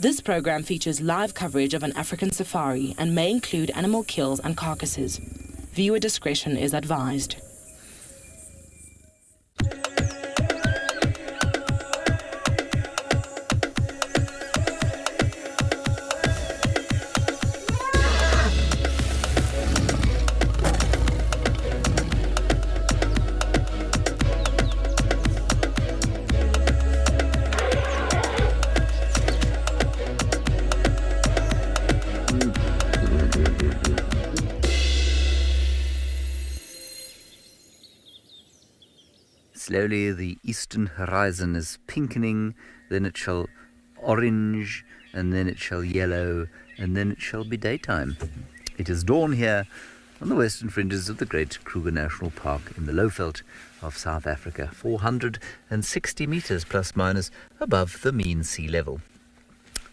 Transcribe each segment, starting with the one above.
This program features live coverage of an African safari and may include animal kills and carcasses. Viewer discretion is advised. Slowly the eastern horizon is pinkening, then it shall orange, and then it shall yellow, and then it shall be daytime. It is dawn here on the western fringes of the Great Kruger National Park in the Lowveld of South Africa, 460 meters plus minus above the mean sea level.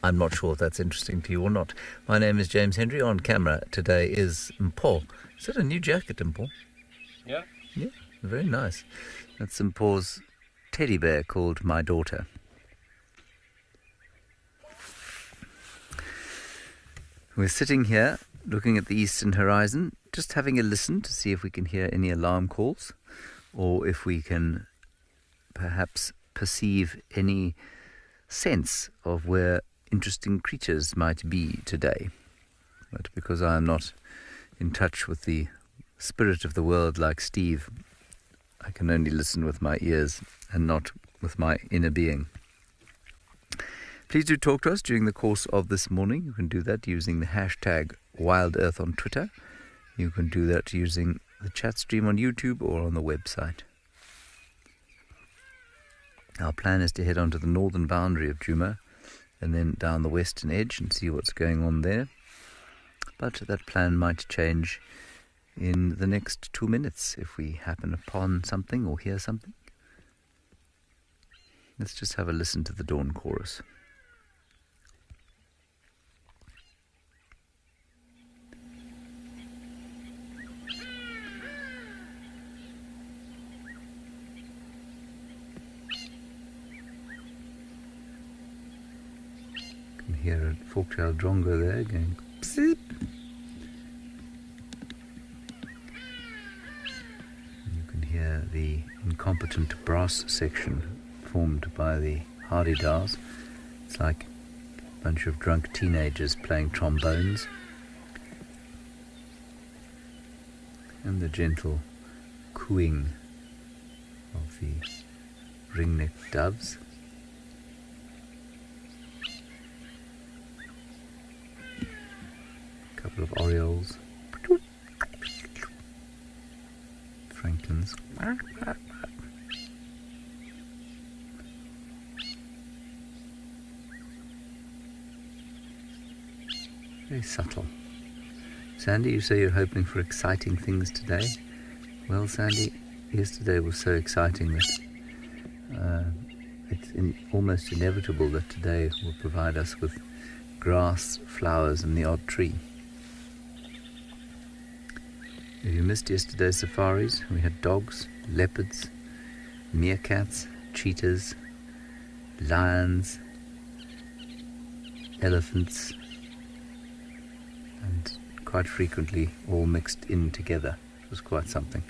I'm not sure if that's interesting to you or not. My name is James Hendry. On camera today is Mpho. Is that a new jacket, Mpho? Yeah. Yeah, very nice. That's Mpho's teddy bear called My Daughter. We're sitting here looking at the eastern horizon, just having a listen to see if we can hear any alarm calls or if we can perhaps perceive any sense of where interesting creatures might be today. But because I am not in touch with the spirit of the world like Steve, I can only listen with my ears and not with my inner being. Please do talk to us during the course of this morning. You can do that using the hashtag WildEarth on Twitter. You can do that using the chat stream on YouTube or on the website. Our plan is to head onto the northern boundary of Djuma and then down the western edge and see what's going on there. But that plan might change in the next 2 minutes if we happen upon something or hear something. Let's just have a listen to the dawn chorus. You can hear a fork-tailed drongo there going psip. Here the incompetent brass section formed by the Hardy-Dars. It's like a bunch of drunk teenagers playing trombones. And the gentle cooing of the ring-necked doves. A couple of orioles. Franklins. Very subtle. Sandy, you say you're hoping for exciting things today. Well, Sandy, yesterday was so exciting that it's almost inevitable that today will provide us with grass, flowers, and the odd tree. If you missed yesterday's safaris, we had dogs, leopards, meerkats, cheetahs, lions, elephants, and quite frequently all mixed in together. It was quite something.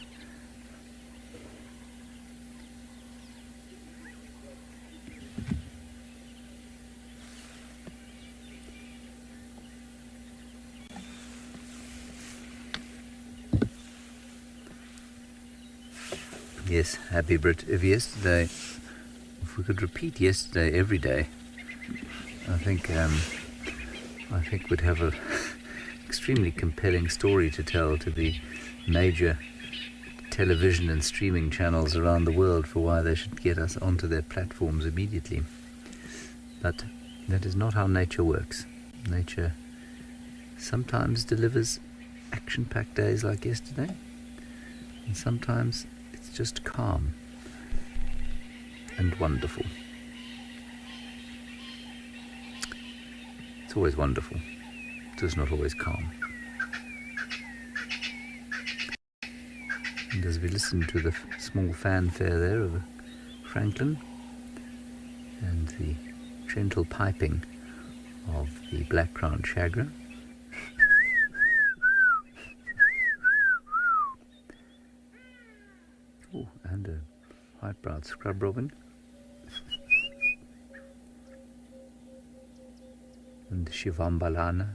Yes, happy Brit. If we could repeat yesterday every day, I think we'd have a extremely compelling story to tell to the major television and streaming channels around the world for why they should get us onto their platforms immediately. But that is not how nature works. Nature sometimes delivers action-packed days like yesterday, and sometimes it's just calm and wonderful. It's always wonderful, just not always calm. And as we listen to the small fanfare there of Franklin and the gentle piping of the black-crowned shagger. Oh, and a white-browed scrub robin. And the Shivambalana,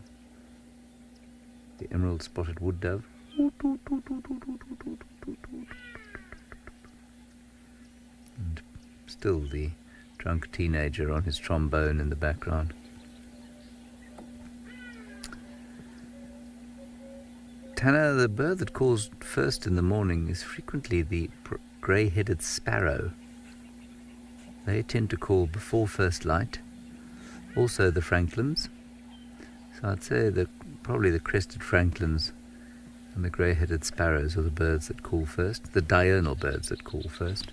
the emerald-spotted wood dove. And still the drunk teenager on his trombone in the background. Tana, the bird that calls first in the morning is frequently the grey-headed sparrow. They tend to call before first light. Also the franklins. So I'd say that probably the crested franklins and the grey-headed sparrows are the birds that call first, the diurnal birds that call first.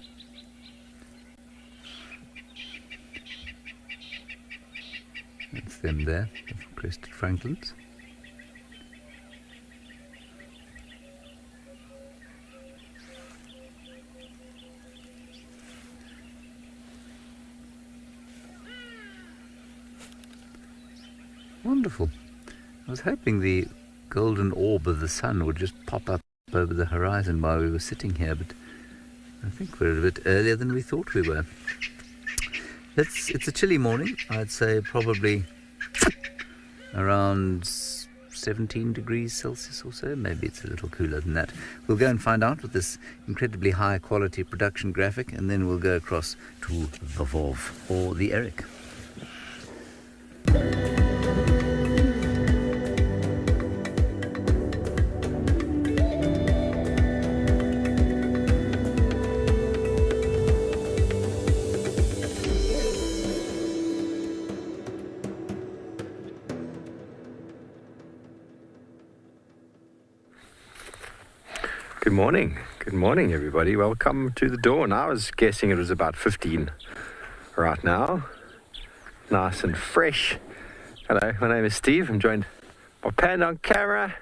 That's them there, the crested franklins. Wonderful. I was hoping the golden orb of the sun would just pop up over the horizon while we were sitting here, but I think we're a bit earlier than we thought we were. It's a chilly morning. I'd say probably around 17 degrees Celsius or so. Maybe it's a little cooler than that. We'll go and find out with this incredibly high quality production graphic, and then we'll go across to the Vov or the Eric. Good morning everybody. Welcome to the dawn. I was guessing it was about 15 right now. Nice and fresh. Hello, my name is Steve. I'm joined by Panda on camera.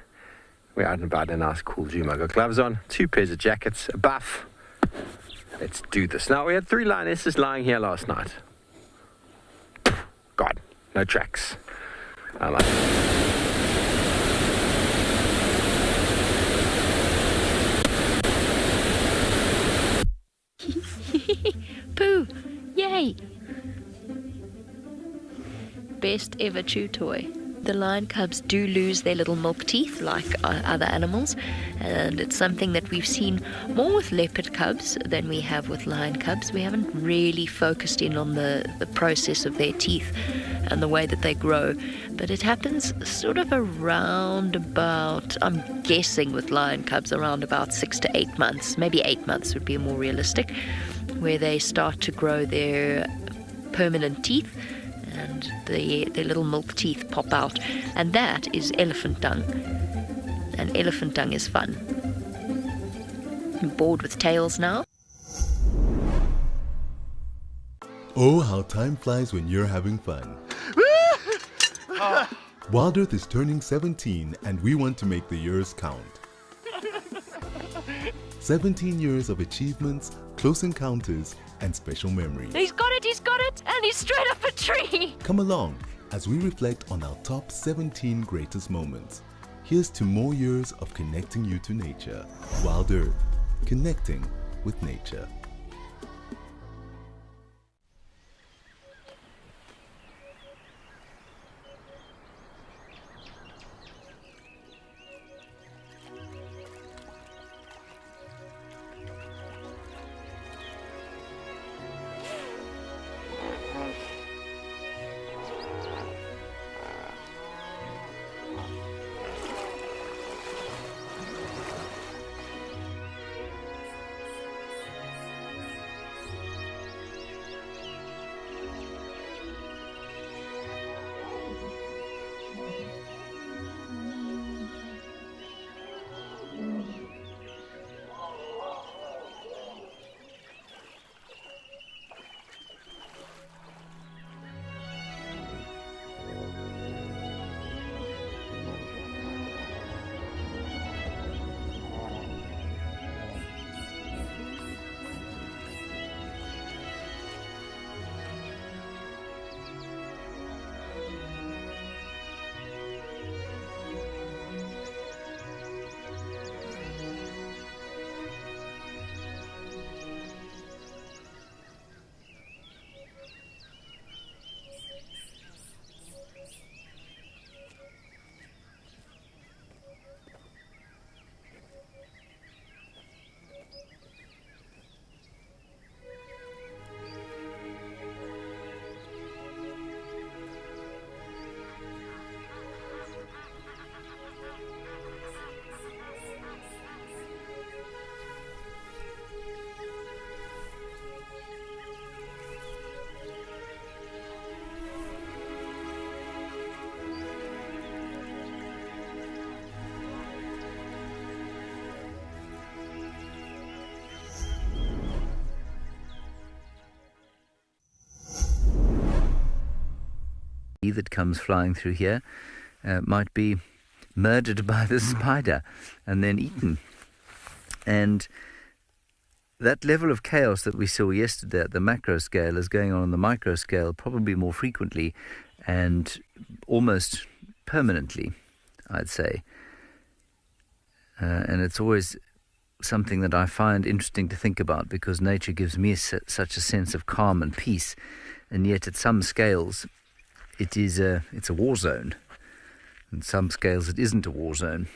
We're out and about in a nice cool gym. I got gloves on, 2 pairs of jackets, a buff. Let's do this. Now we had 3 lionesses lying here last night. God, no tracks. I like it. Pooh! Yay! Best ever chew toy. The lion cubs do lose their little milk teeth like other animals, and it's something that we've seen more with leopard cubs than we have with lion cubs. We haven't really focused in on the process of their teeth and the way that they grow, but it happens sort of around about, I'm guessing with lion cubs, around about 6 to 8 months, maybe 8 months would be more realistic, where they start to grow their permanent teeth and their little milk teeth pop out, and that is elephant dung, and elephant dung is fun. I'm bored with tails now. Oh, how time flies when you're having fun. Wild Earth is turning 17 and we want to make the years count. 17 years of achievements, close encounters, and special memories. He's got it, and he's straight up a tree! Come along as we reflect on our top 17 greatest moments. Here's to more years of connecting you to nature. Wild Earth, connecting with nature. that comes flying through here might be murdered by the spider and then eaten. And that level of chaos that we saw yesterday at the macro scale is going on the micro scale probably more frequently and almost permanently, I'd say. And it's always something that I find interesting to think about, because nature gives me such a sense of calm and peace, and yet at some scales it's a war zone, and some scales it isn't a war zone.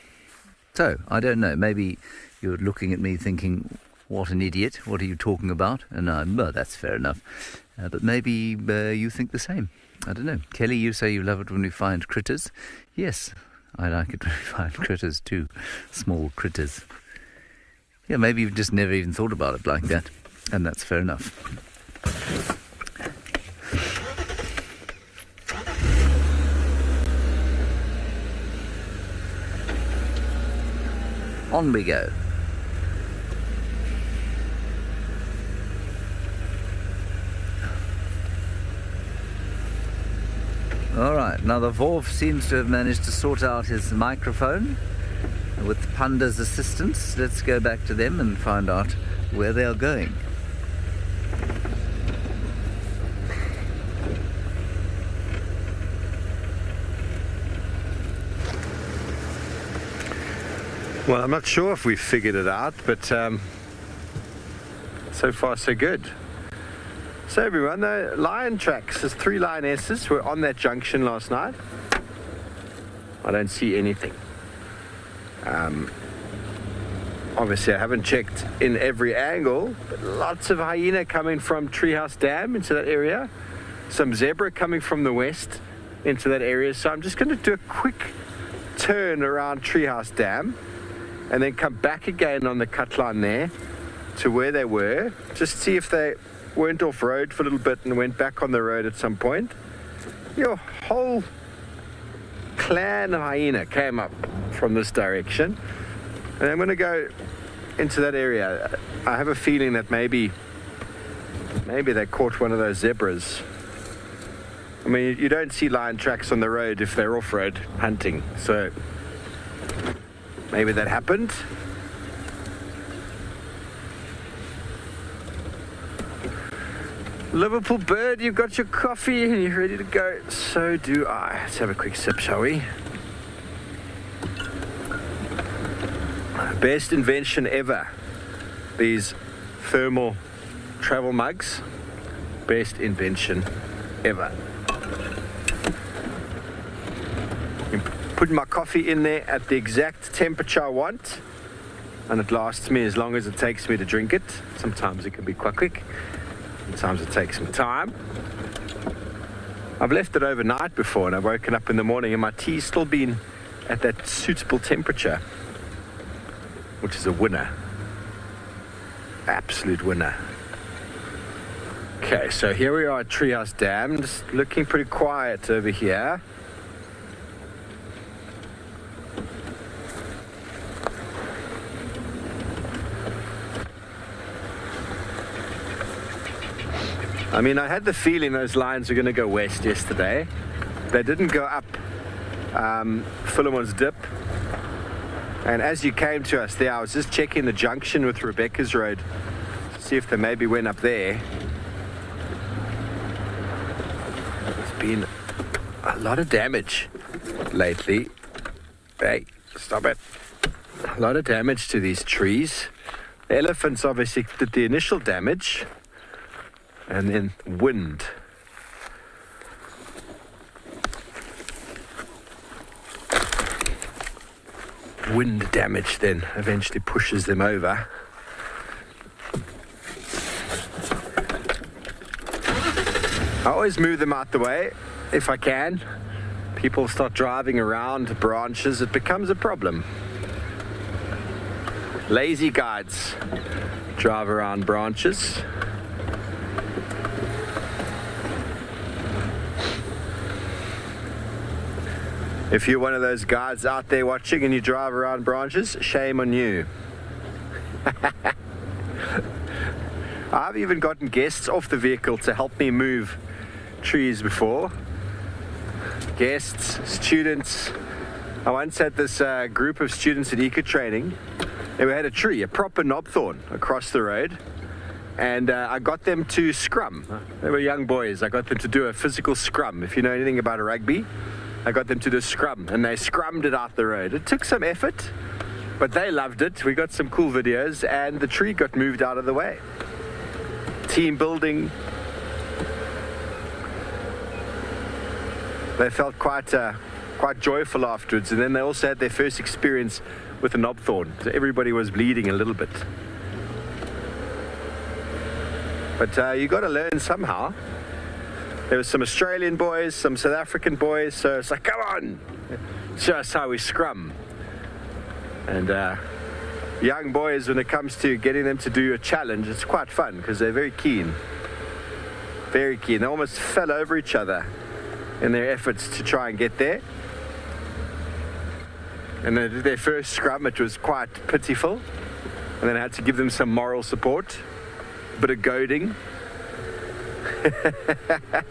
So I don't know, maybe you're looking at me thinking, what an idiot, what are you talking about? And well, that's fair enough, but maybe you think the same. I don't know. Kelly, you say you love it when we find critters. Yes, I like it when we find critters too, small critters. Yeah, maybe you've just never even thought about it like that, and that's fair enough. On we go. All right, now the Vorf seems to have managed to sort out his microphone. With Panda's assistance, let's go back to them and find out where they are going. Well, I'm not sure if we've figured it out, but so far so good. So everyone, the lion tracks, there's 3 lionesses were on that junction last night. I don't see anything. Obviously I haven't checked in every angle, but lots of hyena coming from Treehouse Dam into that area, some zebra coming from the west into that area. So I'm just going to do a quick turn around Treehouse Dam and then come back again on the cut line there to where they were, just see if they weren't off road for a little bit and went back on the road at some point. Your whole clan of hyena came up from this direction, and I'm going to go into that area. I have a feeling that maybe they caught one of those zebras. I mean, you don't see lion tracks on the road if they're off-road hunting, so maybe that happened. Liverpool bird, you've got your coffee and you're ready to go. So do I. Let's have a quick sip, shall we? Best invention ever. These thermal travel mugs. Best invention ever. I'm putting my coffee in there at the exact temperature I want, and it lasts me as long as it takes me to drink it. Sometimes it can be quite quick. Sometimes it takes some time. I've left it overnight before, and I've woken up in the morning and my tea's still been at that suitable temperature, which is a winner. Absolute winner. Okay, so here we are at Treehouse Dam, just looking pretty quiet over here. I mean, I had the feeling those lions were going to go west yesterday. They didn't go up Philemon's Dip. And as you came to us there, I was just checking the junction with Rebecca's Road to see if they maybe went up there. There's been a lot of damage lately. Hey, stop it. A lot of damage to these trees. The elephants obviously did the initial damage. And then wind. Wind damage then eventually pushes them over. I always move them out the way if I can. People start driving around branches, it becomes a problem. Lazy guides drive around branches. If you're one of those guys out there watching and you drive around branches, shame on you. I've even gotten guests off the vehicle to help me move trees before. guests, students. I once had this group of students at Eco Training, and we had a tree, a proper knobthorn across the road, and I got them to scrum. They were young boys. I got them to do a physical scrum. If you know anything about rugby, I got them to do a scrum, and they scrummed it out the road. It took some effort, but they loved it. We got some cool videos, and the tree got moved out of the way. Team building. They felt quite joyful afterwards, and then they also had their first experience with a knobthorn. So everybody was bleeding a little bit. But you got to learn somehow. There were some Australian boys, some South African boys, so it's like, come on, show us how we scrum. And young boys, when it comes to getting them to do a challenge, it's quite fun because they're very keen. Very keen. They almost fell over each other in their efforts to try and get there. And they did their first scrum. It was quite pitiful. And then I had to give them some moral support, a bit of goading, a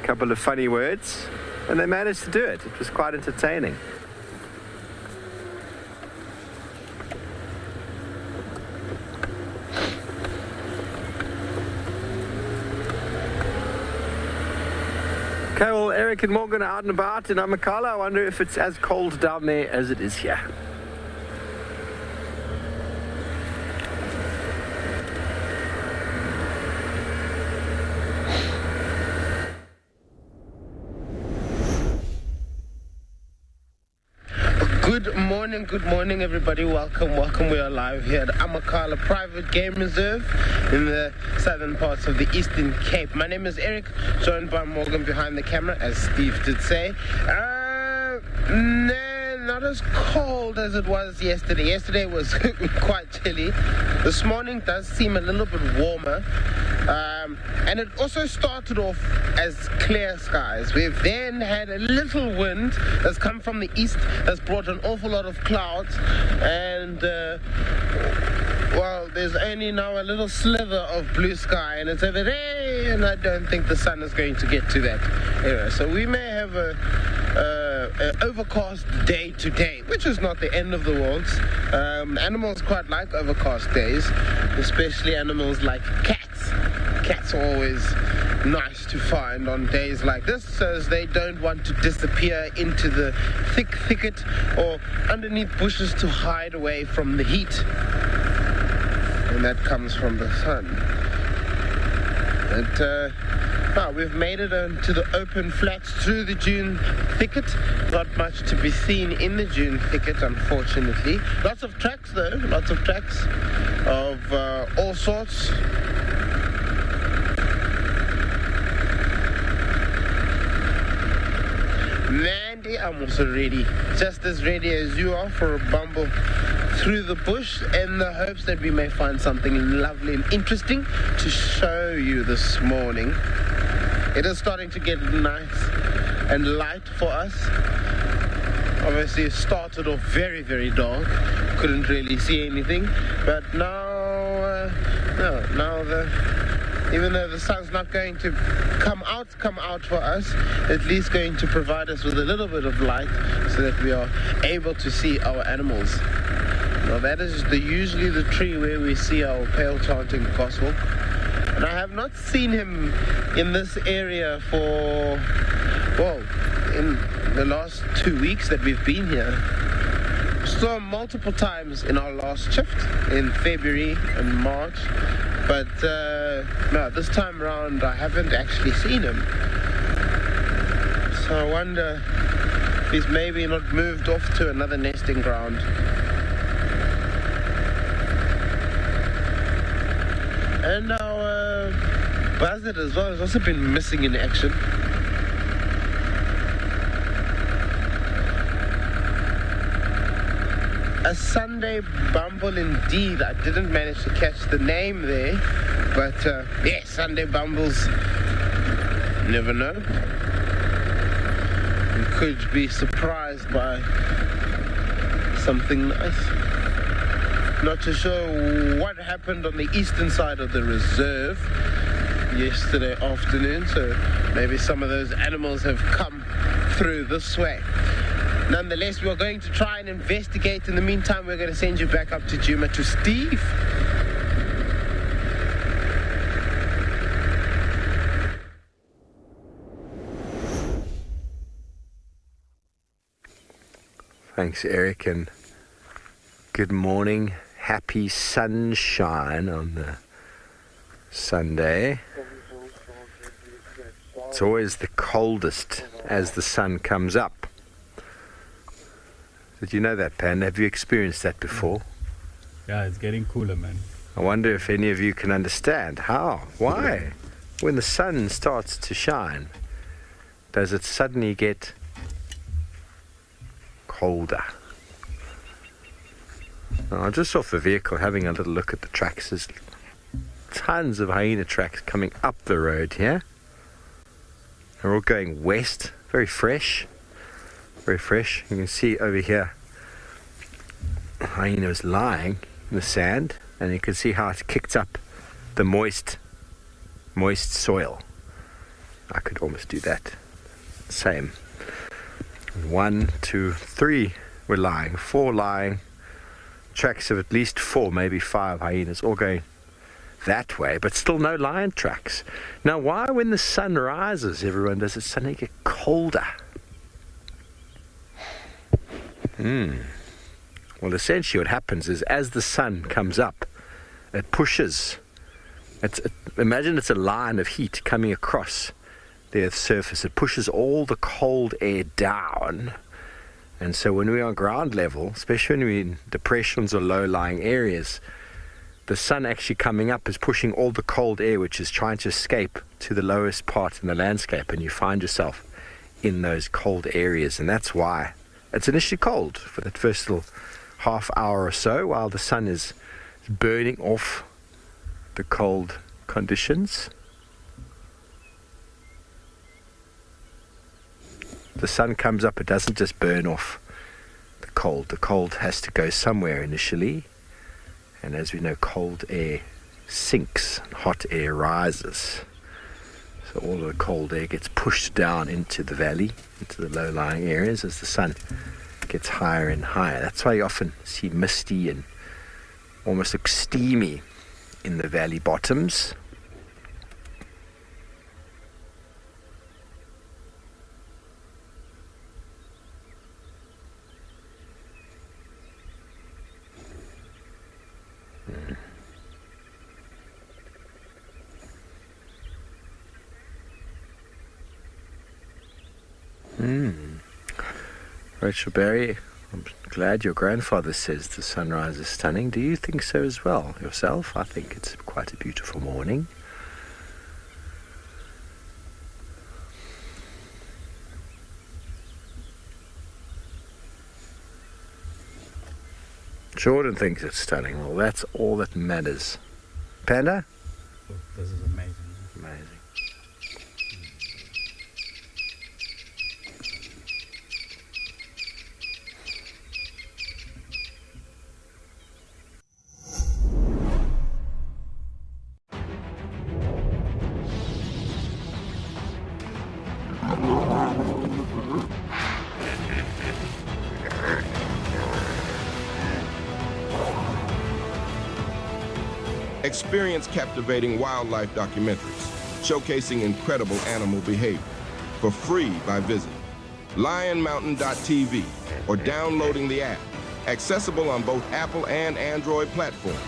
couple of funny words, and they managed to do it. It was quite entertaining. Okay, well, Eric and Morgan are out and about in Amakala. I wonder if it's as cold down there as it is here. Good morning everybody, welcome. We are live here at Amakala Private Game Reserve in the southern parts of the Eastern Cape. My name is Eric, joined by Morgan behind the camera, as Steve did say. Not as cold as it was yesterday. Yesterday was quite chilly. This morning does seem a little bit warmer. And it also started off as clear skies. We've then had a little wind that's come from the east that's brought an awful lot of clouds, and well, there's only now a little sliver of blue sky, and it's over there, and I don't think the sun is going to get to that area. So we may have an overcast day today, which is not the end of the world. Animals quite like overcast days, especially animals like cats. Cats are always nice to find on days like this, as they don't want to disappear into the thick thicket or underneath bushes to hide away from the heat, and that comes from the sun. But we've made it to the open flats through the dune thicket. Not much to be seen in the dune thicket, unfortunately. Lots of tracks though, lots of tracks of all sorts. Mandy, I'm also ready, just as ready as you are, for a bumble through the bush, in the hopes that we may find something lovely and interesting to show you this morning. It is starting to get nice and light for us. Obviously it started off very, very dark, couldn't really see anything, but now even though the sun's not going to come out for us, at least going to provide us with a little bit of light so that we are able to see our animals. Now that is usually the tree where we see our pale chanting goshawk, and I have not seen him in this area for, well, in the last 2 weeks that we've been here. Saw him multiple times in our last shift in February and March, but no, this time around I haven't actually seen him. So I wonder if he's maybe not moved off to another nesting ground. And our buzzard as well has also been missing in action. A Sunday bumble indeed. I didn't manage to catch the name there, but yeah, Sunday bumbles, never know. You could be surprised by something nice. Not too sure what happened on the eastern side of the reserve. yesterday afternoon, so maybe some of those animals have come through this way. Nonetheless, we're going to try and investigate. In the meantime, we're going to send you back up to Djuma to Steve. Thanks, Eric, and good morning. Happy sunshine on the Sunday. It's always the coldest as the sun comes up. Did you know that, Pan? Have you experienced that before? Yeah, it's getting cooler, man. I wonder if any of you can understand how, why, when the sun starts to shine, does it suddenly get colder? Now, I'm just off the vehicle having a little look at the tracks. There's tons of hyena tracks coming up the road here. They're all going west. Very fresh. Very fresh. You can see over here a hyena is lying in the sand, and you can see how it kicked up the moist soil. I could almost do that. Same. 1, 2, 3 were lying. 4 lying. Tracks of at least 4, maybe 5 hyenas, all going that way, but still no lion tracks. Now, why, when the sun rises, everyone, does it suddenly get colder? Well, essentially what happens is as the sun comes up, it pushes. Imagine it's a line of heat coming across the Earth's surface. It pushes all the cold air down. And so when we're on ground level, especially when we're in depressions or low-lying areas, the sun actually coming up is pushing all the cold air, which is trying to escape to the lowest part in the landscape, and you find yourself in those cold areas. And that's why it's initially cold for that first little half hour or so while the sun is burning off the cold conditions. The sun comes up, it doesn't just burn off the cold. The cold has to go somewhere initially. And as we know, cold air sinks, hot air rises. So all of the cold air gets pushed down into the valley, into the low-lying areas as the sun gets higher and higher. That's why you often see misty and almost look steamy in the valley bottoms. Rachel Berry, I'm glad your grandfather says the sunrise is stunning. Do you think so as well yourself? I think it's quite a beautiful morning. Jordan thinks it's stunning. Well, that's all that matters. Panda? Oh, this is amazing. Amazing. Experience captivating wildlife documentaries showcasing incredible animal behavior for free by visiting lionmountain.tv or downloading the app, accessible on both Apple and Android platforms.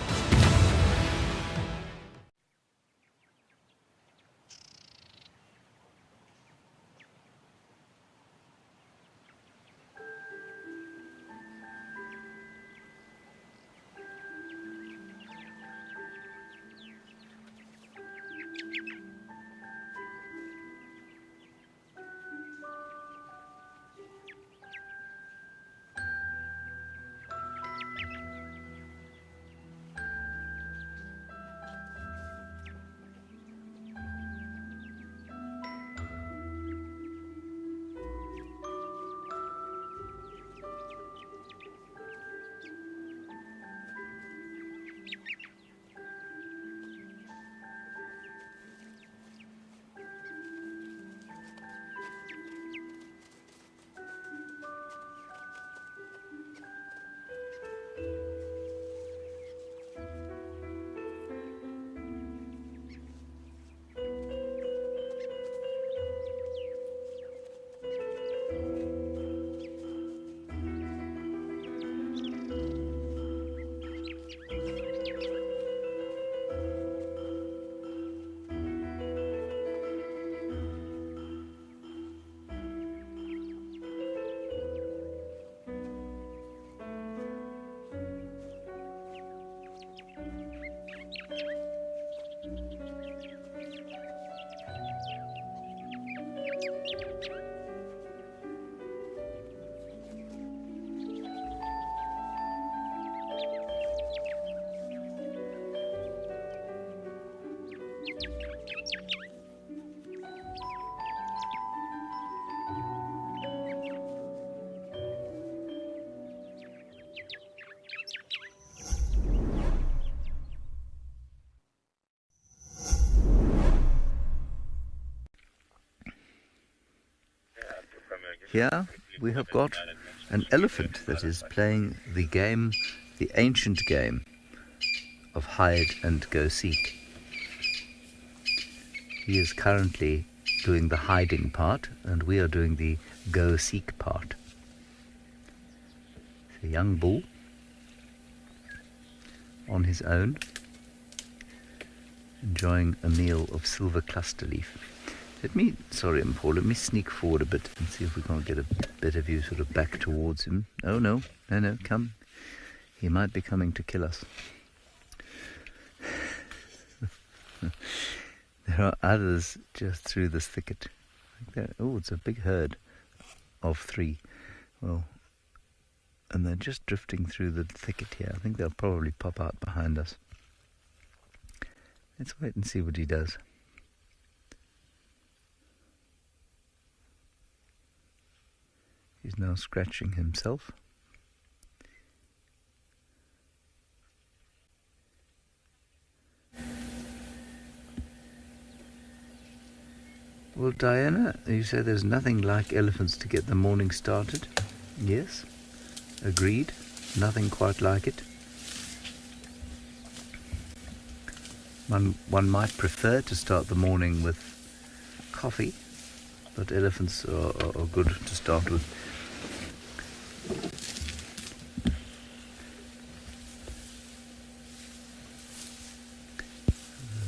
Here we have got an elephant that is playing the game, the ancient game of hide and go seek. He is currently doing the hiding part and we are doing the go seek part. It's a young bull on his own, enjoying a meal of silver cluster leaf. Let me sneak forward a bit and see if we can't get a better view sort of back towards him. Oh no, come. He might be coming to kill us. There are others just through this thicket. Oh, it's a big herd of 3. Well, and they're just drifting through the thicket here. I think they'll probably pop out behind us. Let's wait and see what he does. He's now scratching himself. Well, Diana, you say there's nothing like elephants to get the morning started. Yes, agreed. Nothing quite like it. One might prefer to start the morning with coffee, but elephants are good to start with. The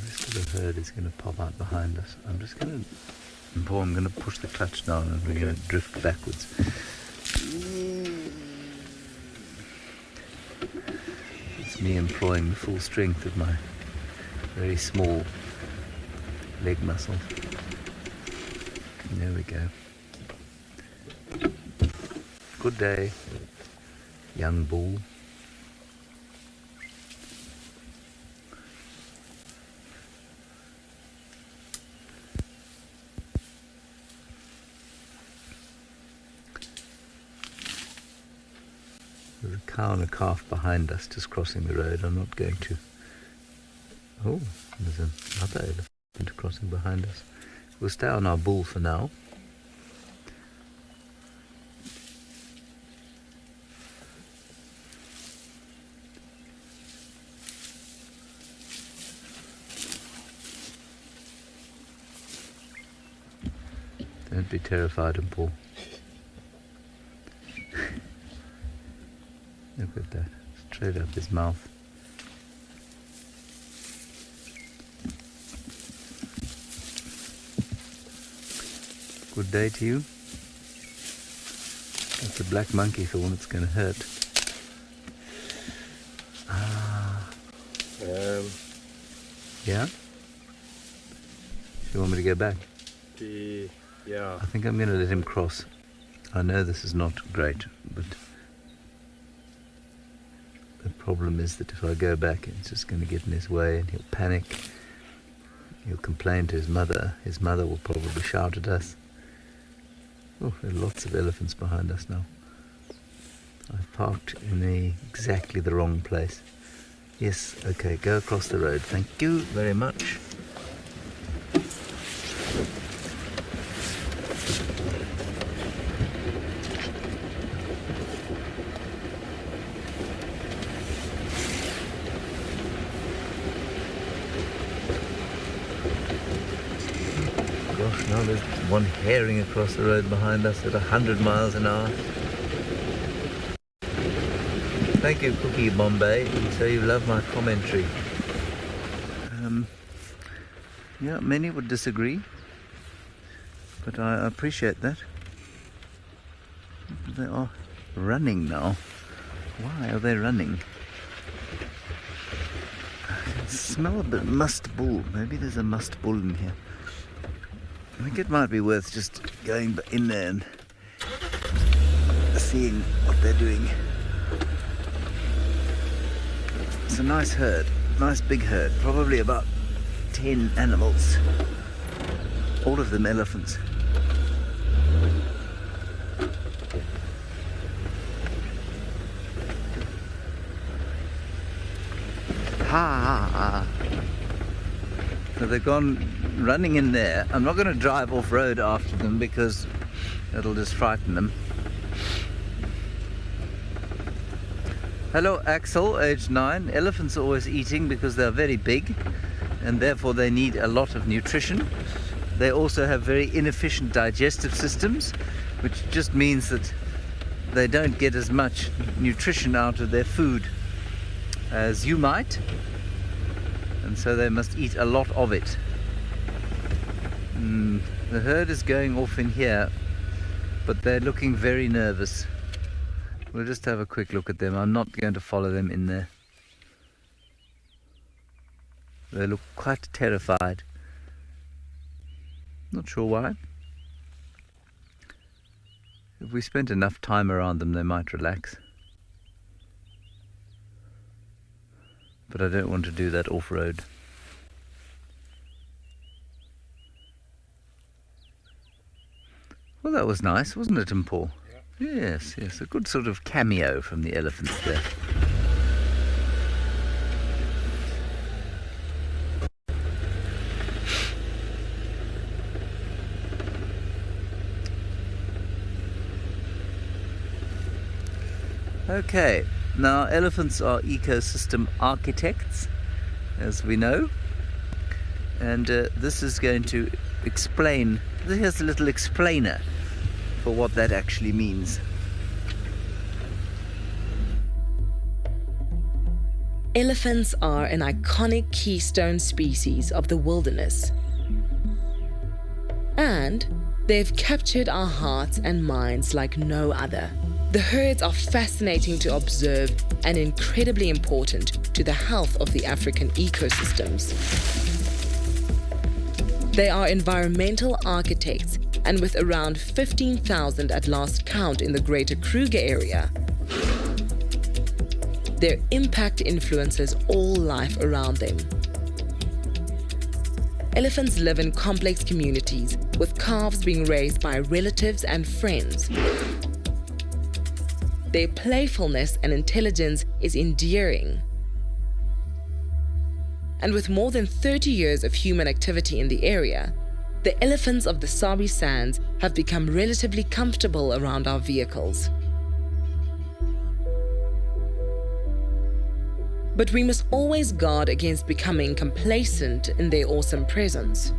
rest of the herd is going to pop out behind us. I'm going to push the clutch down and we're going to drift backwards. It's me employing the full strength of my very small leg muscle. There we go. Good day, young bull. There's a cow and a calf behind us just crossing the road. I'm not going to... Oh, there's another elephant crossing behind us. We'll stay on our bull for now. Don't be terrified of Paul. Look at that, straight up his mouth. Good day to you. That's a black monkey thorn, it's going to hurt. Yeah? You want me to go back? Yeah. I think I'm going to let him cross. I know this is not great, but the problem is that if I go back, it's just going to get in his way and he'll panic. He'll complain to his mother. His mother will probably shout at us. Oh, there are lots of elephants behind us now. I've parked in exactly the wrong place. Yes, okay, go across the road. Thank you very much. Gosh, now there's one herring across the road behind us at 100 miles an hour. Thank you, Cookie Bombay. So you love my commentary. Yeah, many would disagree, but I appreciate that. They are running now. Why are they running? I can smell a bit musk bull. Maybe there's a musk bull in here. I think it might be worth just going in there and seeing what they're doing. It's a nice herd, nice big herd, probably about 10 animals. All of them elephants. Ha! So they've gone running in there. I'm not going to drive off-road after them because it'll just frighten them. Hello Axel, age 9. Elephants are always eating because they're very big and therefore they need a lot of nutrition. They also have very inefficient digestive systems, which just means that they don't get as much nutrition out of their food as you might, and so they must eat a lot of it. The herd is going off in here, but they're looking very nervous. We'll just have a quick look at them. I'm not going to follow them in there. They look quite terrified. Not sure why. If we spent enough time around them, they might relax. But I don't want to do that off-road. Well, that was nice, wasn't it, Paul? Yeah. Yes, a good sort of cameo from the elephants there. Okay, now elephants are ecosystem architects, as we know, and this is going to explain, here's a little explainer for what that actually means. Elephants are an iconic keystone species of the wilderness, and they've captured our hearts and minds like no other. The herds are fascinating to observe and incredibly important to the health of the African ecosystems. They are environmental architects, and with around 15,000 at last count in the Greater Kruger area, their impact influences all life around them. Elephants live in complex communities, with calves being raised by relatives and friends. Their playfulness and intelligence is endearing. And with more than 30 years of human activity in the area, the elephants of the Sabi Sands have become relatively comfortable around our vehicles. But we must always guard against becoming complacent in their awesome presence.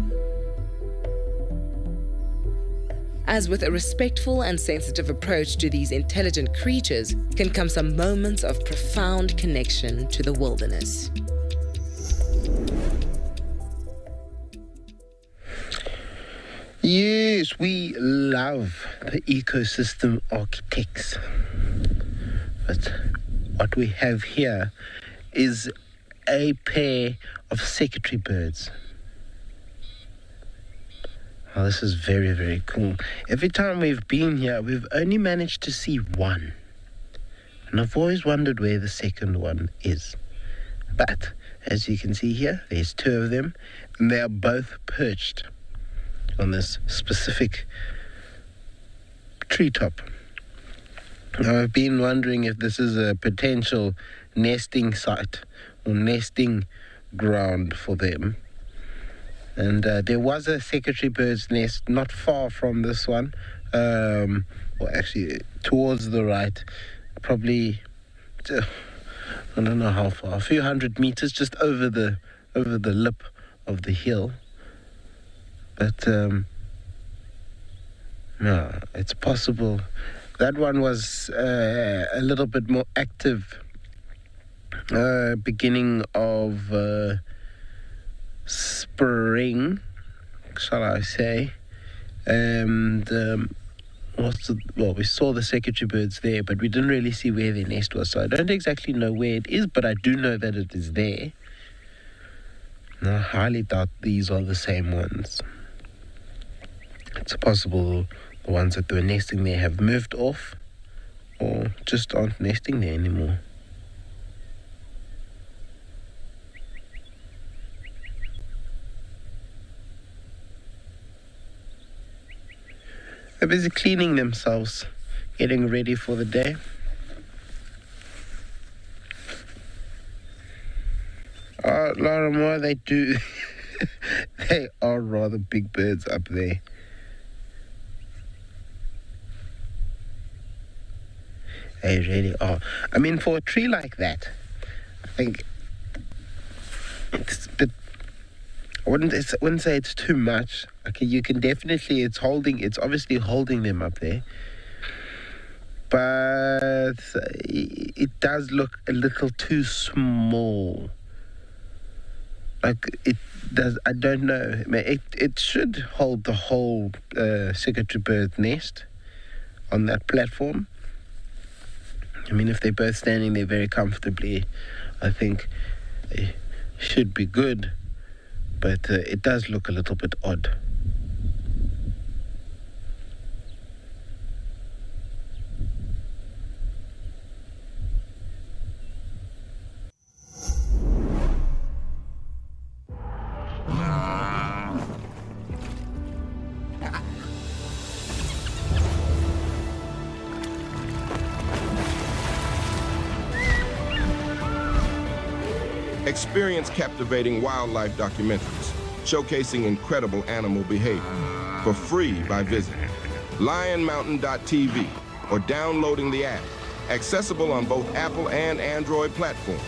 As with a respectful and sensitive approach to these intelligent creatures can come some moments of profound connection to the wilderness. Yes, we love the ecosystem architects. But what we have here is a pair of secretary birds. Oh, this is very, very cool. Every time we've been here, we've only managed to see one. And I've always wondered where the second one is. But, as you can see here, there's two of them, and they are both perched on this specific treetop. Now, I've been wondering if this is a potential nesting site or nesting ground for them. And there was a secretary bird's nest not far from this one, or actually towards the right, probably, I don't know how far, a few hundred meters just over the lip of the hill. But no, it's possible. That one was a little bit more active beginning of spring, shall I say, and we saw the secretary birds there, but we didn't really see where their nest was, so I don't exactly know where it is, but I do know that it is there. Now, I highly doubt these are the same ones. It's possible the ones that were nesting there have moved off or just aren't nesting there anymore. They're busy cleaning themselves, getting ready for the day. Laura Moore, they do. They are rather big birds up there. They really are. I mean, for a tree like that, I think it's a bit. I wouldn't say it's too much. Okay, you can definitely. It's obviously holding them up there. But it does look a little too small. Like it does. I don't know. I mean, it should hold the whole secretary bird nest on that platform. I mean, if they're both standing there very comfortably, I think it should be good. But it does look a little bit odd. Experience captivating wildlife documentaries showcasing incredible animal behavior for free by visiting lionmountain.tv or downloading the app, accessible on both Apple and Android platforms.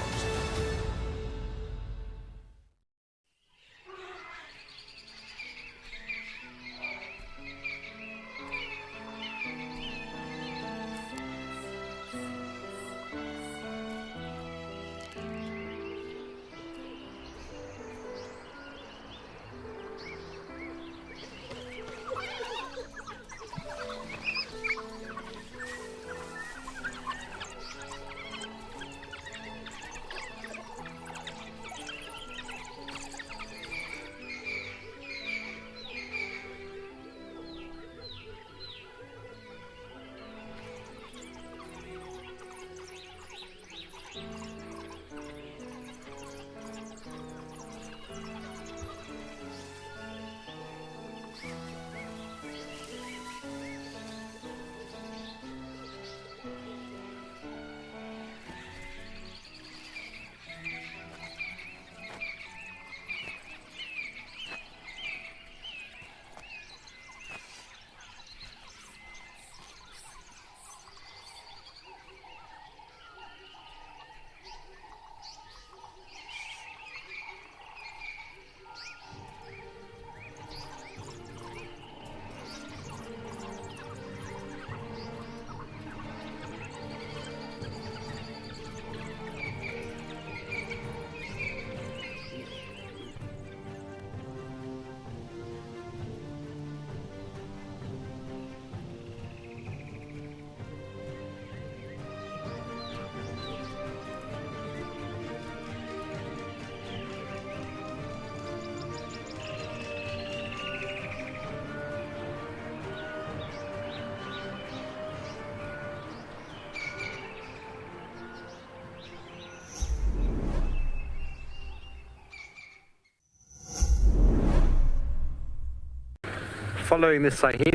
Following this hyena,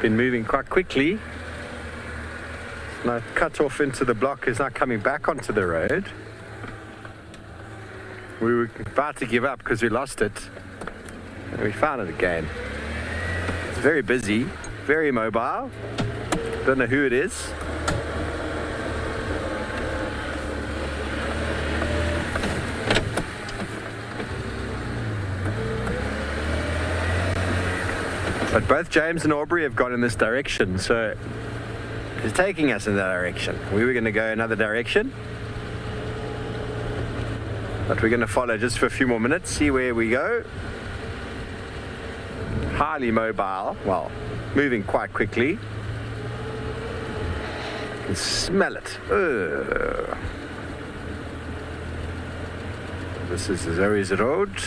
been moving quite quickly. Now cut off into the block, is now coming back onto the road. We were about to give up because we lost it, and we found it again. It's very busy, very mobile. Don't know who it is. But both James and Aubrey have gone in this direction, so it's taking us in that direction. We were going to go another direction, but we're going to follow just for a few more minutes, see where we go. Highly mobile, well, moving quite quickly. You can smell it. Ugh. This is Zoe's Road.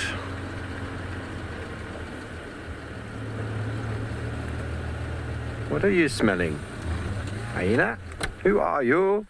What are you smelling? Hyena? Who are you?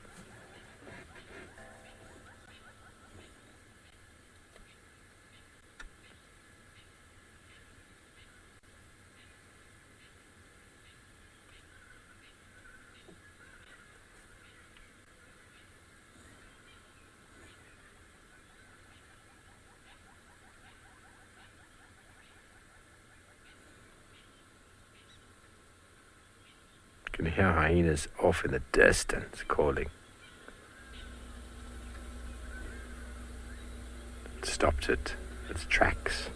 You can hear hyenas off in the distance calling. It stopped it. Its tracks.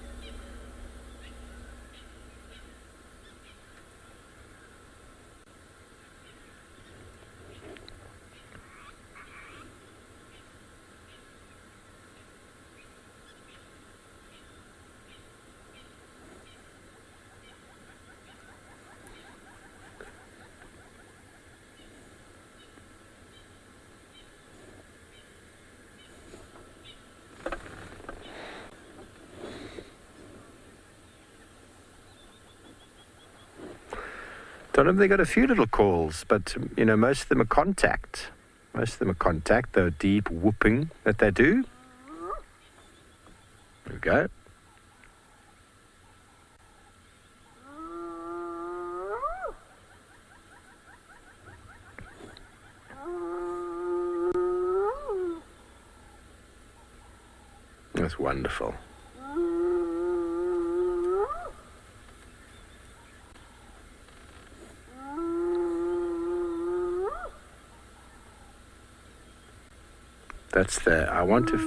Don't know if they got a few little calls, but you know, most of them are contact. Most of them are contact, the deep whooping that they do. There we go. That's wonderful. That's the, I want to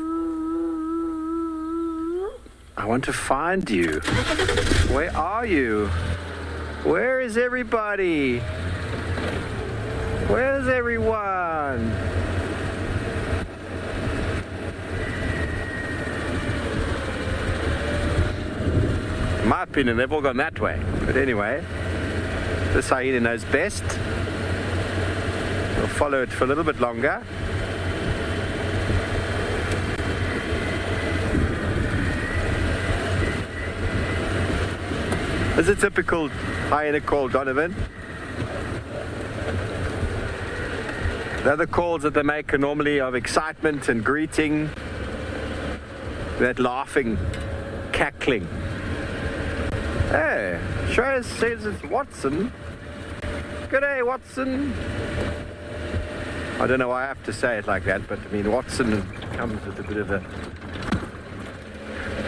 find you. Where are you? Where is everybody? Where's everyone? In my opinion, they've all gone that way. But anyway, this hyena knows best. We'll follow it for a little bit longer. It's a typical hyena call, Donovan. They're the calls that they make are normally of excitement and greeting. That laughing, cackling. Hey, Shreyas says it's Watson. Good day, Watson. I don't know why I have to say it like that, but I mean, Watson comes with a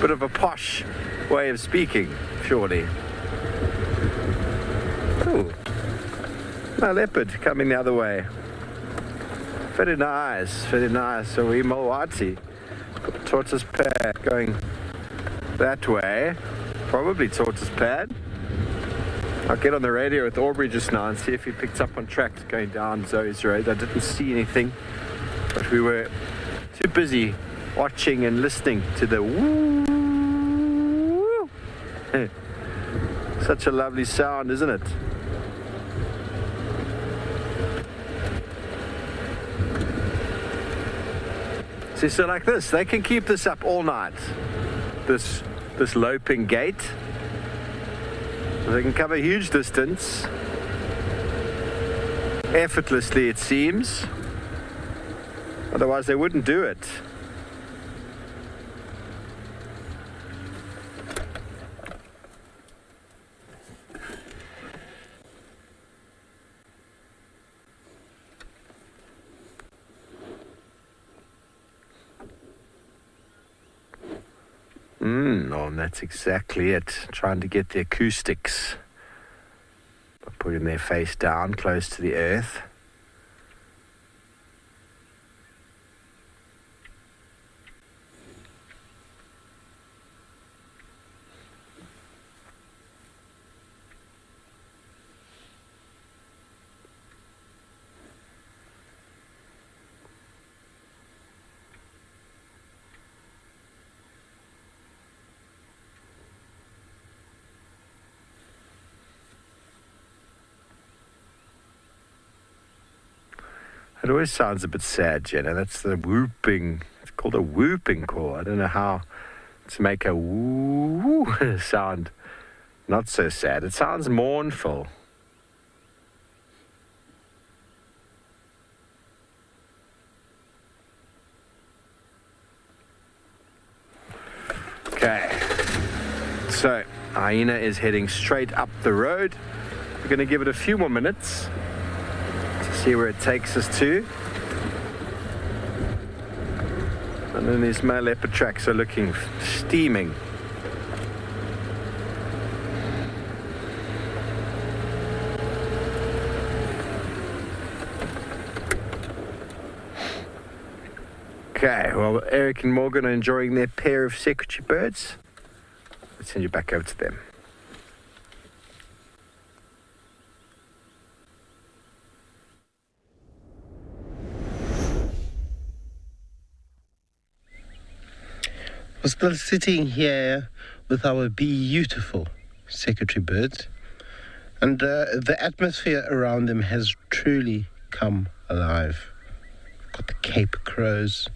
bit of a posh way of speaking, surely. Ooh, a leopard coming the other way. Very nice, very nice. So we Mawati, tortoise pad going that way, probably tortoise pad. I'll get on the radio with Aubrey just now and see if he picked up on tracks going down Zoe's Road. I didn't see anything, but we were too busy watching and listening to the woo. Such a lovely sound, isn't it? See, so like this, they can keep this up all night. This loping gait. They can cover a huge distance. Effortlessly, it seems. Otherwise, they wouldn't do it. And that's exactly it. Trying to get the acoustics by putting their face down close to the earth. It always sounds a bit sad, Jenna. That's the whooping. It's called a whooping call. I don't know how to make a woo sound not so sad. It sounds mournful. Okay. So, hyena is heading straight up the road. We're going to give it a few more minutes. See where it takes us to. And then these male leopard tracks are looking steaming. Okay, well, Eric and Morgan are enjoying their pair of secretary birds. Let's send you back over to them. We're still sitting here with our beautiful secretary birds, and the atmosphere around them has truly come alive. We've got the Cape crows,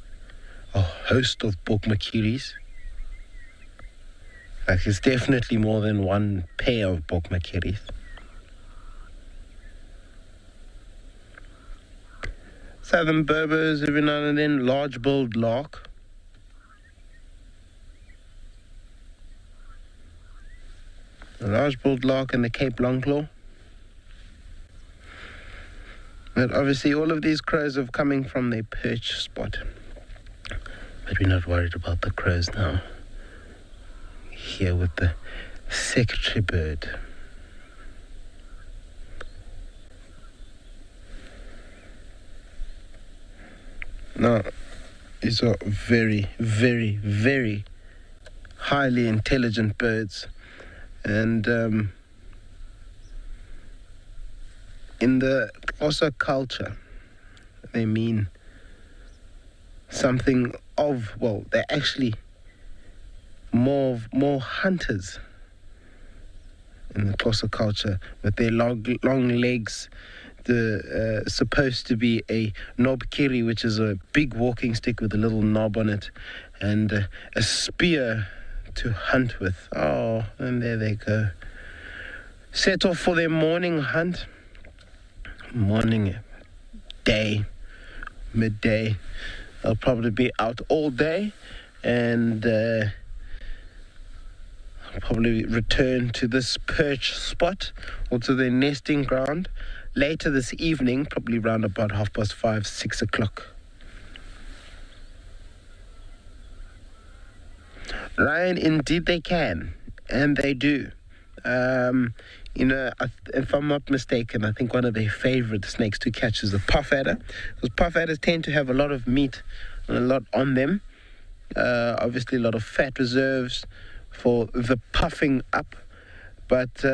a host of bokmakiris. In fact, it's definitely more than one pair of bokmakiris. Southern Berbers every now and then, large-billed lark. The large-billed lark and the Cape longclaw. But obviously all of these crows are coming from their perch spot. But we're not worried about the crows now. Here with the secretary bird. Now, these are very, very, very highly intelligent birds. And in the Xhosa culture, they mean something of, well, they're actually more hunters in the Xhosa culture, with their long legs. The supposed to be a knobkiri, which is a big walking stick with a little knob on it, and a spear to hunt with. Oh, and there they go. Set off for their morning hunt. Morning, day, midday. They'll probably be out all day, and probably return to this perch spot or to their nesting ground later this evening, probably around about 5:30, 6 o'clock. Ryan, indeed they can, and they do. If I'm not mistaken, I think one of their favorite snakes to catch is the puff adder, because puff adders tend to have a lot of meat and a lot on them. Obviously, a lot of fat reserves for the puffing up, but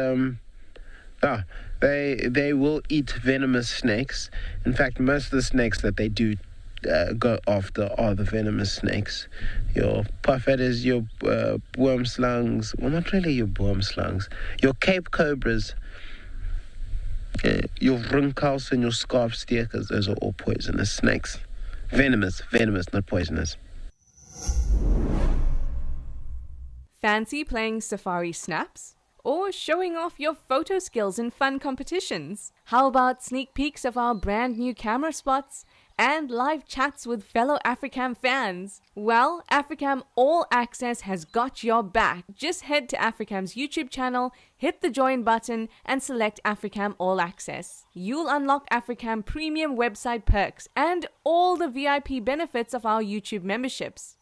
they will eat venomous snakes. In fact, most of the snakes that they do go after are the venomous snakes. Your puff adders, your worm slugs, well, not really your worm slugs, your Cape cobras, your rinkels and your scarf steekers, those are all poisonous snakes. Venomous, not poisonous. Fancy playing safari snaps? Or showing off your photo skills in fun competitions? How about sneak peeks of our brand new camera spots and live chats with fellow Africam fans? Well, Africam All Access has got your back. Just head to Africam's YouTube channel, hit the join button, and select Africam All Access. You'll unlock Africam premium website perks and all the VIP benefits of our YouTube memberships.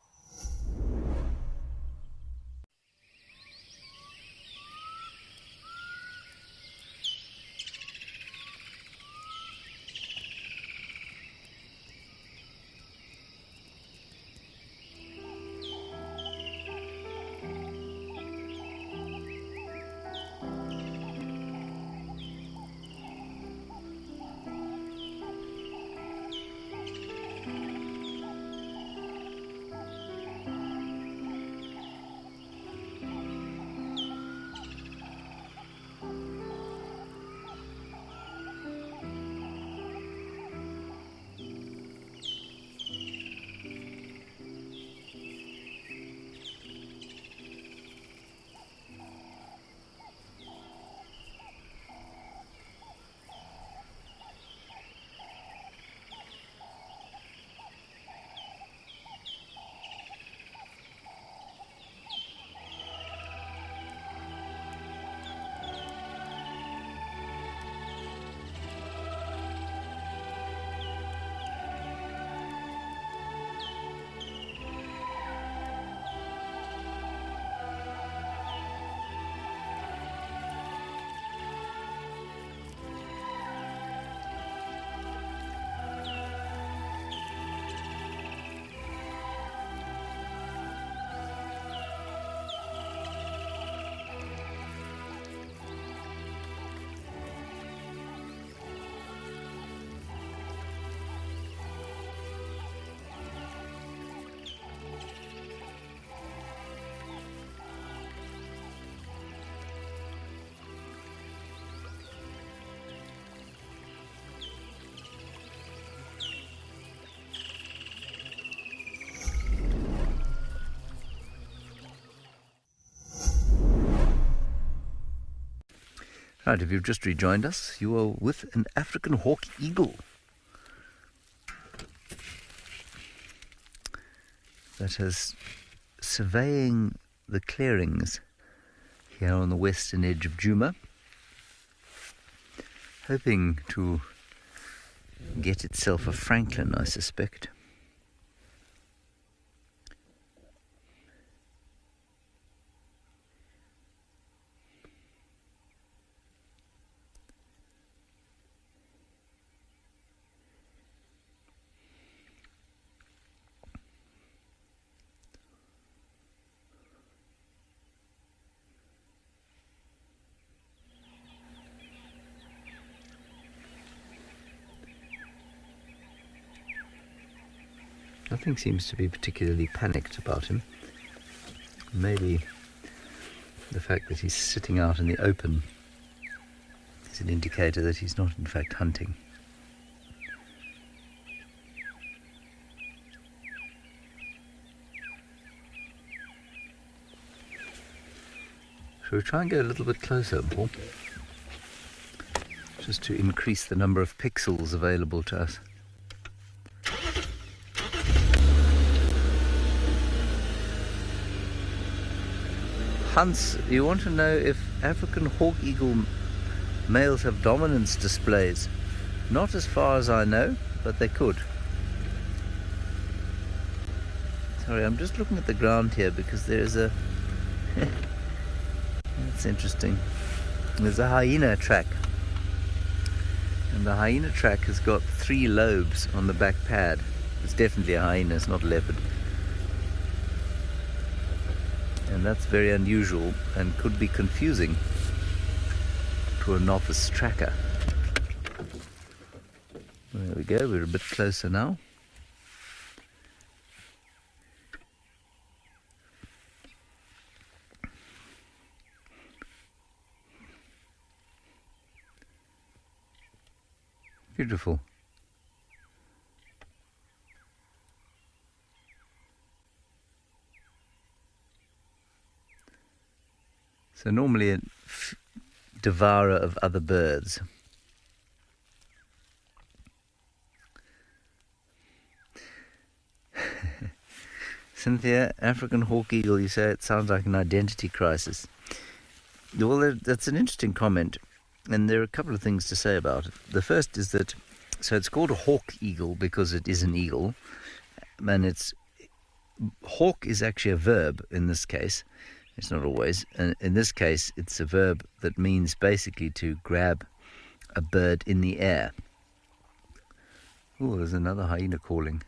Right, if you've just rejoined us, you are with an African hawk eagle that is surveying the clearings here on the western edge of Djuma, hoping to get itself a francolin, I suspect. Nothing seems to be particularly panicked about him. Maybe the fact that he's sitting out in the open is an indicator that he's not in fact hunting. Shall we try and go a little bit closer, Paul? Just to increase the number of pixels available to us. Hans, you want to know if African hawk eagle males have dominance displays? Not as far as I know, but they could. Sorry, I'm just looking at the ground here because there's a... That's interesting. There's a hyena track. And the hyena track has got 3 lobes on the back pad. It's definitely a hyena, it's not a leopard. And that's very unusual and could be confusing to a novice tracker. There we go, we're a bit closer now. Beautiful. So normally a devourer of other birds. Cynthia, African hawk eagle, you say it sounds like an identity crisis. Well, that's an interesting comment, and there are a couple of things to say about it. The first is that, so it's called a hawk eagle because it is an eagle, and hawk is actually a verb in this case. It's not always. And in this case, it's a verb that means basically to grab a bird in the air. Oh, there's another hyena calling.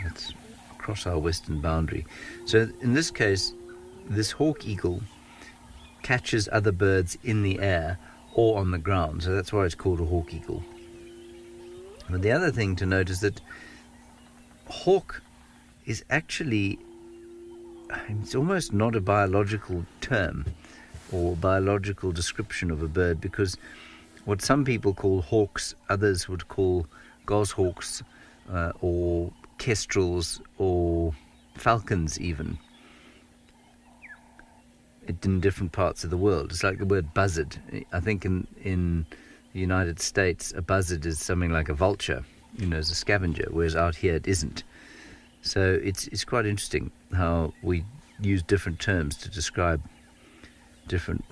Let's cross our western boundary. So in this case, this hawk eagle catches other birds in the air or on the ground, so that's why it's called a hawk eagle. But the other thing to note is that hawk is actually, it's almost not a biological term or biological description of a bird, because what some people call hawks, others would call goshawks or kestrels or falcons even, in different parts of the world. It's like the word buzzard. I think in the United States, a buzzard is something like a vulture, as a scavenger, whereas out here it isn't. So it's quite interesting how we use different terms to describe different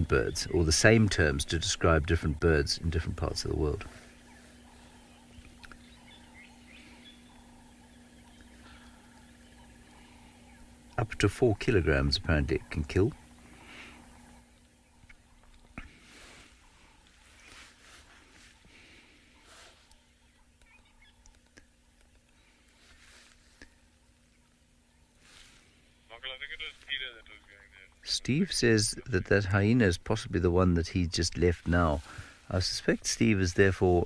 birds, or the same terms to describe different birds in different parts of the world. Up to 4 kilograms apparently it can kill. Steve says that hyena is possibly the one that he just left now. I suspect Steve is therefore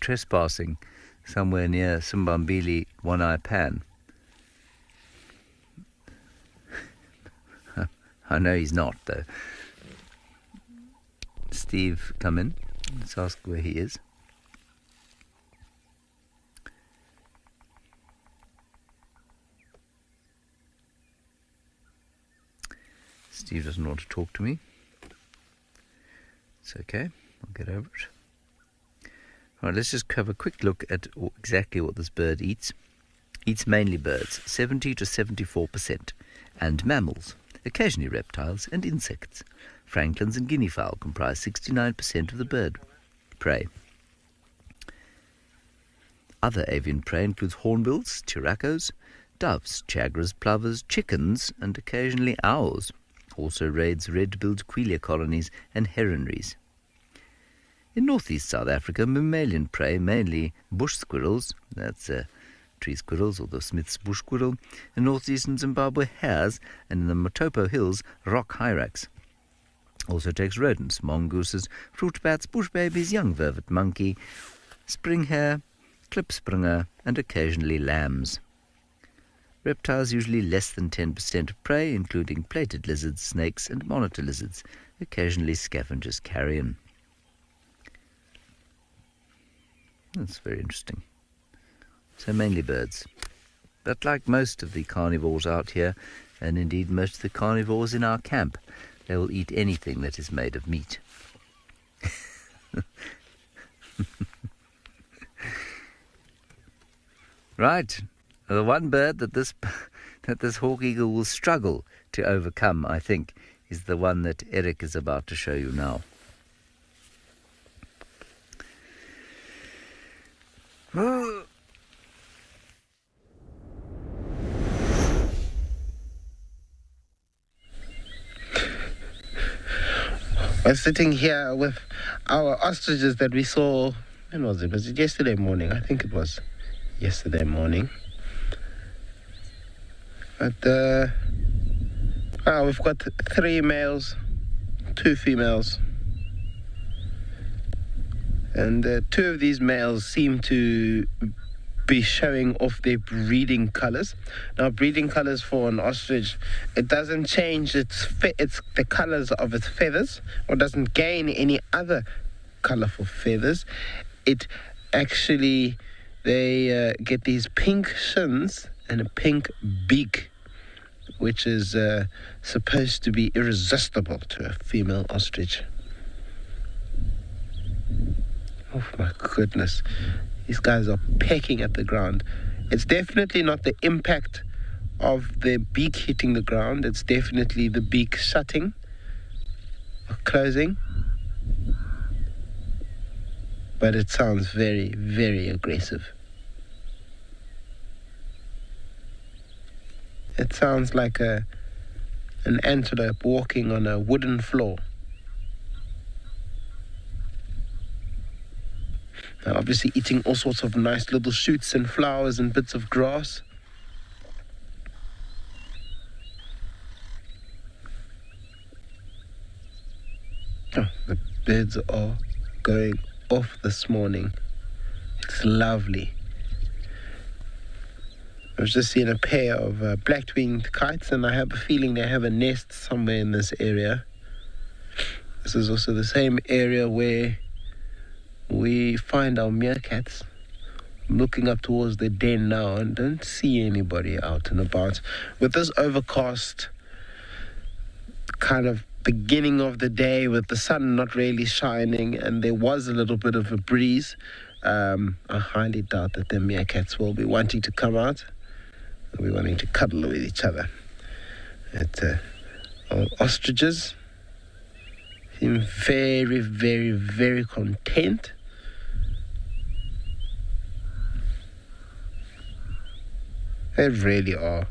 trespassing somewhere near Simbambili One-Eye Pan. I know he's not, though. Steve, come in. Let's ask where he is. Steve doesn't want to talk to me. It's okay. I'll get over it. Right, let's just have a quick look at exactly what this bird eats. Eats mainly birds, 70 to 74%, and mammals, occasionally reptiles and insects. Franklins and guinea fowl comprise 69% of the bird prey. Other avian prey includes hornbills, turacos, doves, chagras, plovers, chickens, and occasionally owls. Also raids red-billed quelea colonies and heronries. In northeast South Africa, mammalian prey, mainly bush squirrels, that's tree squirrels or the Smith's bush squirrel, in northeastern Zimbabwe, hares, and in the Matopo Hills, rock hyrax. Also takes rodents, mongooses, fruit bats, bush babies, young vervet monkey, spring hare, klipspringer, and occasionally lambs. Reptiles usually less than 10% of prey, including plated lizards, snakes, and monitor lizards. Occasionally scavengers carrion. That's very interesting. So mainly birds. But like most of the carnivores out here, and indeed most of the carnivores in our camp, they will eat anything that is made of meat. Right. The one bird that this hawk eagle will struggle to overcome, I think, is the one that Eric is about to show you now. We're sitting here with our ostriches that we saw, when was it? Was it yesterday morning? I think it was yesterday morning. But we've got 3 males, 2 females. And 2 of these males seem to be showing off their breeding colors. Now, breeding colors for an ostrich, it doesn't change its the colors of its feathers, or doesn't gain any other colorful feathers. It actually, they get these pink shins and a pink beak, which is supposed to be irresistible to a female ostrich. Oh my goodness. These guys are pecking at the ground. It's definitely not the impact of the beak hitting the ground. It's definitely the beak shutting or closing. But it sounds very, very aggressive. It sounds like an antelope walking on a wooden floor. Now, obviously eating all sorts of nice little shoots and flowers and bits of grass. Oh, the birds are going off this morning. It's lovely. I was just seeing a pair of black-winged kites, and I have a feeling they have a nest somewhere in this area. This is also the same area where we find our meerkats. I'm looking up towards the den now and don't see anybody out and about. With this overcast kind of beginning of the day, with the sun not really shining, and there was a little bit of a breeze, I highly doubt that the meerkats will be wanting to come out. They'll be wanting to cuddle with each other. Our ostriches seem very, very, very content. They really are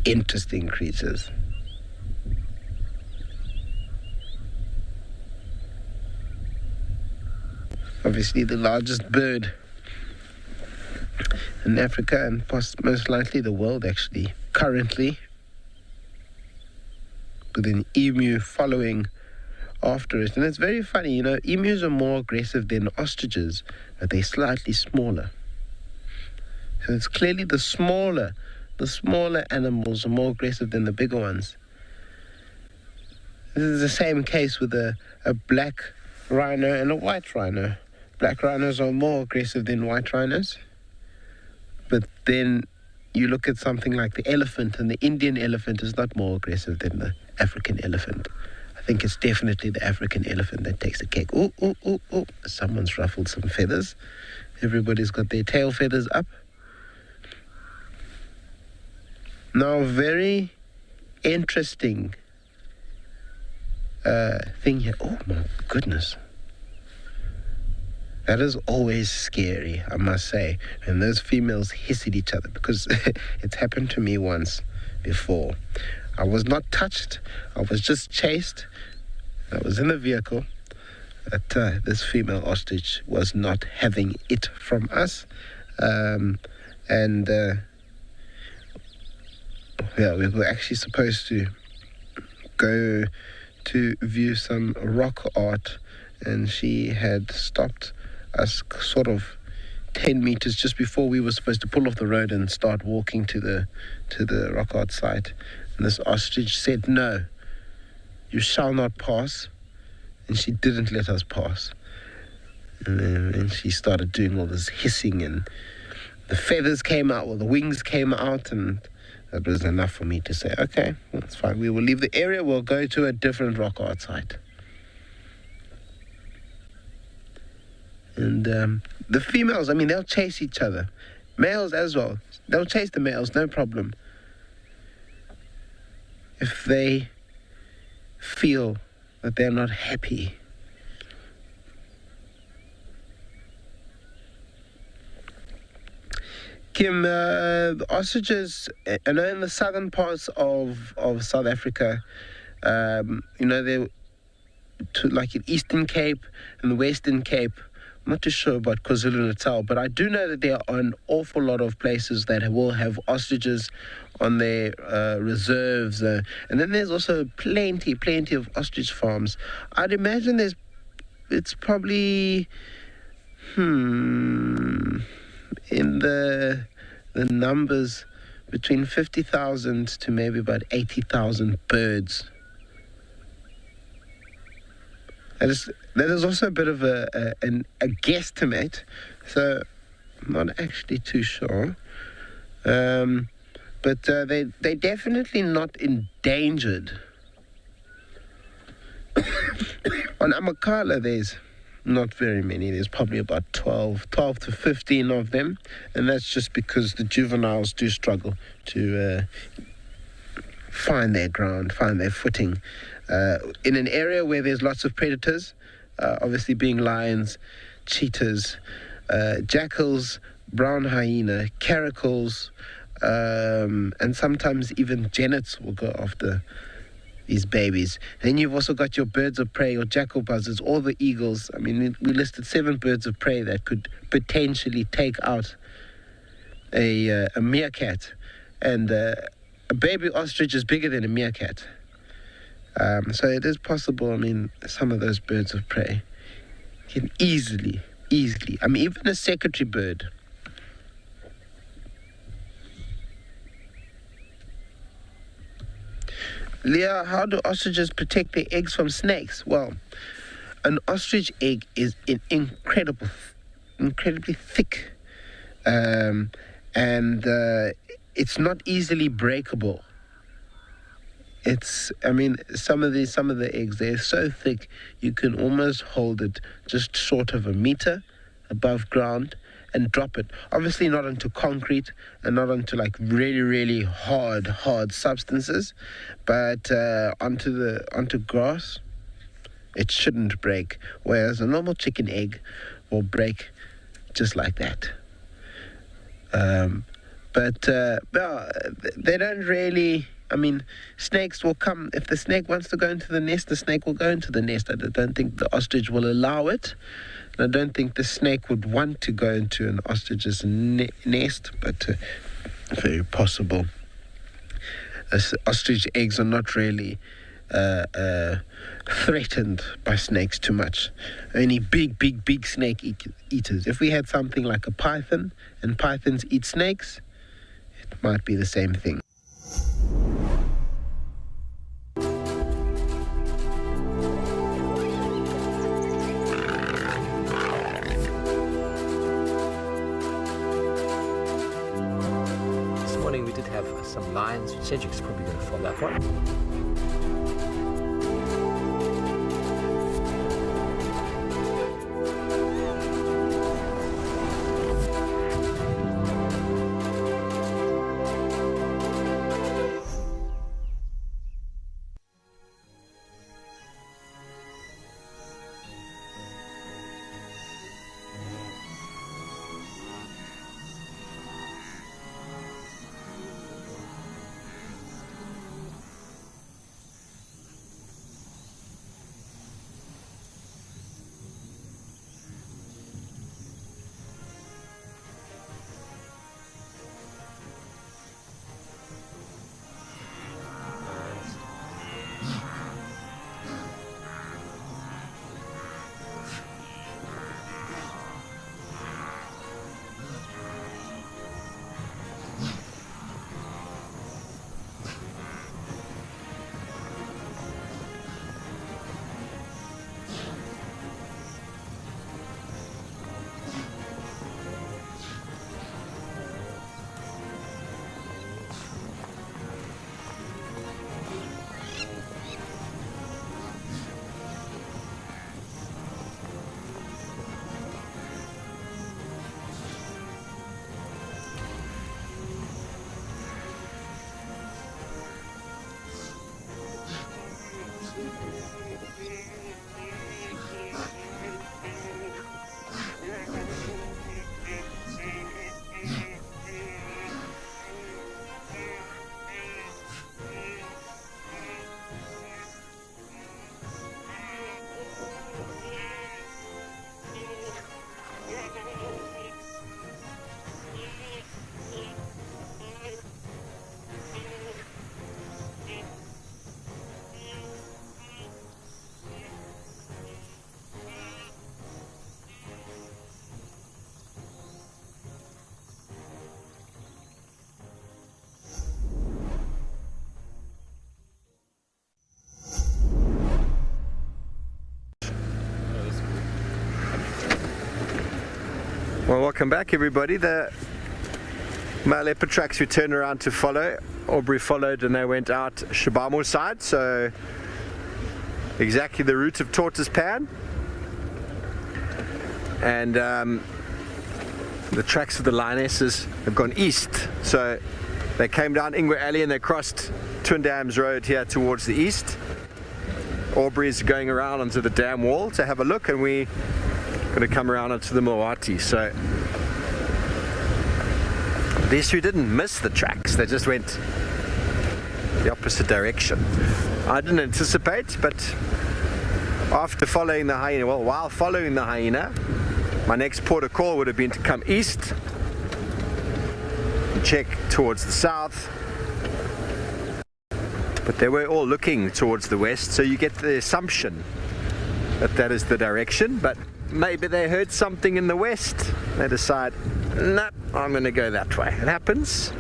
interesting creatures. Obviously the largest bird in Africa, and most likely the world actually, currently, with an emu following after it. And it's very funny, you know, emus are more aggressive than ostriches, but they're slightly smaller. So it's clearly the smaller animals are more aggressive than the bigger ones. This is the same case with a black rhino and a white rhino. Black rhinos are more aggressive than white rhinos. But then you look at something like the elephant, and the Indian elephant is not more aggressive than the African elephant. I think it's definitely the African elephant that takes the cake. Oh, oh, oh, oh. Someone's ruffled some feathers. Everybody's got their tail feathers up. Now, very interesting thing here. Oh, my goodness. That is always scary, I must say, when those females hiss at each other, because it's happened to me once before. I was not touched. I was just chased. I was in the vehicle. But this female ostrich was not having it from us. We were actually supposed to go to view some rock art, and she had stopped us sort of 10 meters just before we were supposed to pull off the road and start walking to the rock art site. And this ostrich said, "No, you shall not pass." And she didn't let us pass. And then she started doing all this hissing, and the feathers came out, or the wings came out, and that was enough for me to say, okay, that's fine. We will leave the area. We'll go to a different rock art site. And the females, I mean, they'll chase each other. Males as well. They'll chase the males, no problem. If they feel that they're not happy. Kim, the ostriches, I know in the southern parts of South Africa, they're like in Eastern Cape and the Western Cape. I'm not too sure about KwaZulu-Natal, but I do know that there are an awful lot of places that will have ostriches on their reserves. And then there's also plenty of ostrich farms. I'd imagine it's probably, in the numbers between 50,000 to maybe about 80,000 birds. That is also a bit of a guesstimate, so I'm not actually too sure. But they're definitely not endangered. On Amakhala, there's not very many. There's probably about 12 to 15 of them, and that's just because the juveniles do struggle to find their ground, find their footing. In an area where there's lots of predators, obviously being lions, cheetahs, jackals, brown hyena, caracals, and sometimes even genets will go after these babies. Then you've also got your birds of prey, your jackal buzzards, all the eagles. I mean, we listed 7 birds of prey that could potentially take out a meerkat, and a baby ostrich is bigger than a meerkat. So it is possible. I mean, some of those birds of prey can easily, I mean, even a secretary bird. Leah, how do ostriches protect their eggs from snakes? Well, an ostrich egg is incredibly thick, and it's not easily breakable. Some of the eggs, they're so thick you can almost hold it just short of a meter above ground and drop it. Obviously not onto concrete and not onto like really, really hard substances, but onto grass, it shouldn't break. Whereas a normal chicken egg will break just like that. But they don't really. I mean, snakes will come. If the snake wants to go into the nest, the snake will go into the nest. I don't think the ostrich will allow it. And I don't think the snake would want to go into an ostrich's nest, but very possible. Ostrich eggs are not really threatened by snakes too much. Only big snake eaters. If we had something like a python, and pythons eat snakes, it might be the same thing. This morning we did have some lions. Cedric's probably going to fall that one. Well, welcome back, everybody. The male leopard tracks we turned around to follow, Aubrey followed and they went out Shabamo side, so exactly the route of Tortoise Pan. And the tracks of the lionesses have gone east, so they came down Ingwe Alley and they crossed Twin Dams Road here towards the east. Aubrey is going around onto the dam wall to have a look, and we're going to come around onto the Mawati. So these two didn't miss the tracks, they just went the opposite direction. I didn't anticipate, but after following the hyena, well, while following the hyena, my next port of call would have been to come east and check towards the south. But they were all looking towards the west, so you get the assumption that that is the direction, but maybe they heard something in the west. They decide, no, I'm going to go that way. It happens.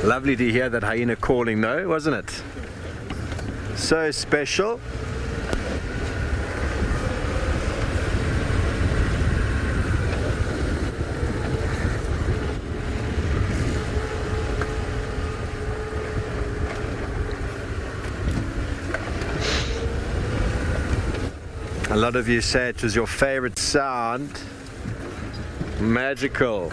Lovely to hear that hyena calling though, wasn't it? So special. A lot of you say it was your favorite sound. Magical.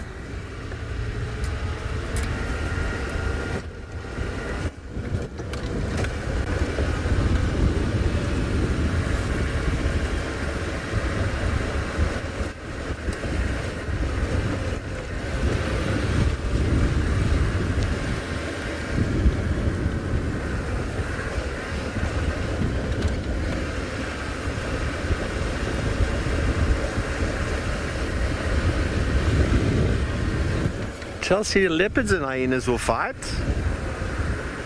Chelsea, leopards and hyenas will fight.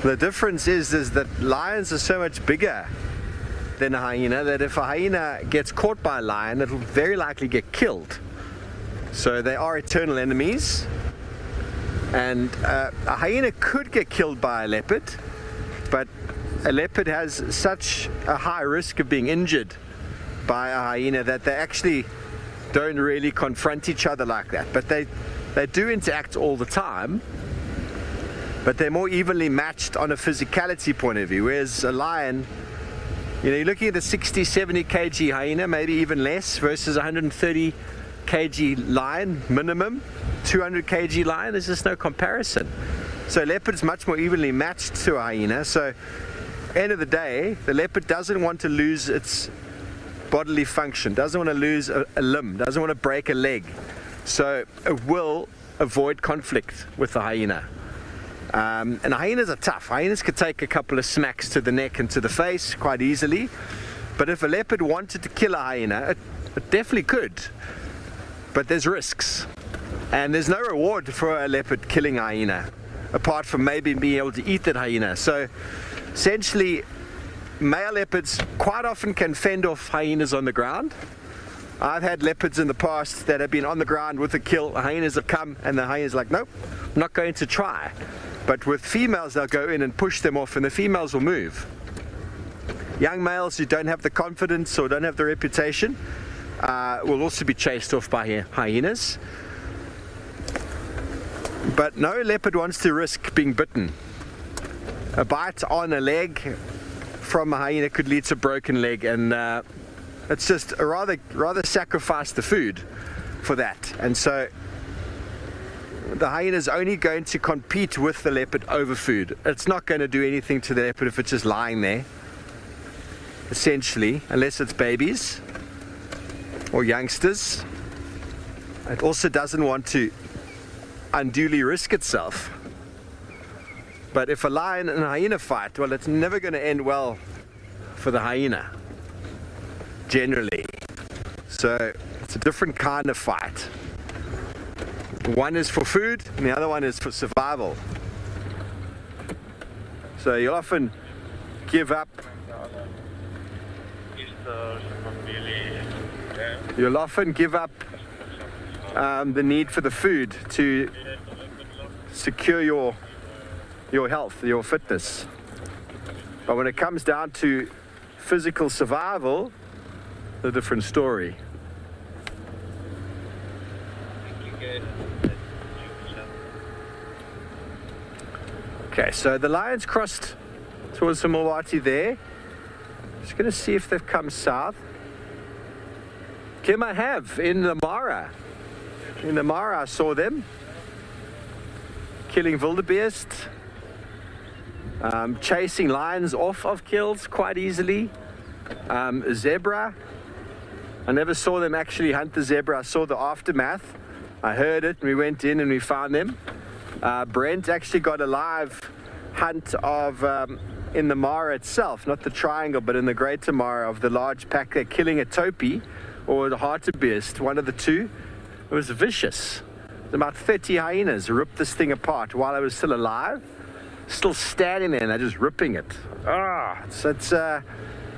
The difference is that lions are so much bigger than a hyena that if a hyena gets caught by a lion, it'll very likely get killed. So they are eternal enemies. And a hyena could get killed by a leopard, but a leopard has such a high risk of being injured by a hyena that they actually don't really confront each other like that. But they do interact all the time, but they're more evenly matched on a physicality point of view, whereas a lion, you know, you're looking at a 60, 70 kg hyena, maybe even less, versus 130 kg lion minimum, 200 kg lion. There's just no comparison. So leopard's much more evenly matched to a hyena. So end of the day, the leopard doesn't want to lose its bodily function, doesn't want to lose a limb, doesn't want to break a leg. So it will avoid conflict with the hyena. And hyenas are tough. Hyenas could take a couple of smacks to the neck and to the face quite easily. But if a leopard wanted to kill a hyena, it definitely could. But there's risks. And there's no reward for a leopard killing a hyena, apart from maybe being able to eat that hyena. So essentially, male leopards quite often can fend off hyenas on the ground. I've had leopards in the past that have been on the ground with a kill. Hyenas have come and the hyena's like, nope, I'm not going to try. But with females, they'll go in and push them off and the females will move. Young males who don't have the confidence or don't have the reputation will also be chased off by hyenas. But no leopard wants to risk being bitten. A bite on a leg from a hyena could lead to a broken leg, and it's just a rather sacrifice the food for that. And so the hyena is only going to compete with the leopard over food. It's not going to do anything to the leopard if it's just lying there, essentially, unless it's babies or youngsters. It also doesn't want to unduly risk itself. But if a lion and a hyena fight, well, it's never going to end well for the hyena, generally. So it's a different kind of fight. One is for food and the other one is for survival. So you'll often give up the need for the food to secure your health, your fitness. But when it comes down to physical survival, a different story. Okay, so the lions crossed towards the Mawati there. Just going to see if they've come south. Kim, I have in the Mara. In the Mara, I saw them killing wildebeest, chasing lions off of kills quite easily. Zebra, I never saw them actually hunt the zebra. I saw the aftermath. I heard it and we went in and we found them. Brent actually got a live hunt of in the Mara itself, not the triangle, but in the greater Mara, of the large pack there killing a topi or the hartebeest, one of the two. It was vicious. About 30 hyenas ripped this thing apart while I was still alive, still standing there, and they're just ripping it.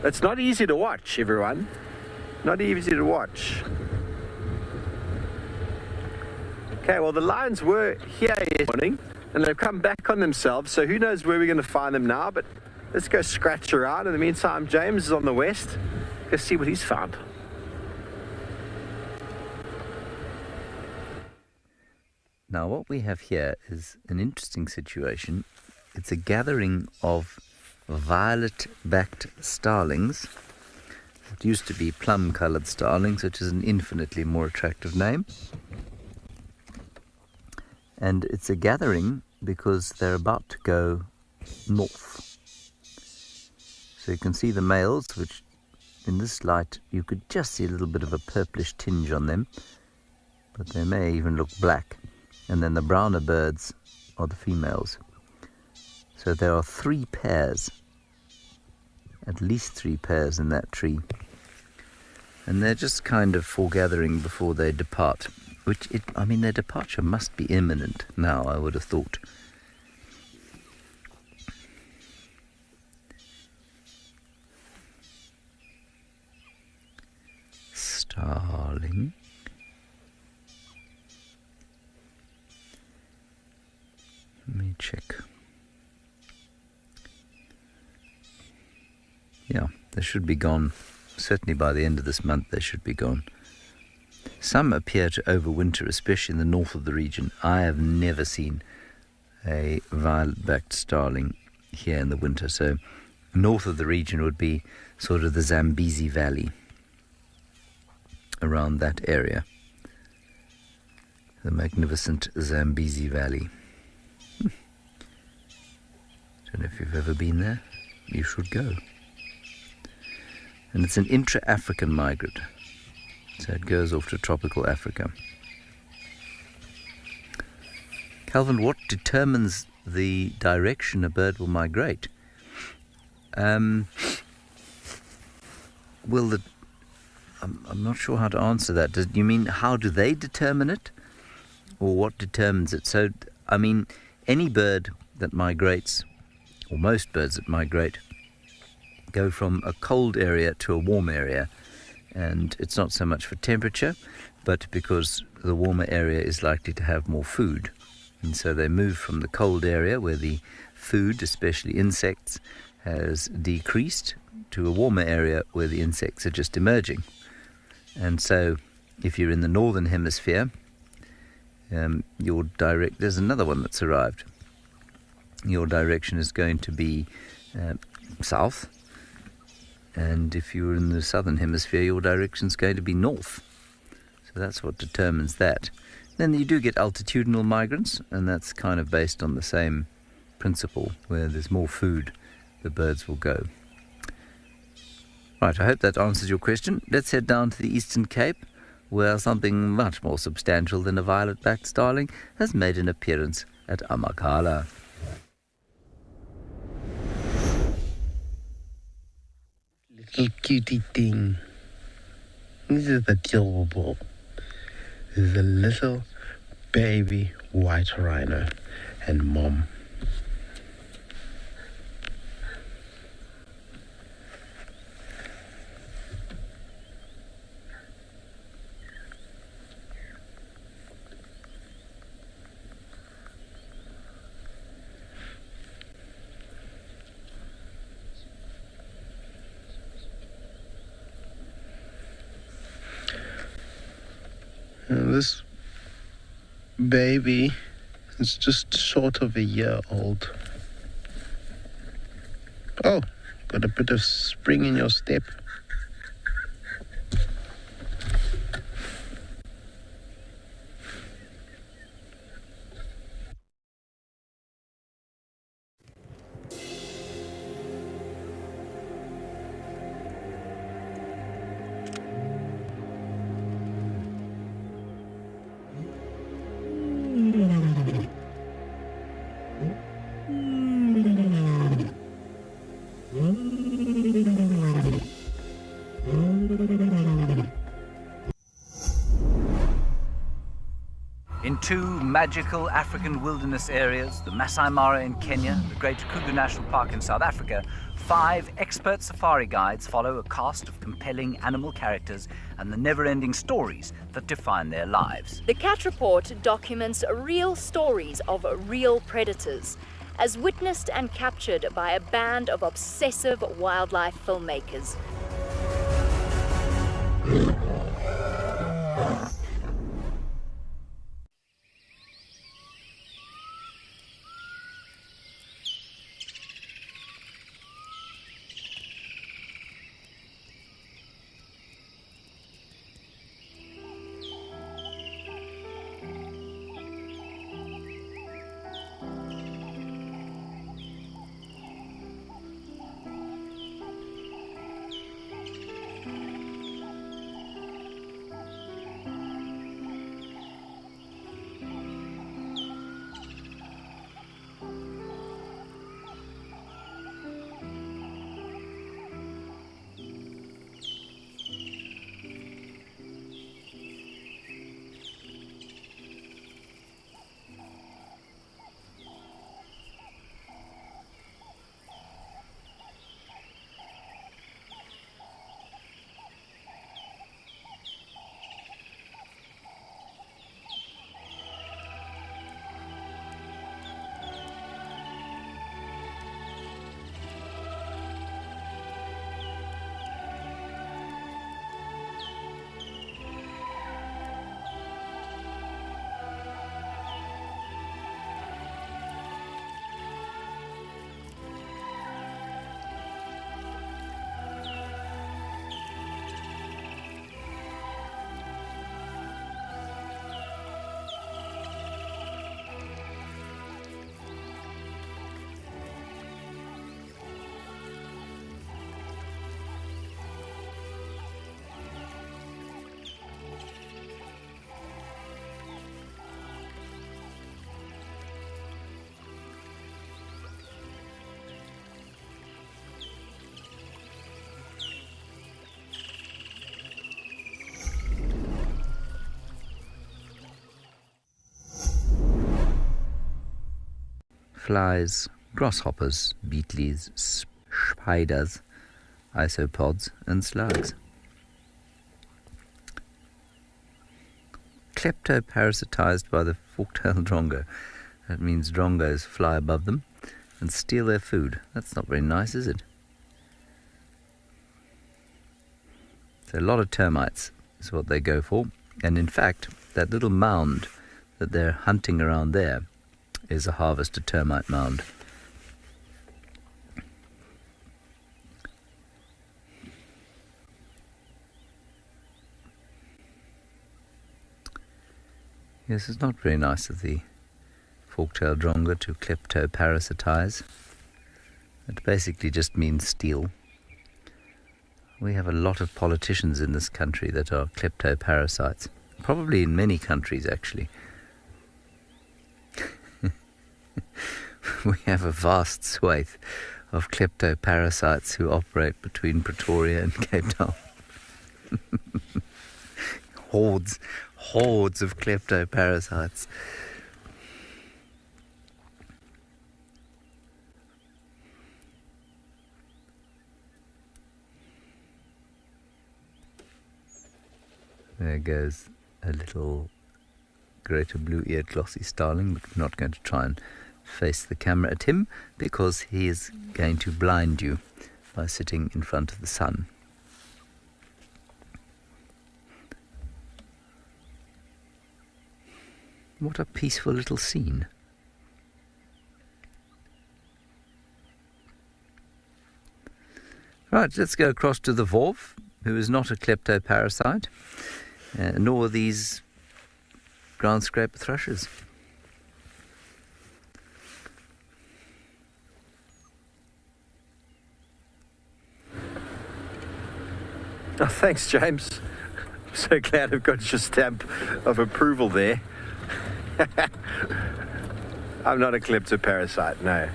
It's not easy to watch, everyone. Not easy to watch. Okay, well, the lions were here yesterday morning, and they've come back on themselves, so who knows where we're going to find them now, but let's go scratch around. In the meantime, James is on the west. Go see what he's found. Now, what we have here is an interesting situation. It's a gathering of violet-backed starlings. It used to be plum-coloured starlings, which is an infinitely more attractive name. And it's a gathering because they're about to go north. So you can see the males, which in this light you could just see a little bit of a purplish tinge on them, but they may even look black. And then the browner birds are the females. So there are 3 pairs, at least 3 pairs in that tree. And they're just kind of foregathering before they depart. Their departure must be imminent now, I would have thought. Starling. Let me check. Yeah, they should be gone. Certainly by the end of this month they should be gone. Some appear to overwinter, especially in the north of the region. I have never seen a violet-backed starling here in the winter. So north of the region would be sort of the Zambezi Valley, around that area. The magnificent Zambezi Valley. Don't know if you've ever been there. You should go. And it's an intra-African migrant, so it goes off to tropical Africa. Calvin, what determines the direction a bird will migrate? I'm not sure how to answer that. Do you mean how do they determine it, or what determines it? So, any bird that migrates, or most birds that migrate, go from a cold area to a warm area, and it's not so much for temperature, but because the warmer area is likely to have more food. And so they move from the cold area where the food, especially insects, has decreased, to a warmer area where the insects are just emerging. And so if you're in the northern hemisphere, there's another one that's arrived. Your direction is going to be south, and if you're in the southern hemisphere, your direction is going to be north. So that's what determines that. Then you do get altitudinal migrants, and that's kind of based on the same principle. Where there's more food, the birds will go. Right, I hope that answers your question. Let's head down to the Eastern Cape, where something much more substantial than a violet-backed starling has made an appearance at Amakhala. Little cutie thing. This is adorable. This is a little baby white rhino and mom. This baby is just short of a year old. Oh, got a bit of spring in your step. In two magical African wilderness areas, the Masai Mara in Kenya, the Great Kruger National Park in South Africa, 5 expert safari guides follow a cast of compelling animal characters and the never-ending stories that define their lives. The Cat Report documents real stories of real predators, as witnessed and captured by a band of obsessive wildlife filmmakers. Flies, grasshoppers, beetles, spiders, isopods and slugs. Kleptoparasitized by the fork-tailed drongo. That means drongos fly above them and steal their food. That's not very nice, is it? So a lot of termites is what they go for. And in fact, that little mound that they're hunting around there is a harvested termite mound. Yes, it's not very nice of the fork-tailed drongo to kleptoparasitize. It basically just means steal. We have a lot of politicians in this country that are kleptoparasites. Probably in many countries, actually. We have a vast swathe of kleptoparasites who operate between Pretoria and Cape Town. Hordes of kleptoparasites. There goes a little greater blue-eared glossy starling, but we're not going to try and face the camera at him because he is going to blind you by sitting in front of the sun. What a peaceful little scene. Right, let's go across to the Vorf, who is not a kleptoparasite, nor are these ground scraper thrushes. Oh, thanks, James. I'm so glad I've got your stamp of approval there. I'm not a kleptoparasite, no.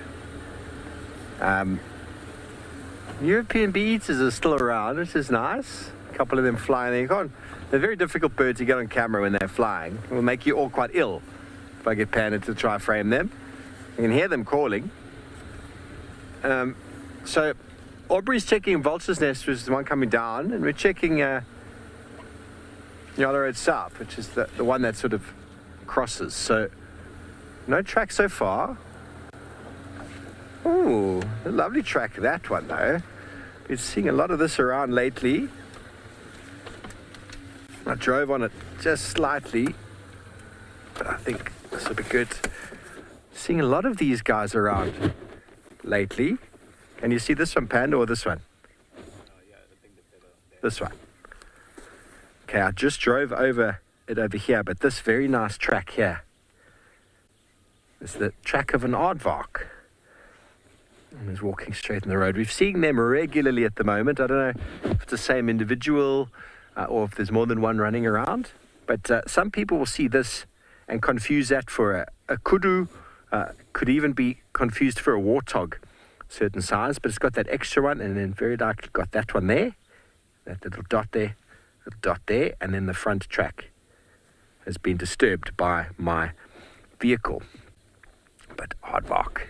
European bee-eaters are still around, which is nice. A couple of them flying. They're very difficult birds to get on camera when they're flying. It will make you all quite ill if I get Panda to try frame them. You can hear them calling. So Aubrey's checking Vulture's Nest, which is the one coming down, and we're checking Yellow Road South, which is the one that sort of crosses. So no track so far. Ooh, a lovely track, that one though. Been seeing a lot of this around lately. I drove on it just slightly, but I think this will be good. Seeing a lot of these guys around lately. Can you see this one, Panda, or this one? This one. Okay, I just drove over it over here, but this very nice track here is the track of an aardvark. And he's walking straight in the road. We've seen them regularly at the moment. I don't know if it's the same individual or if there's more than one running around. But some people will see this and confuse that for a kudu. Could even be confused for a warthog, certain size. But it's got that extra one, and then very likely got that one there. That little dot there, and then the front track has been disturbed by my vehicle. But aardvark.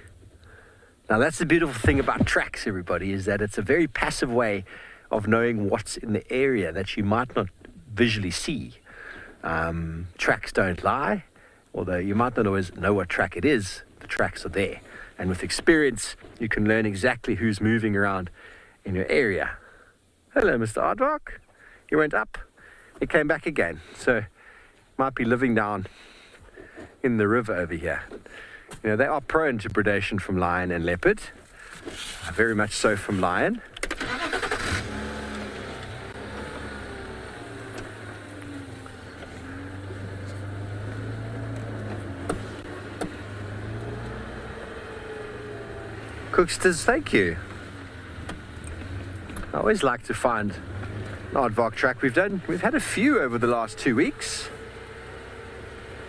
Now that's the beautiful thing about tracks, everybody, is that it's a very passive way of knowing what's in the area that you might not visually see. Tracks don't lie, although you might not always know what track it is. The tracks are there. And with experience, you can learn exactly who's moving around in your area. Hello, Mr. Aardvark. He went up, he came back again. So might be living down in the river over here. You know, they are prone to predation from lion and leopard, very much so from lion. Cooksters, thank you. I always like to find an aardvark track. We've had a few over the last 2 weeks.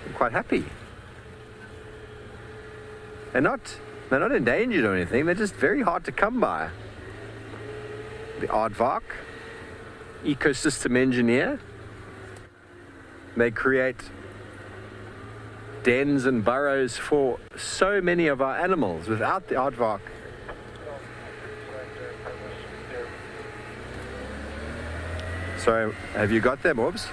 I'm quite happy. They're not endangered or anything. They're just very hard to come by. The aardvark, ecosystem engineer. They create dens and burrows for so many of our animals. Without the aardvark, sorry, have you got them, Orbs?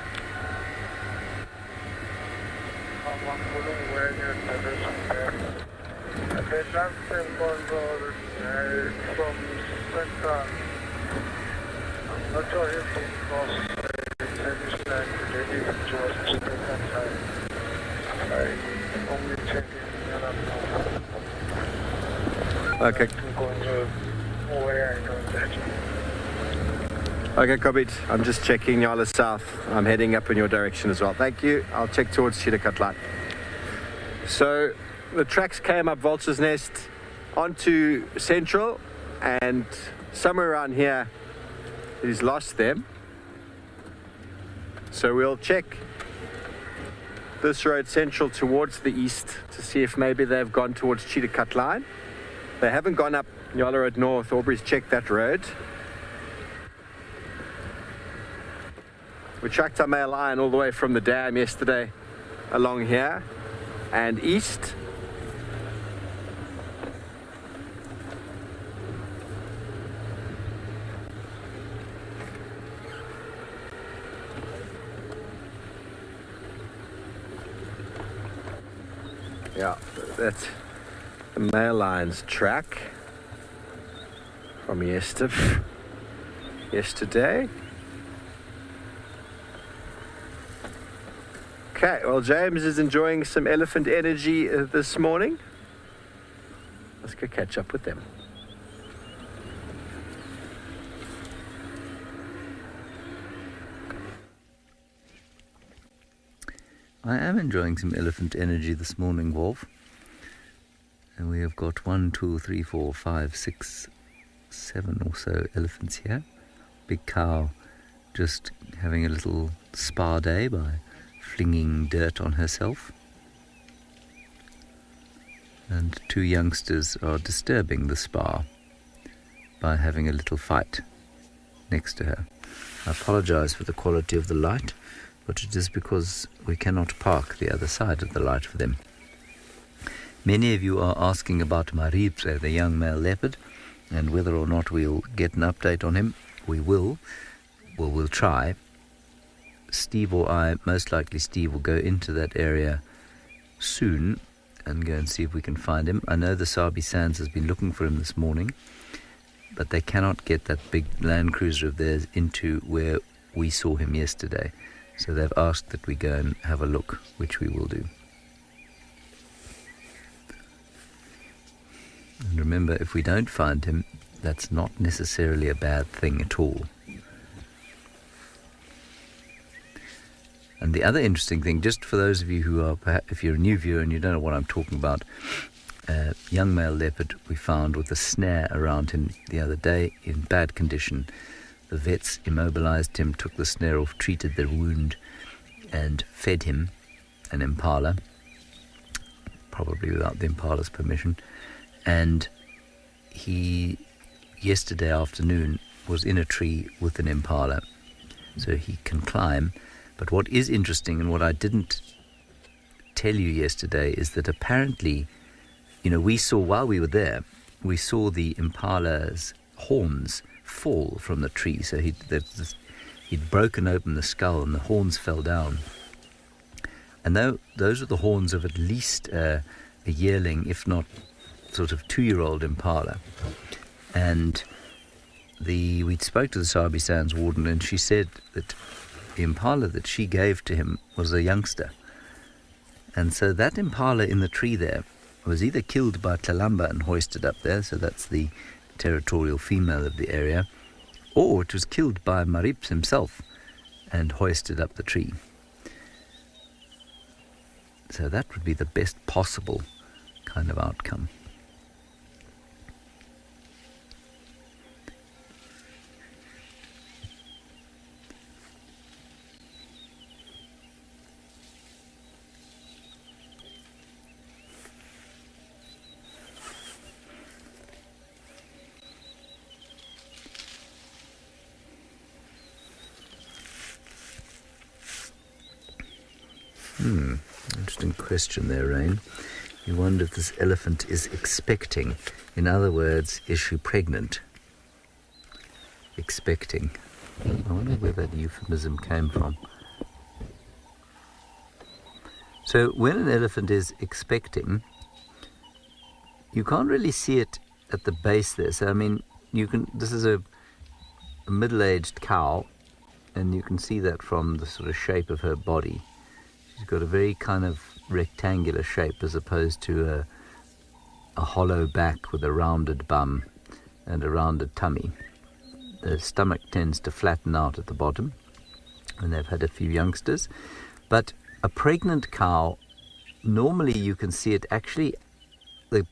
Okay. Okay, copied. I'm just checking Yala South. I'm heading up in your direction as well. Thank you. I'll check towards Chitakatlan. So the tracks came up Vulture's Nest onto Central, and somewhere around here he's lost them. So we'll check this road Central towards the east to see if maybe they've gone towards Chitakatlan. They haven't gone up Yala Road North. Aubrey's checked that road. We tracked our male lion all the way from the dam yesterday along here and east. Yeah, that's the male lion's track from yesterday. Okay, well, James is enjoying some elephant energy this morning. Let's go catch up with them. I am enjoying some elephant energy this morning, Wolf. And we have got 1, 2, 3, 4, 5, 6, 7 or so elephants here. Big cow just having a little spa day by flinging dirt on herself. And 2 youngsters are disturbing the spa by having a little fight next to her. I apologize for the quality of the light, but it is because we cannot park the other side of the light for them. Many of you are asking about Maritre, the young male leopard, and whether or not we'll get an update on him. We will. Well, we'll try. Steve or I, most likely Steve, will go into that area soon and go and see if we can find him. I know the Sabi Sands has been looking for him this morning, but they cannot get that big Land Cruiser of theirs into where we saw him yesterday. So they've asked that we go and have a look, which we will do. And remember, if we don't find him, that's not necessarily a bad thing at all. And the other interesting thing, just for those of you who are, if you're a new viewer and you don't know what I'm talking about, a young male leopard we found with a snare around him the other day in bad condition. The vets immobilized him, took the snare off, treated the wound, and fed him an impala, probably without the impala's permission. And he, yesterday afternoon, was in a tree with an impala, so he can climb. But what is interesting, and what I didn't tell you yesterday, is that apparently, we saw, while we were there, we saw the impala's horns fall from the tree. So he'd broken open the skull and the horns fell down. And those are the horns of at least a yearling, if not sort of 2-year-old impala. And we spoke to the Sabi Sands warden, and she said that the impala that she gave to him was a youngster. And so that impala in the tree there was either killed by Tlalamba and hoisted up there, so that's the territorial female of the area, or it was killed by Marips himself and hoisted up the tree. So that would be the best possible kind of outcome. Interesting question there, Rain. You wonder if this elephant is expecting. In other words, is she pregnant? Expecting. I wonder where that euphemism came from. So when an elephant is expecting, you can't really see it at the base there. So, this is a middle-aged cow, and you can see that from the sort of shape of her body. She's got a very kind of rectangular shape as opposed to a hollow back with a rounded bum and a rounded tummy. The stomach tends to flatten out at the bottom, and they've had a few youngsters. But a pregnant cow, normally you can see it actually, the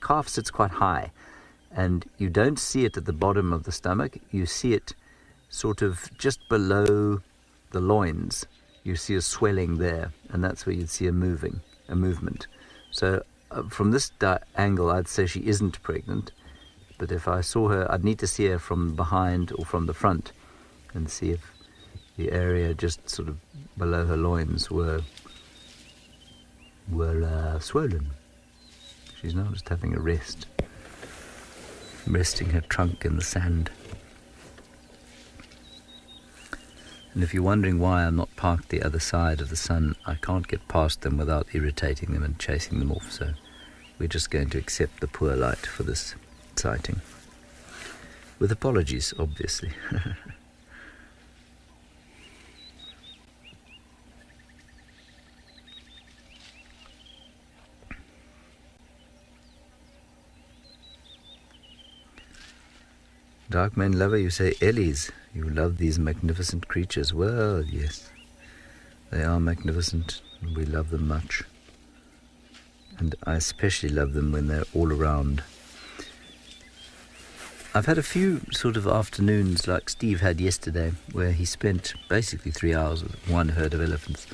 calf sits quite high, and you don't see it at the bottom of the stomach. You see it sort of just below the loins. You see a swelling there, and that's where you'd see a movement. So from this angle, I'd say she isn't pregnant. But if I saw her, I'd need to see her from behind or from the front and see if the area just sort of below her loins were swollen. She's now just having a rest, resting her trunk in the sand. And if you're wondering why I'm not parked the other side of the sun, I can't get past them without irritating them and chasing them off. So we're just going to accept the poor light for this sighting. With apologies, obviously. Dark man lover, you say Ellies. You love these magnificent creatures. Well, yes, they are magnificent, and we love them much. And I especially love them when they're all around. I've had a few sort of afternoons like Steve had yesterday, where he spent basically 3 hours with one herd of elephants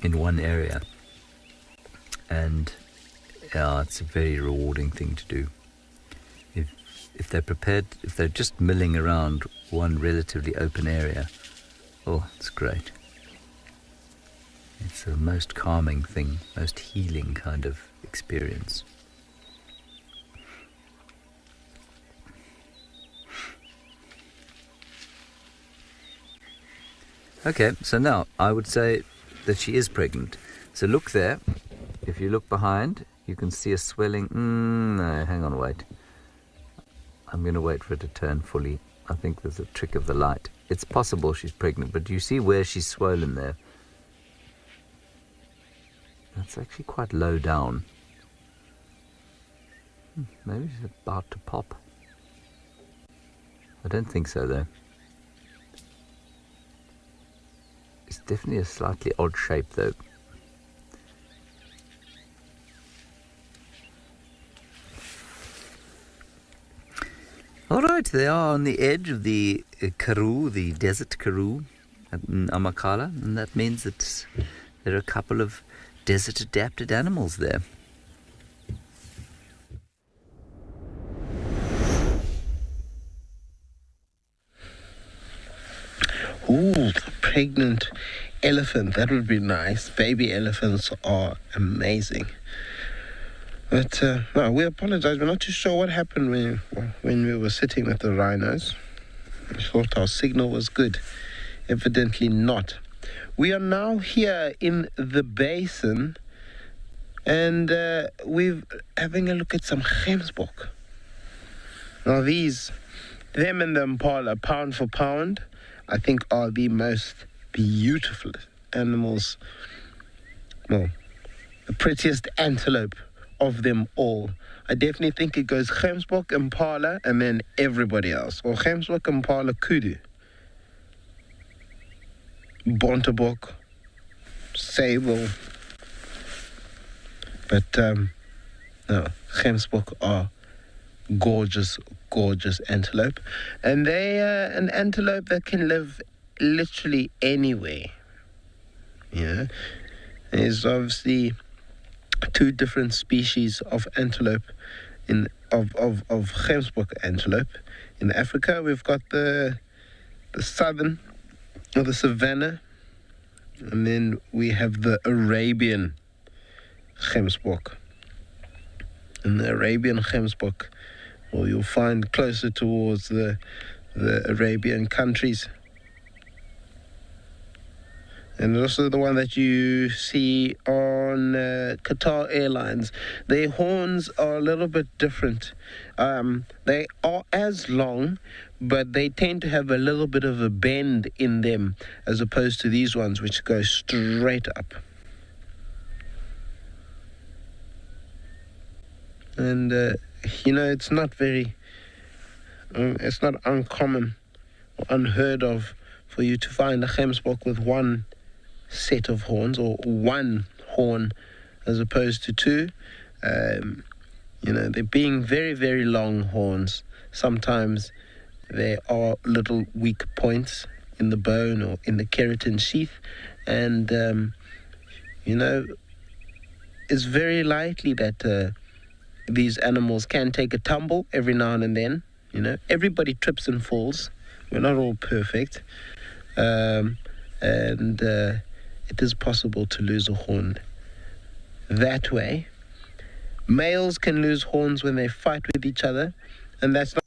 in one area. And yeah, it's a very rewarding thing to do. If they're prepared, if they're just milling around one relatively open area, oh, it's great. It's the most calming thing, most healing kind of experience. Okay, so now I would say that she is pregnant. So look there. If you look behind, you can see a swelling. No, hang on, wait. I'm going to wait for it to turn fully. I think there's a trick of the light. It's possible she's pregnant, but do you see where she's swollen there? That's actually quite low down. Maybe she's about to pop. I don't think so, though. It's definitely a slightly odd shape, though. All right, they are on the edge of the Karoo, the desert Karoo in Amakala, and that means that there are a couple of desert-adapted animals there. Ooh, pregnant elephant, that would be nice. Baby elephants are amazing. But no, we apologize. We're not too sure what happened when we were sitting with the rhinos. We thought our signal was good. Evidently not. We are now here in the basin, and we're having a look at some gemsbok. Now them and the impala, pound for pound, I think are the most beautiful animals. Well, the prettiest antelope of them all. I definitely think it goes gemsbok, impala, and then everybody else. Or gemsbok, impala, kudu, bontebok, sable. But no, gemsbok are gorgeous, gorgeous antelope, and they an antelope that can live literally anywhere. Yeah, there's obviously two different species of antelope of gemsbok antelope. In Africa, we've got the southern, or the savanna, and then we have the Arabian gemsbok. And the Arabian gemsbok, well, you'll find closer towards the Arabian countries. And also the one that you see on Qatar Airlines. Their horns are a little bit different. They are as long, but they tend to have a little bit of a bend in them, as opposed to these ones which go straight up. And, it's not it's not uncommon or unheard of for you to find a gemsbok with one set of horns, or one horn as opposed to two. They're being very, very long horns. Sometimes there are little weak points in the bone or in the keratin sheath, and it's very likely that these animals can take a tumble every now and then. Everybody trips and falls. We're not all perfect, and it is possible to lose a horn that way. Males can lose horns when they fight with each other, and that's not.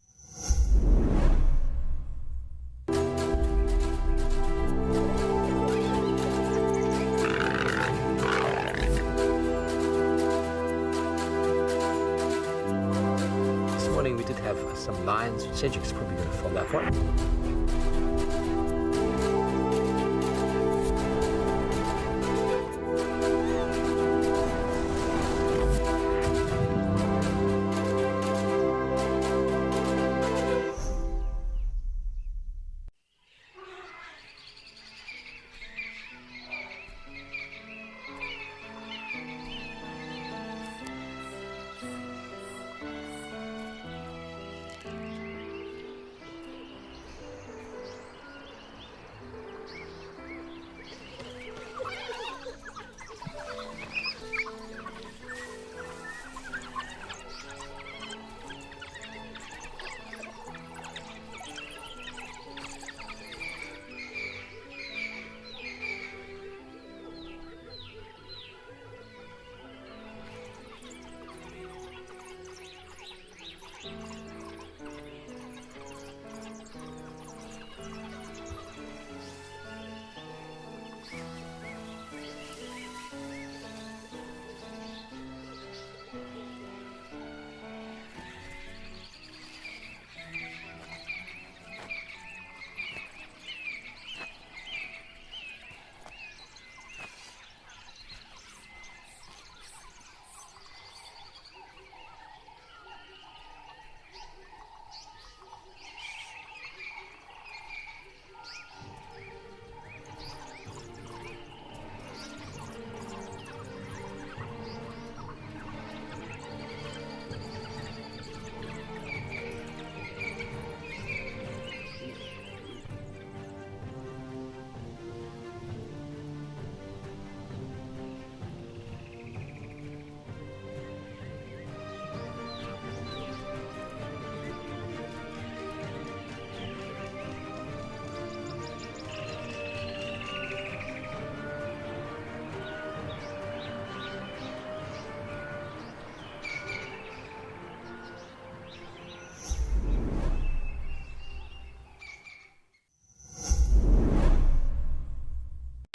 This morning we did have some lions. Cedric's probably going to follow that one.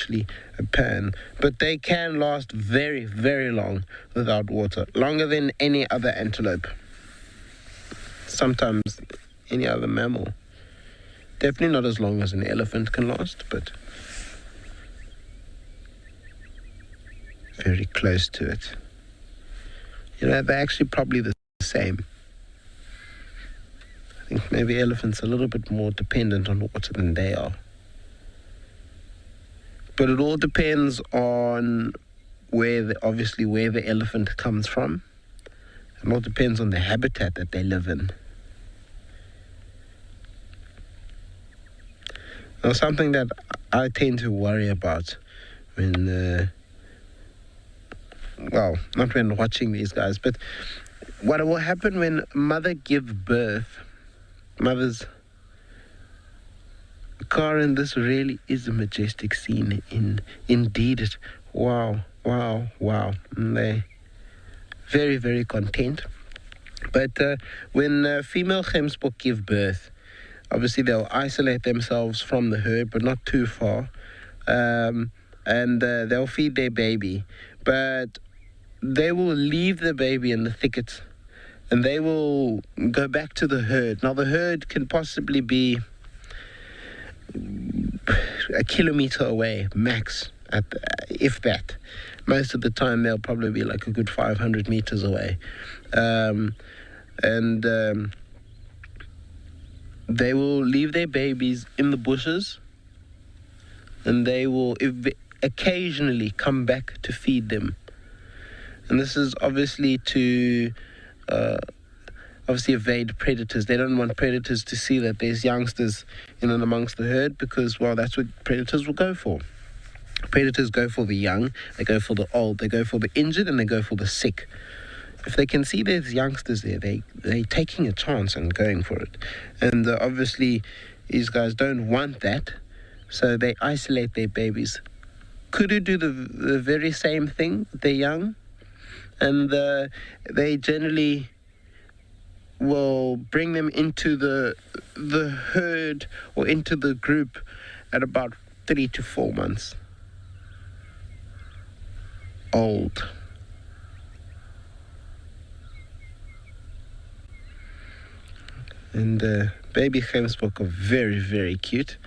obviously a pan. But they can last very, very long without water. Longer than any other antelope. Sometimes any other mammal. Definitely not as long as an elephant can last, but very close to it. You know, they're actually probably the same. I think maybe elephants are a little bit more dependent on water than they are. But it all depends on where the elephant comes from. It all depends on the habitat that they live in. Now, something that I tend to worry about when, not when watching these guys, but what will happen when mother gives birth, Karen, this really is a majestic scene. Indeed, wow. And they're very, very content. But when female gemsbok give birth, obviously they'll isolate themselves from the herd, but not too far. And they'll feed their baby. But they will leave the baby in the thicket and they will go back to the herd. Now, the herd can possibly be a kilometer away, max, if that. Most of the time, they'll probably be like a good 500 meters away. They will leave their babies in the bushes, and they will occasionally come back to feed them. And this is obviously to evade predators. They don't want predators to see that there's youngsters in and amongst the herd, because, well, that's what predators will go for. Predators go for the young, they go for the old, they go for the injured, and they go for the sick. If they can see there's youngsters there, they're taking a chance and going for it. And obviously, these guys don't want that, so they isolate their babies. Kudu do the very same thing with their young, and they generally will bring them into the herd or into the group at about 3 to 4 months old. And baby gemsbok are very, very cute.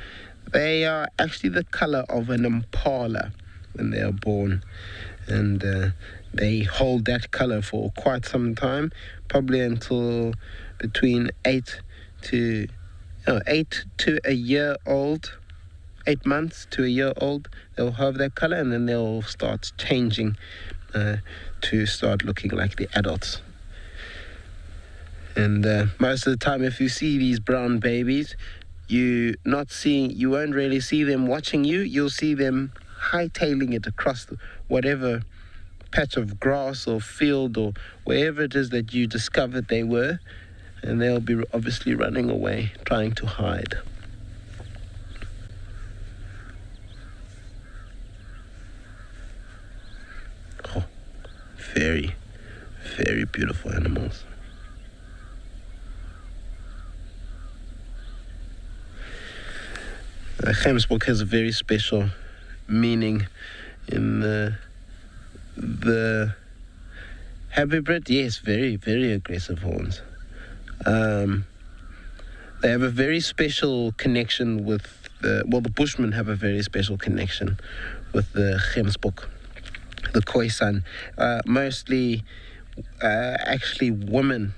They are actually the color of an impala when they are born, and they hold that color for quite some time, probably until between 8 to a year old. 8 months to a year old, they'll have that color, and then they'll start changing to start looking like the adults. And most of the time, if you see these brown babies, you won't really see them watching you. You'll see them hightailing it across whatever patch of grass or field or wherever it is that you discovered they were, and they'll be obviously running away, trying to hide. Oh, very, very beautiful animals. The gemsbok has a very special meaning in the habibrit. Yes, very, very aggressive horns. They have a very special connection with the Bushmen have a very special connection with the gemsbok, the Khoisan. Mostly, actually, women,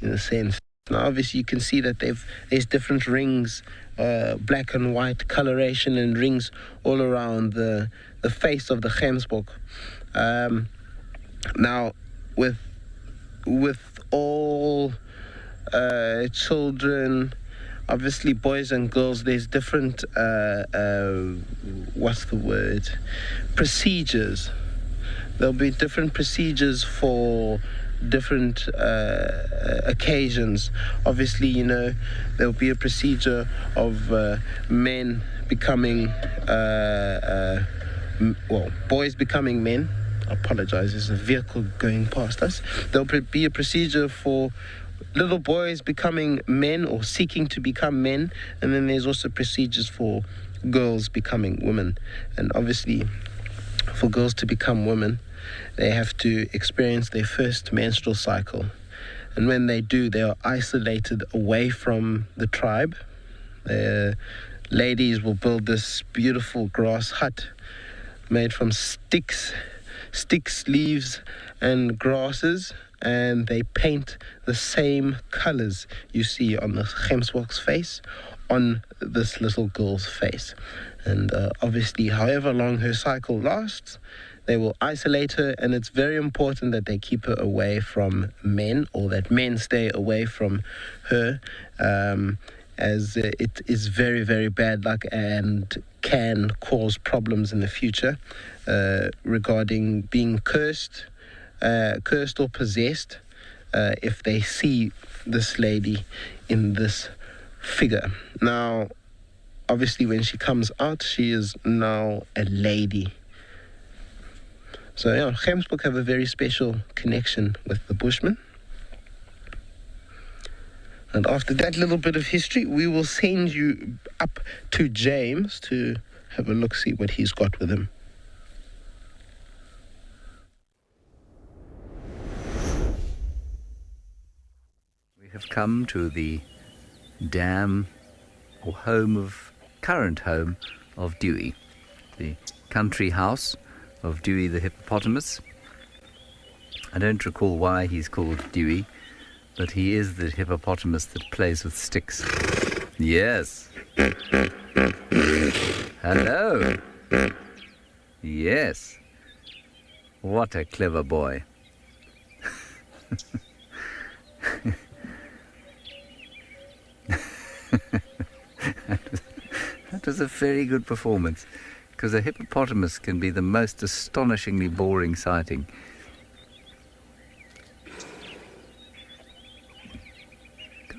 in a sense. Now, obviously, you can see that there's different rings, black and white coloration, and rings all around the face of the gemsbok. Now, with all children, obviously boys and girls, there's different procedures. There'll be different procedures for different occasions. Obviously, there'll be a procedure of men becoming boys becoming men. I apologize, there's a vehicle going past us. There'll be a procedure for little boys becoming men or seeking to become men, and then there's also procedures for girls becoming women. And obviously, for girls to become women, they have to experience their first menstrual cycle. And when they do, they are isolated away from the tribe. Ladies will build this beautiful grass hut made from sticks, leaves, and grasses, and they paint the same colors you see on the gemsbok's face on this little girl's face. And obviously, however long her cycle lasts, they will isolate her, and it's very important that they keep her away from men, or that men stay away from her, as it is very, very bad luck and can cause problems in the future regarding being cursed or possessed if they see this lady in this figure. Now, obviously, when she comes out, she is now a lady. So, yeah, Gemsbok have a very special connection with the Bushmen. And after that little bit of history, we will send you up to James to have a look, see what he's got with him. We have come to the dam or current home of Dewey, the country house of Dewey the hippopotamus. I don't recall why he's called Dewey, but he is the hippopotamus that plays with sticks. Yes. Hello. Yes. What a clever boy. That was a very good performance, because a hippopotamus can be the most astonishingly boring sighting.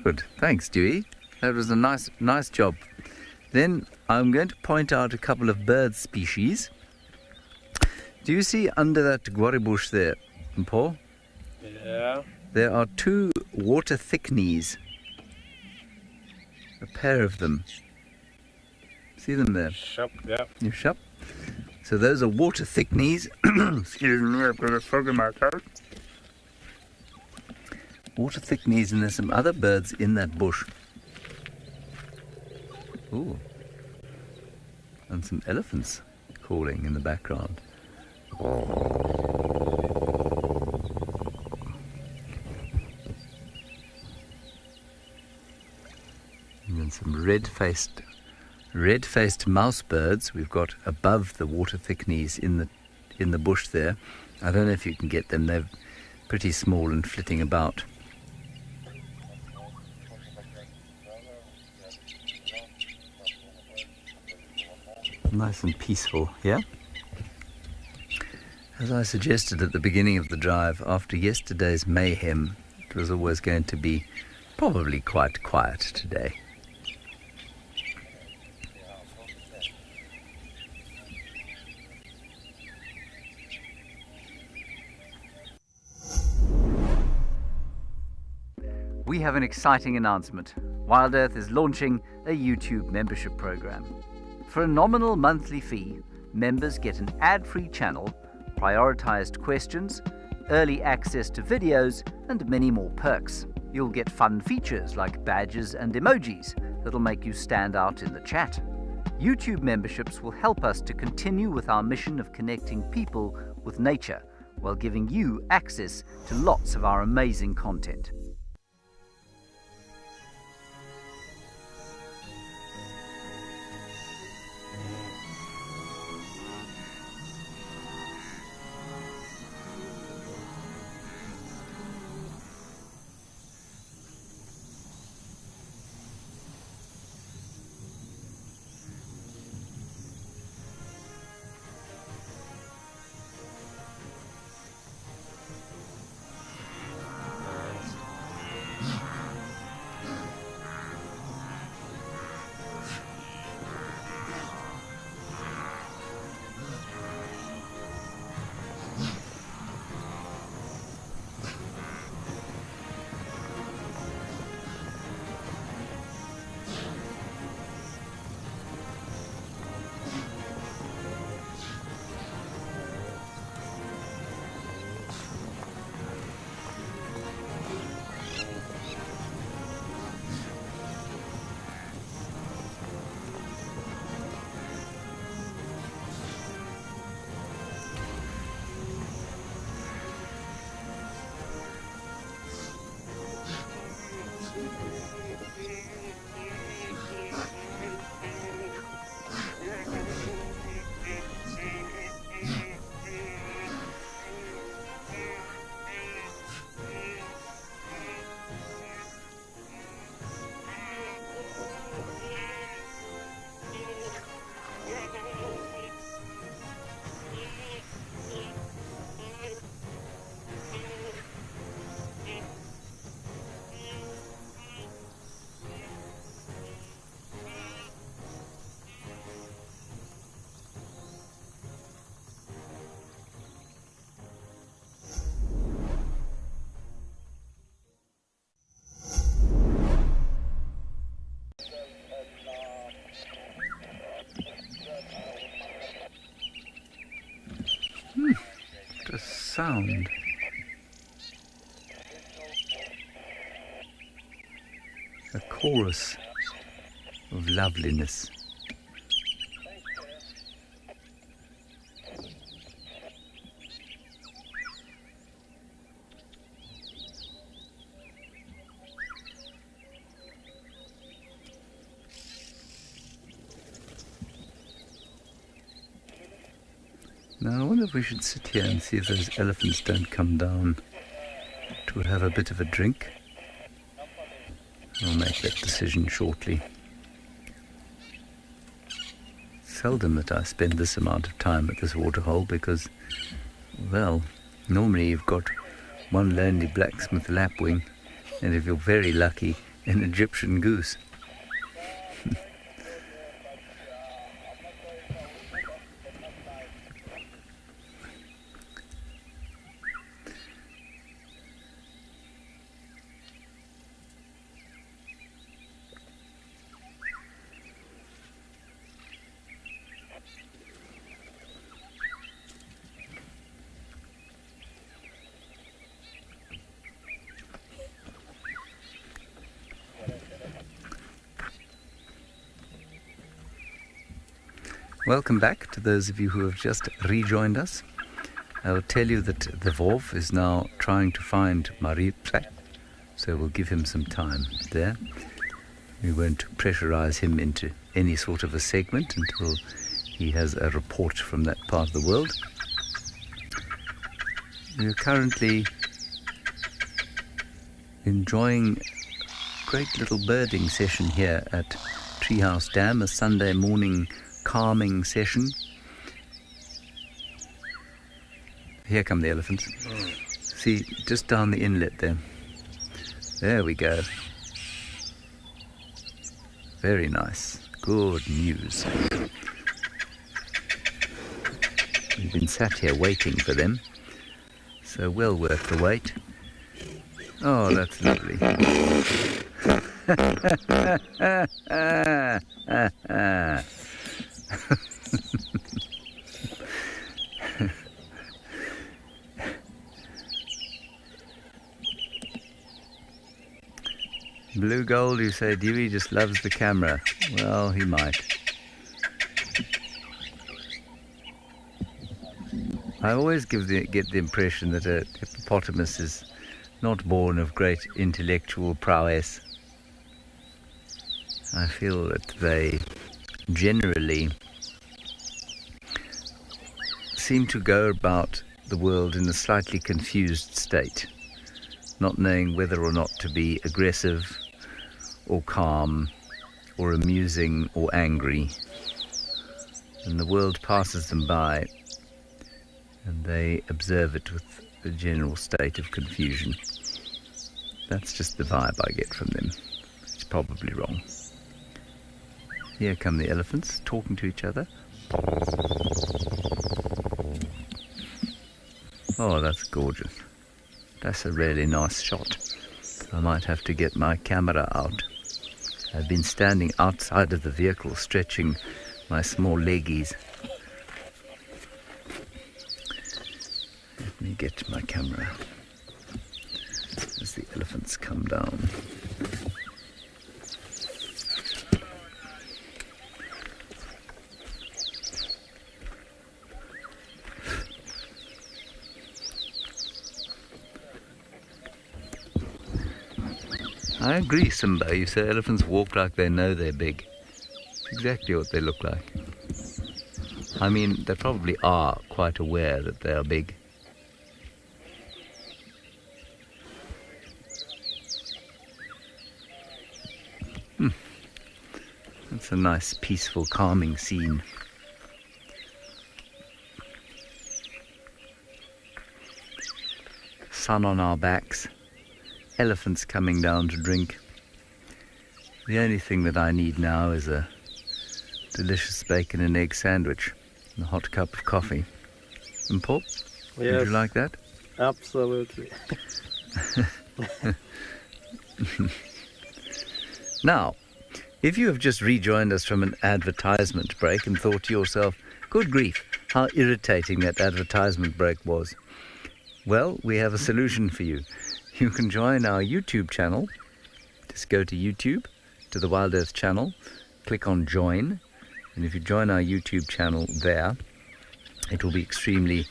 Good, thanks, Dewey. That was a nice job. Then I'm going to point out a couple of bird species. Do you see under that guarri bush there, Paul? Yeah. There are two water thicknees. A pair of them. See them there? Shop, yeah. You shop. So those are water thickneys. Excuse me, I've got a frog in my throat. Water thickneys, and there's some other birds in that bush. Ooh. And some elephants calling in the background. And then some red-faced mouse birds we've got above the water thickneys in the bush there. I don't know if you can get them. They're pretty small and flitting about. Nice and peaceful, yeah? As I suggested at the beginning of the drive, after yesterday's mayhem, it was always going to be probably quite quiet today. We have an exciting announcement. Wild Earth is launching a YouTube membership program. For a nominal monthly fee, members get an ad-free channel, prioritized questions, early access to videos, and many more perks. You'll get fun features like badges and emojis that'll make you stand out in the chat. YouTube memberships will help us to continue with our mission of connecting people with nature while giving you access to lots of our amazing content. sound? A chorus of loveliness. Now I wonder if we should sit here and see if those elephants don't come down to have a bit of a drink. I'll make that decision shortly. Seldom that I spend this amount of time at this waterhole because, well, normally you've got one lonely blacksmith lapwing and if you're very lucky, an Egyptian goose. Welcome back to those of you who have just rejoined us. I will tell you that the Wolf is now trying to find Mariepse, so we'll give him some time there. We won't pressurize him into any sort of a segment until he has a report from that part of the world. We're currently enjoying a great little birding session here at Treehouse Dam, a Sunday morning calming session. Here come the elephants. See, just down the inlet there. There we go. Very nice. Good news. We've been sat here waiting for them, so well worth the wait. Oh, that's lovely. Blue Gold, you say Dewey just loves the camera. Well, he might. I always get the impression that a hippopotamus is not born of great intellectual prowess. I feel that they generally seem to go about the world in a slightly confused state, not knowing whether or not to be aggressive or calm or amusing or angry. And the world passes them by and they observe it with a general state of confusion. That's just the vibe I get from them. It's probably wrong. Here come the elephants talking to each other. Oh, that's gorgeous. That's a really nice shot. I might have to get my camera out. I've been standing outside of the vehicle stretching my small leggies. Let me get my camera as the elephants come down. I agree, Simba. You say elephants walk like they know they're big. It's exactly what they look like. I mean, they probably are quite aware that they are big. That's a nice, peaceful, calming scene. Sun on our backs. Elephants coming down to drink. The only thing that I need now is a delicious bacon and egg sandwich and a hot cup of coffee. And Paul, would you like that? Absolutely. Now, if you have just rejoined us from an advertisement break and thought to yourself, good grief, how irritating that advertisement break was, Well, we have a solution for you. You can join our YouTube channel. Just go to YouTube, to the Wild Earth channel, click on join, and if you join our YouTube channel there, it will be extremely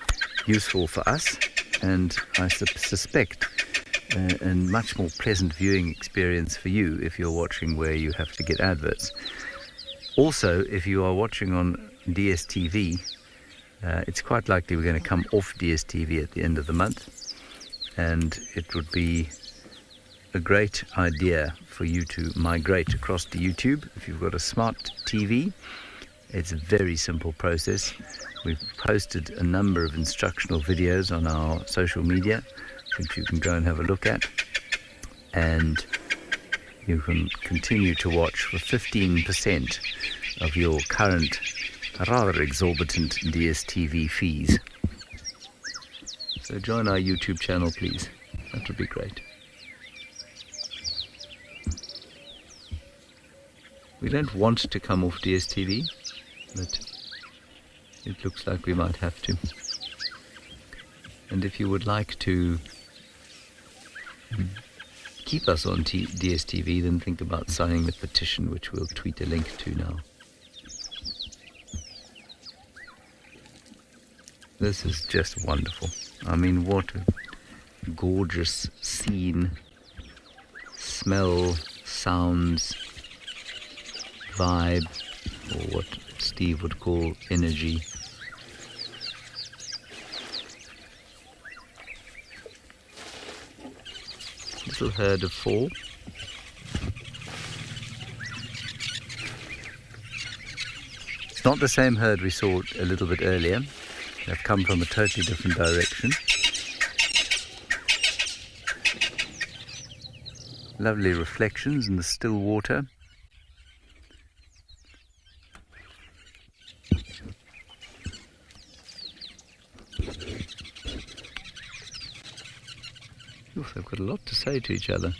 useful for us, and I suspect a much more pleasant viewing experience for you if you're watching where you have to get adverts. Also, if you are watching on DSTV, it's quite likely we're going to come off DSTV at the end of the month, and it would be a great idea for you to migrate across to YouTube. If you've got a smart TV, it's a very simple process. We've posted a number of instructional videos on our social media, which you can go and have a look at, and you can continue to watch for 15% of your current rather exorbitant DSTV fees. So join our YouTube channel, please. That would be great. We don't want to come off DSTV, but it looks like we might have to. And if you would like to keep us on DSTV, then think about signing the petition, which we'll tweet a link to now. This is just wonderful. I mean, what a gorgeous scene, smell, sounds, vibe, or what Steve would call energy. Little herd of 4. It's not the same herd we saw a little bit earlier. They've come from a totally different direction. Lovely reflections in the still water. Oof, they've got a lot to say to each other.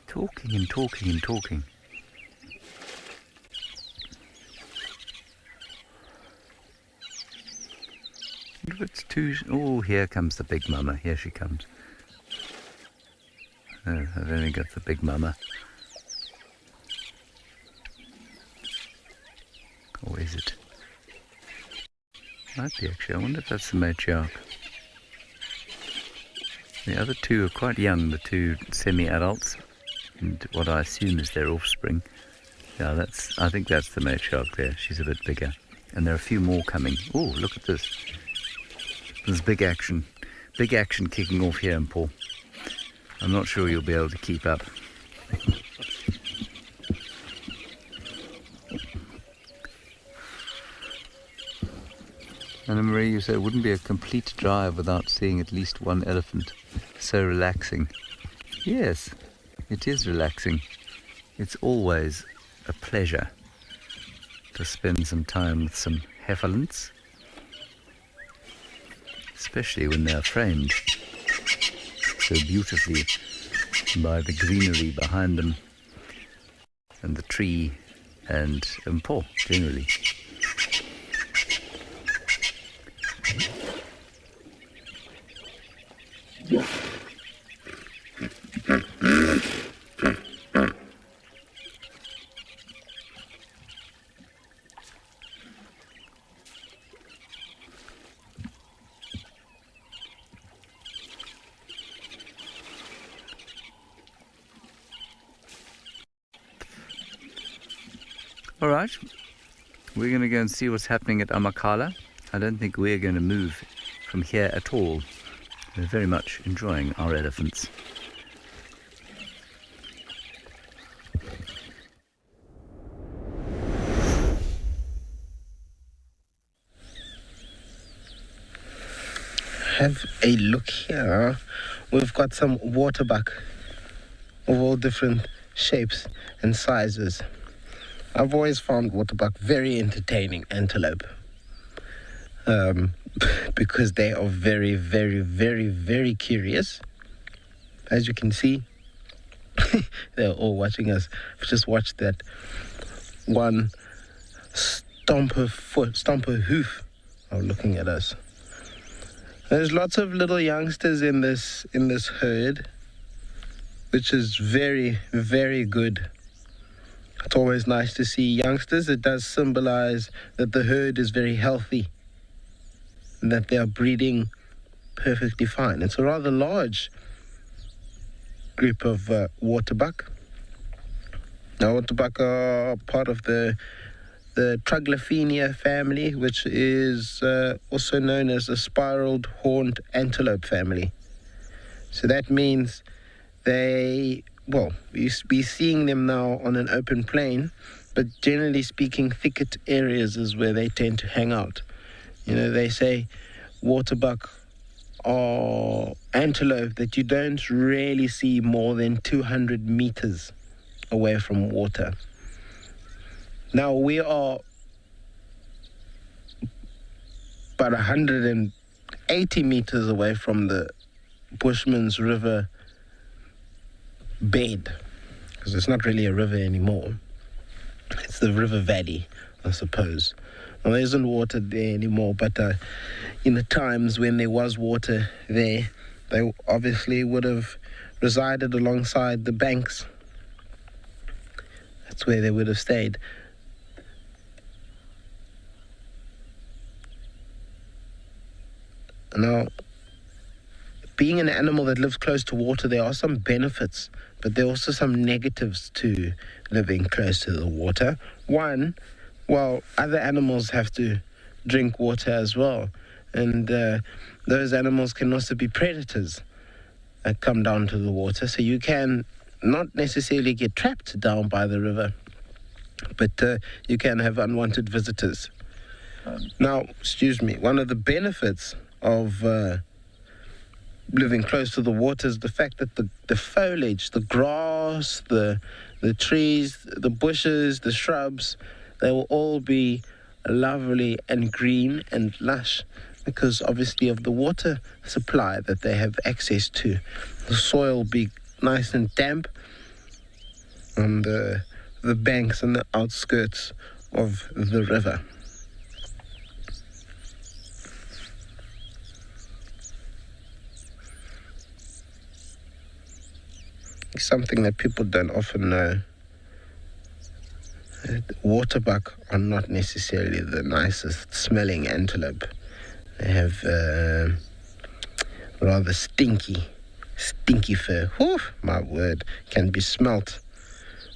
Talking and talking and talking. If it's too... Oh, here comes the big mama. Here she comes. Oh, I've only got the big mama. Or is it? Might be actually. I wonder if that's the matriarch. The other two are quite young, the two semi-adults, and what I assume is their offspring. Yeah, I think that's the matriarch there. She's a bit bigger. And there are a few more coming. Oh, look at this. There's big action. Big action kicking off here in Paul. I'm not sure you'll be able to keep up. Anna Marie, you say it wouldn't be a complete drive without seeing at least one elephant. So relaxing. Yes, it is relaxing. It's always a pleasure to spend some time with some heffalumps, especially when they're framed so beautifully by the greenery behind them and the tree and Paul generally. All right, we're going to go and see what's happening at Amakhala. I don't think we're going to move from here at all. We're very much enjoying our elephants. Have a look here. We've got some waterbuck of all different shapes and sizes. I've always found waterbuck very entertaining antelope. because they are very, very, very, very curious. As you can see, they're all watching us. Just watch that one stomp her hoof, looking at us. There's lots of little youngsters in this herd, which is very, very good. It's always nice to see youngsters. It does symbolize that the herd is very healthy and that they are breeding perfectly fine. It's a rather large group of waterbuck. Now, waterbuck are part of the Troglophenia family, which is also known as the spiraled horned antelope family. So that means we'll be seeing them now on an open plain, but generally speaking, thicket areas is where they tend to hang out. You know, they say waterbuck are antelope that you don't really see more than 200 meters away from water. Now, we are about 180 meters away from the Bushman's River bed, because it's not really a river anymore. It's the river valley, I suppose. Well, there isn't water there anymore, but in the times when there was water there, they obviously would have resided alongside the banks. That's where they would have stayed. Now, being an animal that lives close to water, there are some benefits, but there are also some negatives to living close to the water. One, well, other animals have to drink water as well, and those animals can also be predators that come down to the water, so you can not necessarily get trapped down by the river, but you can have unwanted visitors. Now, one of the benefits of living close to the water is the fact that the foliage, the grass, the trees, the bushes, the shrubs, they will all be lovely and green and lush because obviously of the water supply that they have access to. The soil will be nice and damp on the banks and the outskirts of the river. Something that people don't often know. Waterbuck are not necessarily the nicest smelling antelope. They have rather stinky fur. Whew, my word, can be smelt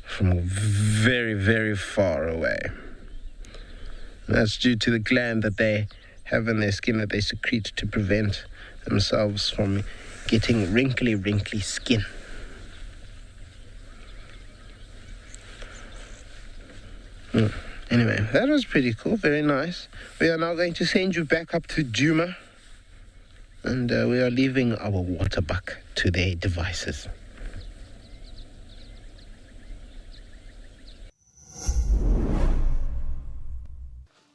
from very, very far away. And that's due to the gland that they have in their skin that they secrete to prevent themselves from getting wrinkly skin. Anyway, that was pretty cool, very nice. We are now going to send you back up to Djuma, and we are leaving our waterbuck to their devices.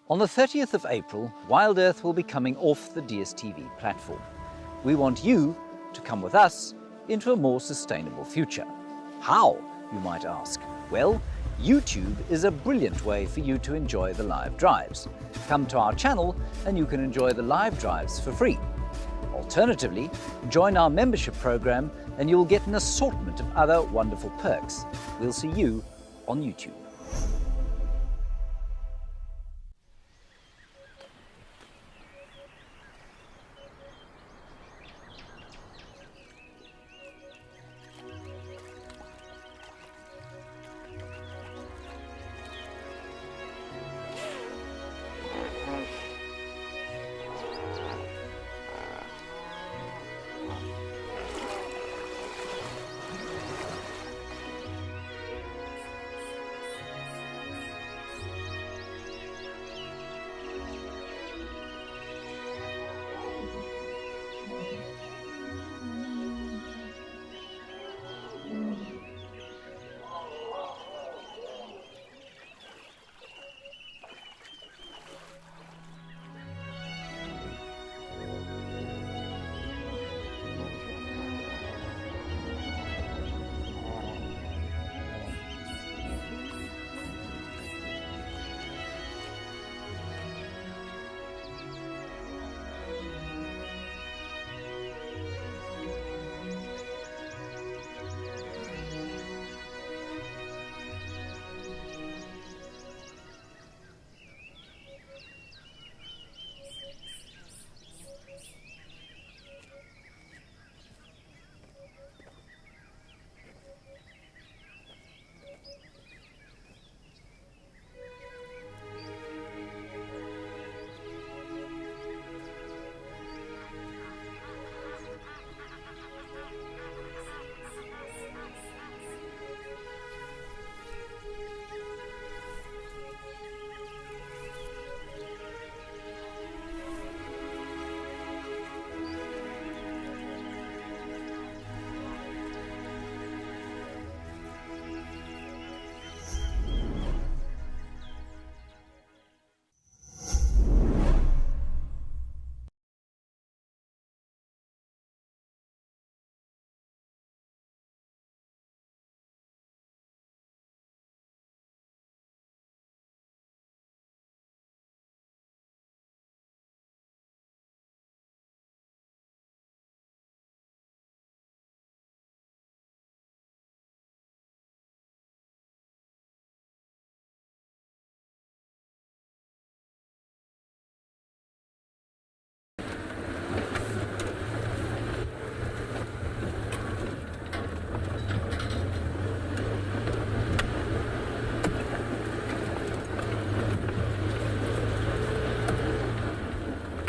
On the 30th of April, Wild Earth will be coming off the DSTV platform. We want you to come with us into a more sustainable future. How, you might ask? Well, YouTube is a brilliant way for you to enjoy the live drives. Come to our channel and you can enjoy the live drives for free. Alternatively, join our membership program and you'll get an assortment of other wonderful perks. We'll see you on YouTube.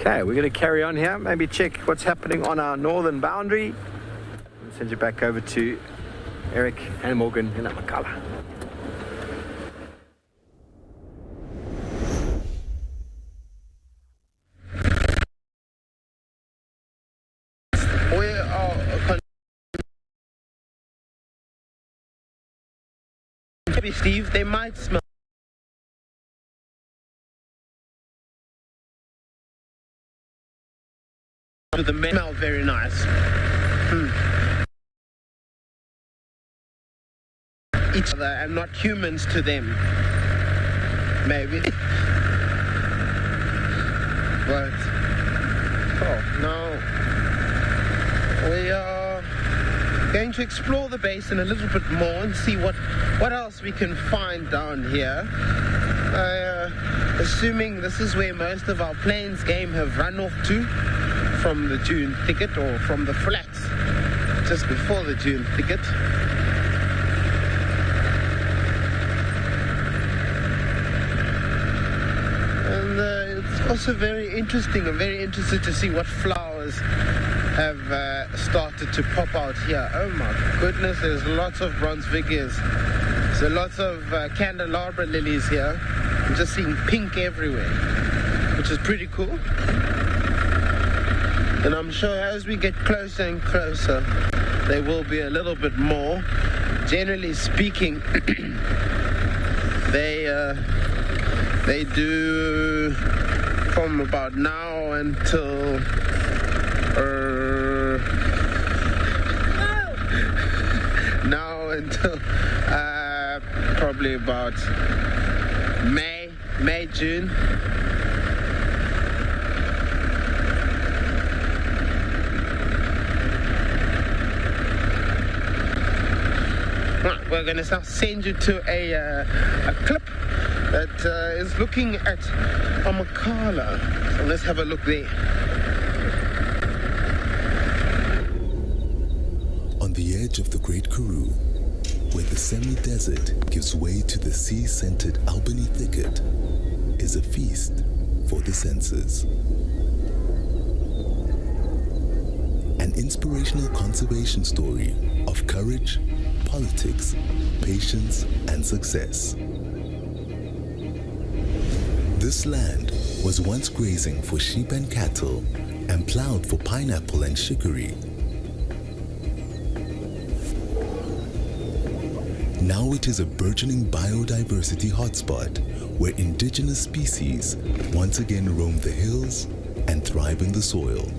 Okay, we're going to carry on here. Maybe check what's happening on our northern boundary. I'll send you back over to Eric and Morgan in Amakala. Maybe Steve, they might smell. The men smell very nice. Each other and not humans to them. Maybe. But now we are going to explore the basin a little bit more and see what else we can find down here. Assuming this is where most of our plains game have run off to, from the dune thicket or from the flats just before the dune thicket. And it's also very interesting. I'm very interested to see what flowers have started to pop out here. Oh my goodness, there's lots of bronzevickias. There's lots of candelabra lilies here. I'm just seeing pink everywhere, which is pretty cool. And I'm sure as we get closer and closer, there will be a little bit more. Generally speaking, they do from about now until probably about May, June. Right, we're going to now send you to a clip that is looking at Amakala. So let's have a look there. On the edge of the Great Karoo, where the semi-desert gives way to the sea-scented Albany thicket, is a feast for the senses. An inspirational conservation story of courage, politics, patience, and success. This land was once grazing for sheep and cattle and plowed for pineapple and chicory. Now it is a burgeoning biodiversity hotspot where indigenous species once again roam the hills and thrive in the soil.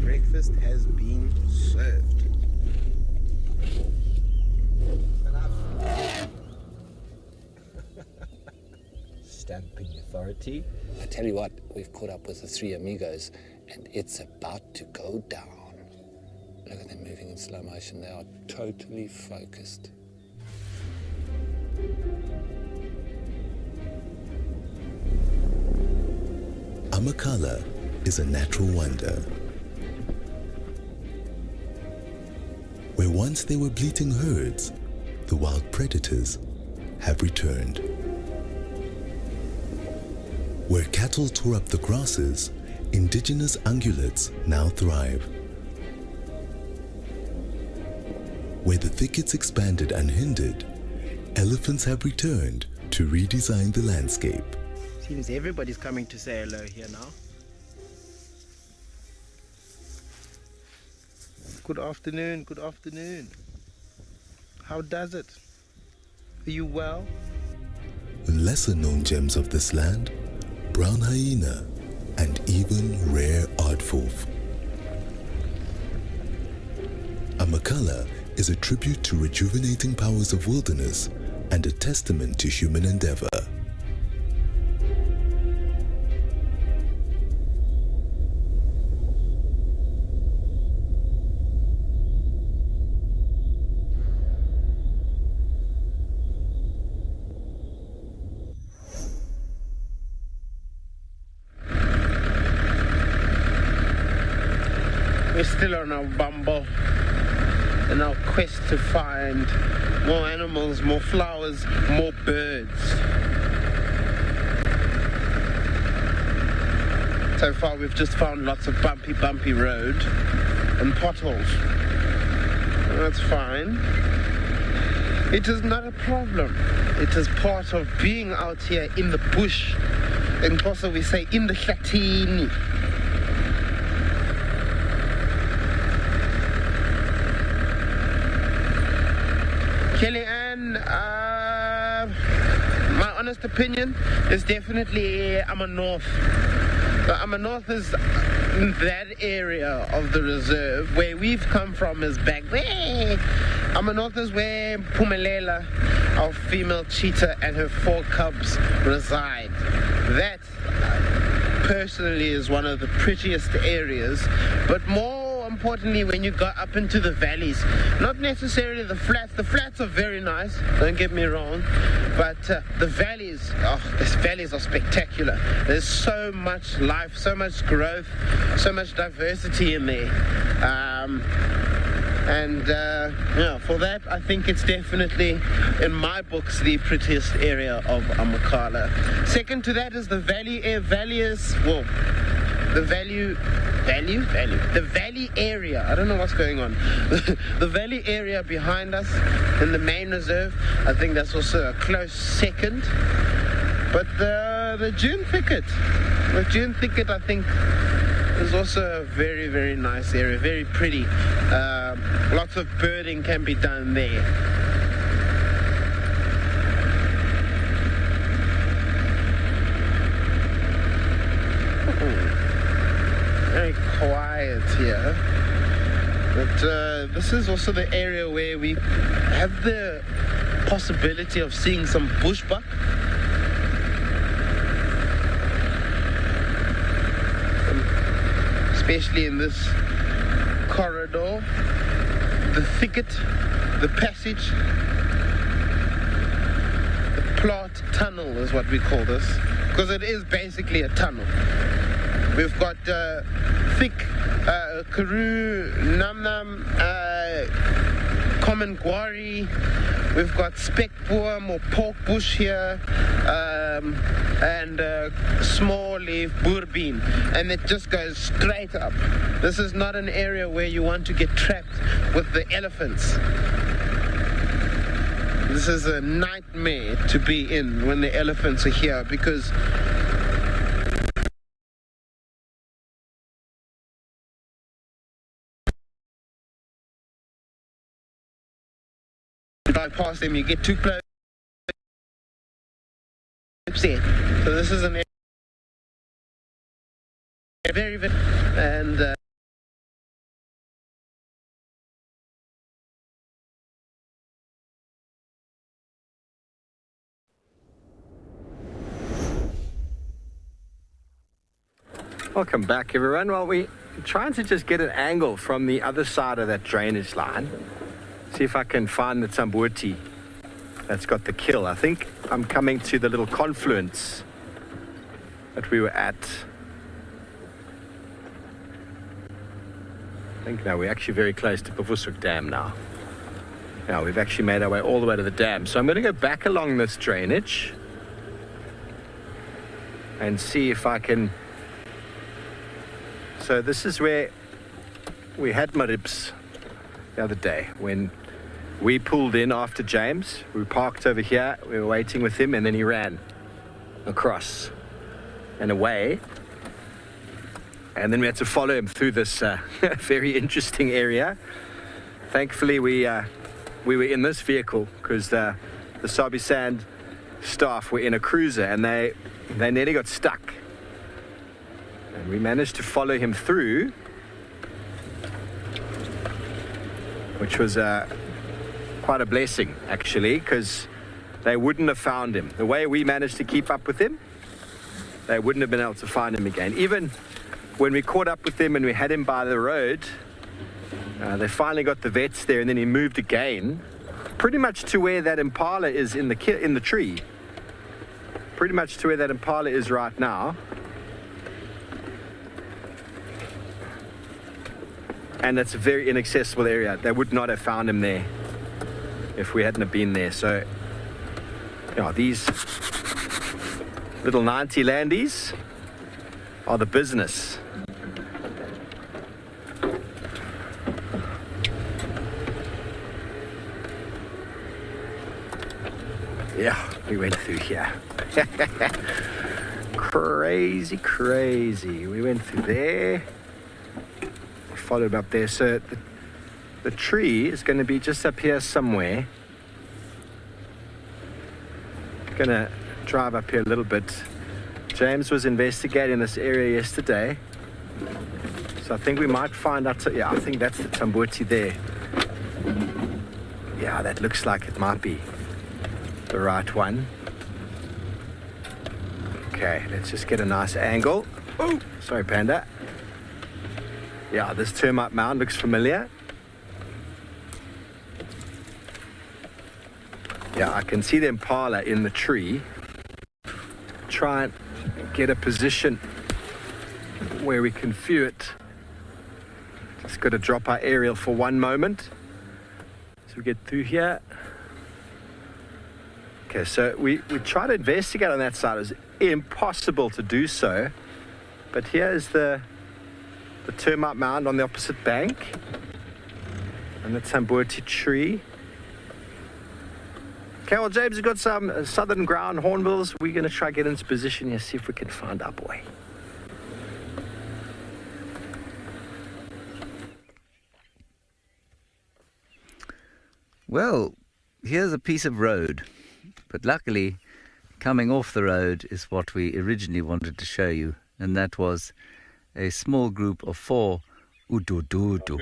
Breakfast has been served. Stamping authority. I tell you what, we've caught up with the three amigos and it's about to go down. Look at them moving in slow motion. They are totally focused. Amakala is a natural wonder. Where once they were bleating herds, the wild predators have returned. Where cattle tore up the grasses, indigenous ungulates now thrive. Where the thickets expanded unhindered, elephants have returned to redesign the landscape. Seems everybody's coming to say hello here now. Good afternoon, good afternoon. How does it? Are you well? Lesser known gems of this land, brown hyena, and even rare aardwolf. Amakala is a tribute to rejuvenating powers of wilderness and a testament to human endeavor. We're still on our bumble in our quest to find more animals, more flowers, more birds. So far we've just found lots of bumpy road and potholes. That's fine. It is not a problem. It is part of being out here in the bush. In Xhosa we say in the hlathini. Kellyanne, my honest opinion is definitely North. The North is in that area of the reserve. Where we've come from is back there. North is where Pumelela, our female cheetah, and her 4 cubs reside. That personally is one of the prettiest areas, but more importantly when you go up into the valleys, not necessarily the flats are very nice, don't get me wrong, but the valleys, these valleys are spectacular. There's so much life, so much growth, so much diversity in there, for that I think it's definitely in my books the prettiest area of Amakhala. Second to that is the valley area. I don't know what's going on. The valley area behind us in the main reserve, I think that's also a close second. But the June thicket I think is also a very, very nice area, very pretty. Lots of birding can be done there. Very quiet here, but this is also the area where we have the possibility of seeing some bushbuck. Especially in this corridor, the thicket, the passage, the plot tunnel is what we call this, because it is basically a tunnel. We've got thick Karoo, Namnam, common guari. We've got speckboom or pork bush here, and small leaf boerbean, and it just goes straight up. This is not an area where you want to get trapped with the elephants. This is a nightmare to be in when the elephants are here, because drive past them, you get too close. So this is an area very, very, and welcome back, everyone. Well, we're trying to just get an angle from the other side of that drainage line. See if I can find the Tambuti that's got the kill. I think I'm coming to the little confluence that we were at. I think now we're actually very close to Bavusuk Dam now. Now we've actually made our way all the way to the dam. So I'm going to go back along this drainage and see if I can. So this is where we had Maribs the other day when we pulled in after James. We parked over here, we were waiting with him, and then he ran across and away. And then we had to follow him through this very interesting area. Thankfully, we were in this vehicle because the Sabi Sand staff were in a cruiser, and they nearly got stuck. And we managed to follow him through, which was quite a blessing, actually, because they wouldn't have found him. The way we managed to keep up with him, they wouldn't have been able to find him again. Even when we caught up with him and we had him by the road, they finally got the vets there, and then he moved again, pretty much to where that impala is in the tree. Pretty much to where that impala is right now. And that's a very inaccessible area. They would not have found him there if we hadn't have been there. So, you know, these little 90 landies are the business. Yeah, we went through here. Crazy, crazy. We went through there. We followed up there. So the tree is going to be just up here somewhere. Going to drive up here a little bit. James was investigating this area yesterday. So I think we might find out. Yeah, I think that's the Tambuti there. Yeah, that looks like it might be the right one. Okay, let's just get a nice angle. Oh, sorry, Panda. Yeah, this termite mound looks familiar. Yeah, I can see the impala in the tree. Try and get a position where we can view it. Just got to drop our aerial for one moment. So we get through here. Okay, so we try to investigate on that side. It was impossible to do so. But here is the termite mound on the opposite bank. And the Tambuti tree. Okay, well, James, we've got some southern ground hornbills. We're going to try to get into position here, see if we can find our boy. Well, here's a piece of road, but luckily coming off the road is what we originally wanted to show you, and that was a small group of 4 udududu.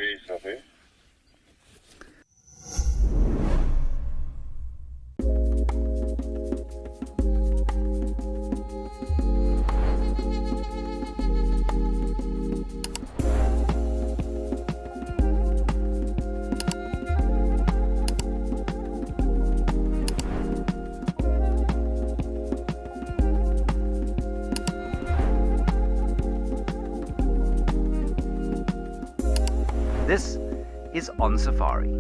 This is On Safari.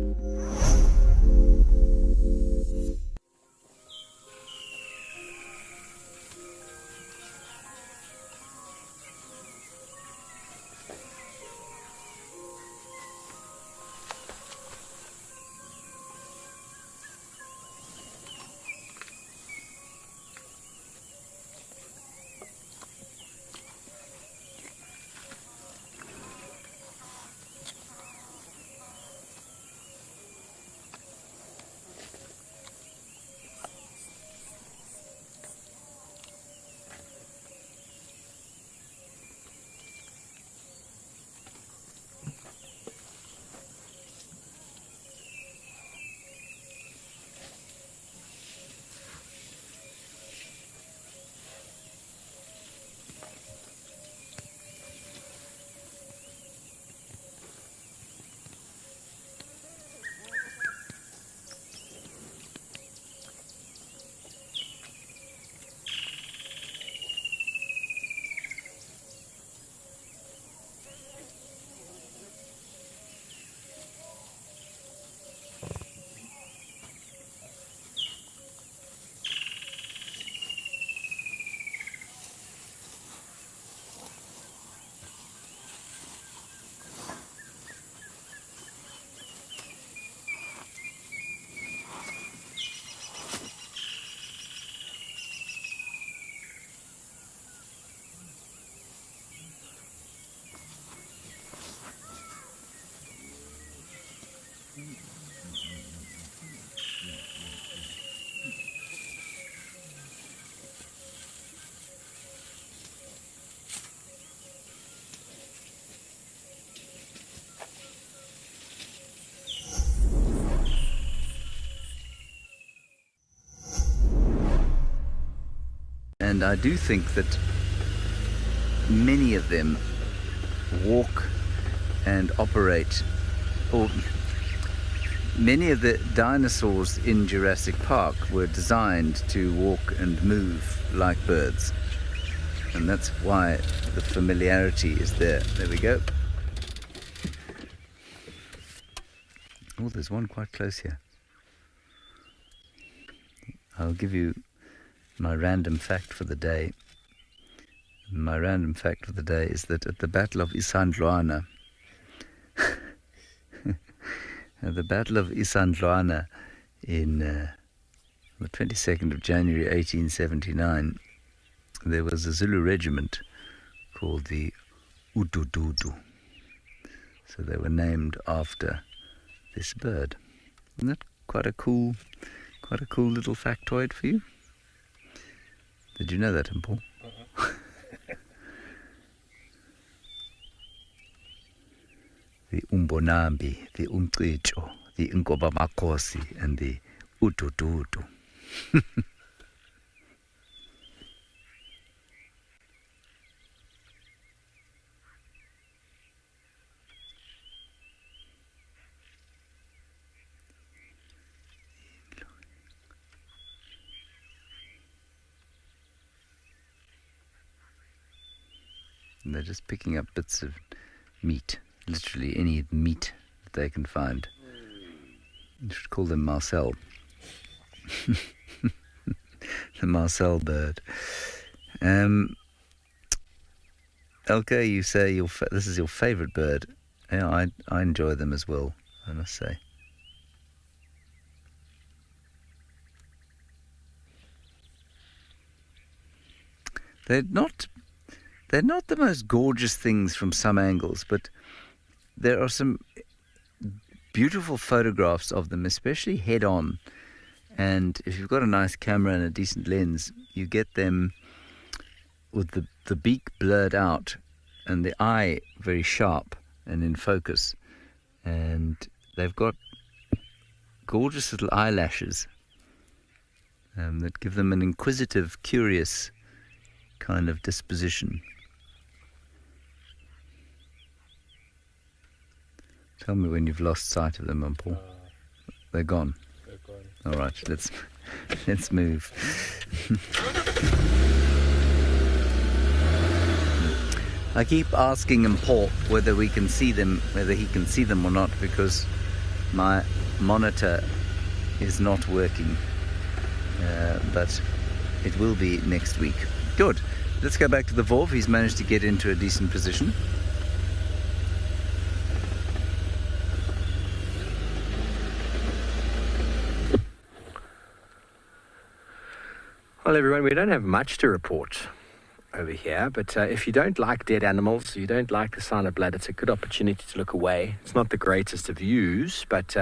And I do think that many of them walk and operate, or many of the dinosaurs in Jurassic Park were designed to walk and move like birds. And that's why the familiarity is there. There we go. Oh, there's one quite close here. I'll give you my random fact for the day. My random fact of the day is that at the Battle of Isandlwana, at the Battle of Isandlwana in the 22nd of January 1879, there was a Zulu regiment called the Udududu. So they were named after this bird. Isn't that quite a cool little factoid for you? Did you know that, Paul? The Umbonambi, the Umcicho, the Nkobamakosi, and the Udududu. And they're just picking up bits of meat, literally any meat that they can find. You should call them Marcel. The Marcel bird. Elke, you say this is your favourite bird. Yeah, I enjoy them as well, I must say. They're not the most gorgeous things from some angles, but there are some beautiful photographs of them, especially head-on. And if you've got a nice camera and a decent lens, you get them with the beak blurred out and the eye very sharp and in focus. And they've got gorgeous little eyelashes that give them an inquisitive, curious kind of disposition. Tell me when you've lost sight of them, Paul. They're gone. They're gone. All right, let's move. I keep asking Paul whether we can see them, whether he can see them or not, because my monitor is not working. But it will be next week. Good. Let's go back to the Wolf. He's managed to get into a decent position. Well, everyone, we don't have much to report over here, but if you don't like dead animals, you don't like the sound of blood, it's a good opportunity to look away. It's not the greatest of views, but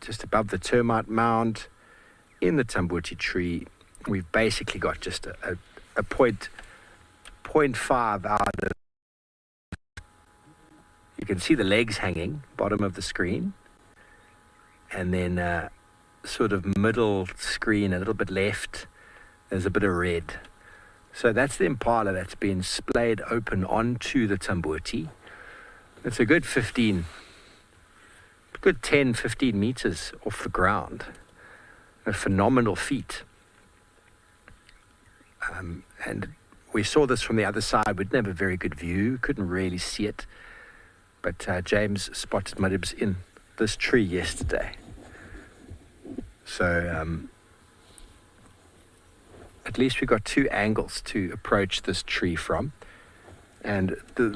just above the termite mound in the Tambuti tree, we've basically got just a 0.5 out of... You can see the legs hanging, bottom of the screen, and then sort of middle screen, a little bit left, there's a bit of red. So that's the impala that's been splayed open onto the Tambuti. It's a good 10, 15 meters off the ground. A phenomenal feat. And we saw this from the other side. We didn't have a very good view, couldn't really see it. But James spotted Maribs in this tree yesterday. So at least we got two angles to approach this tree from. And the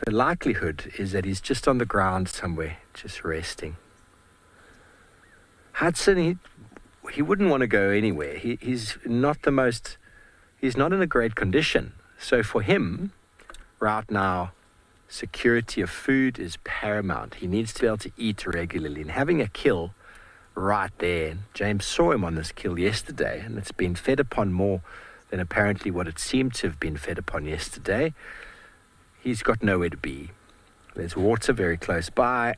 likelihood is that he's just on the ground somewhere, just resting. Hudson, he wouldn't want to go anywhere. He's not in a great condition. So for him, right now, security of food is paramount. He needs to be able to eat regularly. And having a kill right there, James saw him on this kill yesterday, and it's been fed upon more than apparently what it seemed to have been fed upon yesterday. He's got nowhere to be. There's water very close by.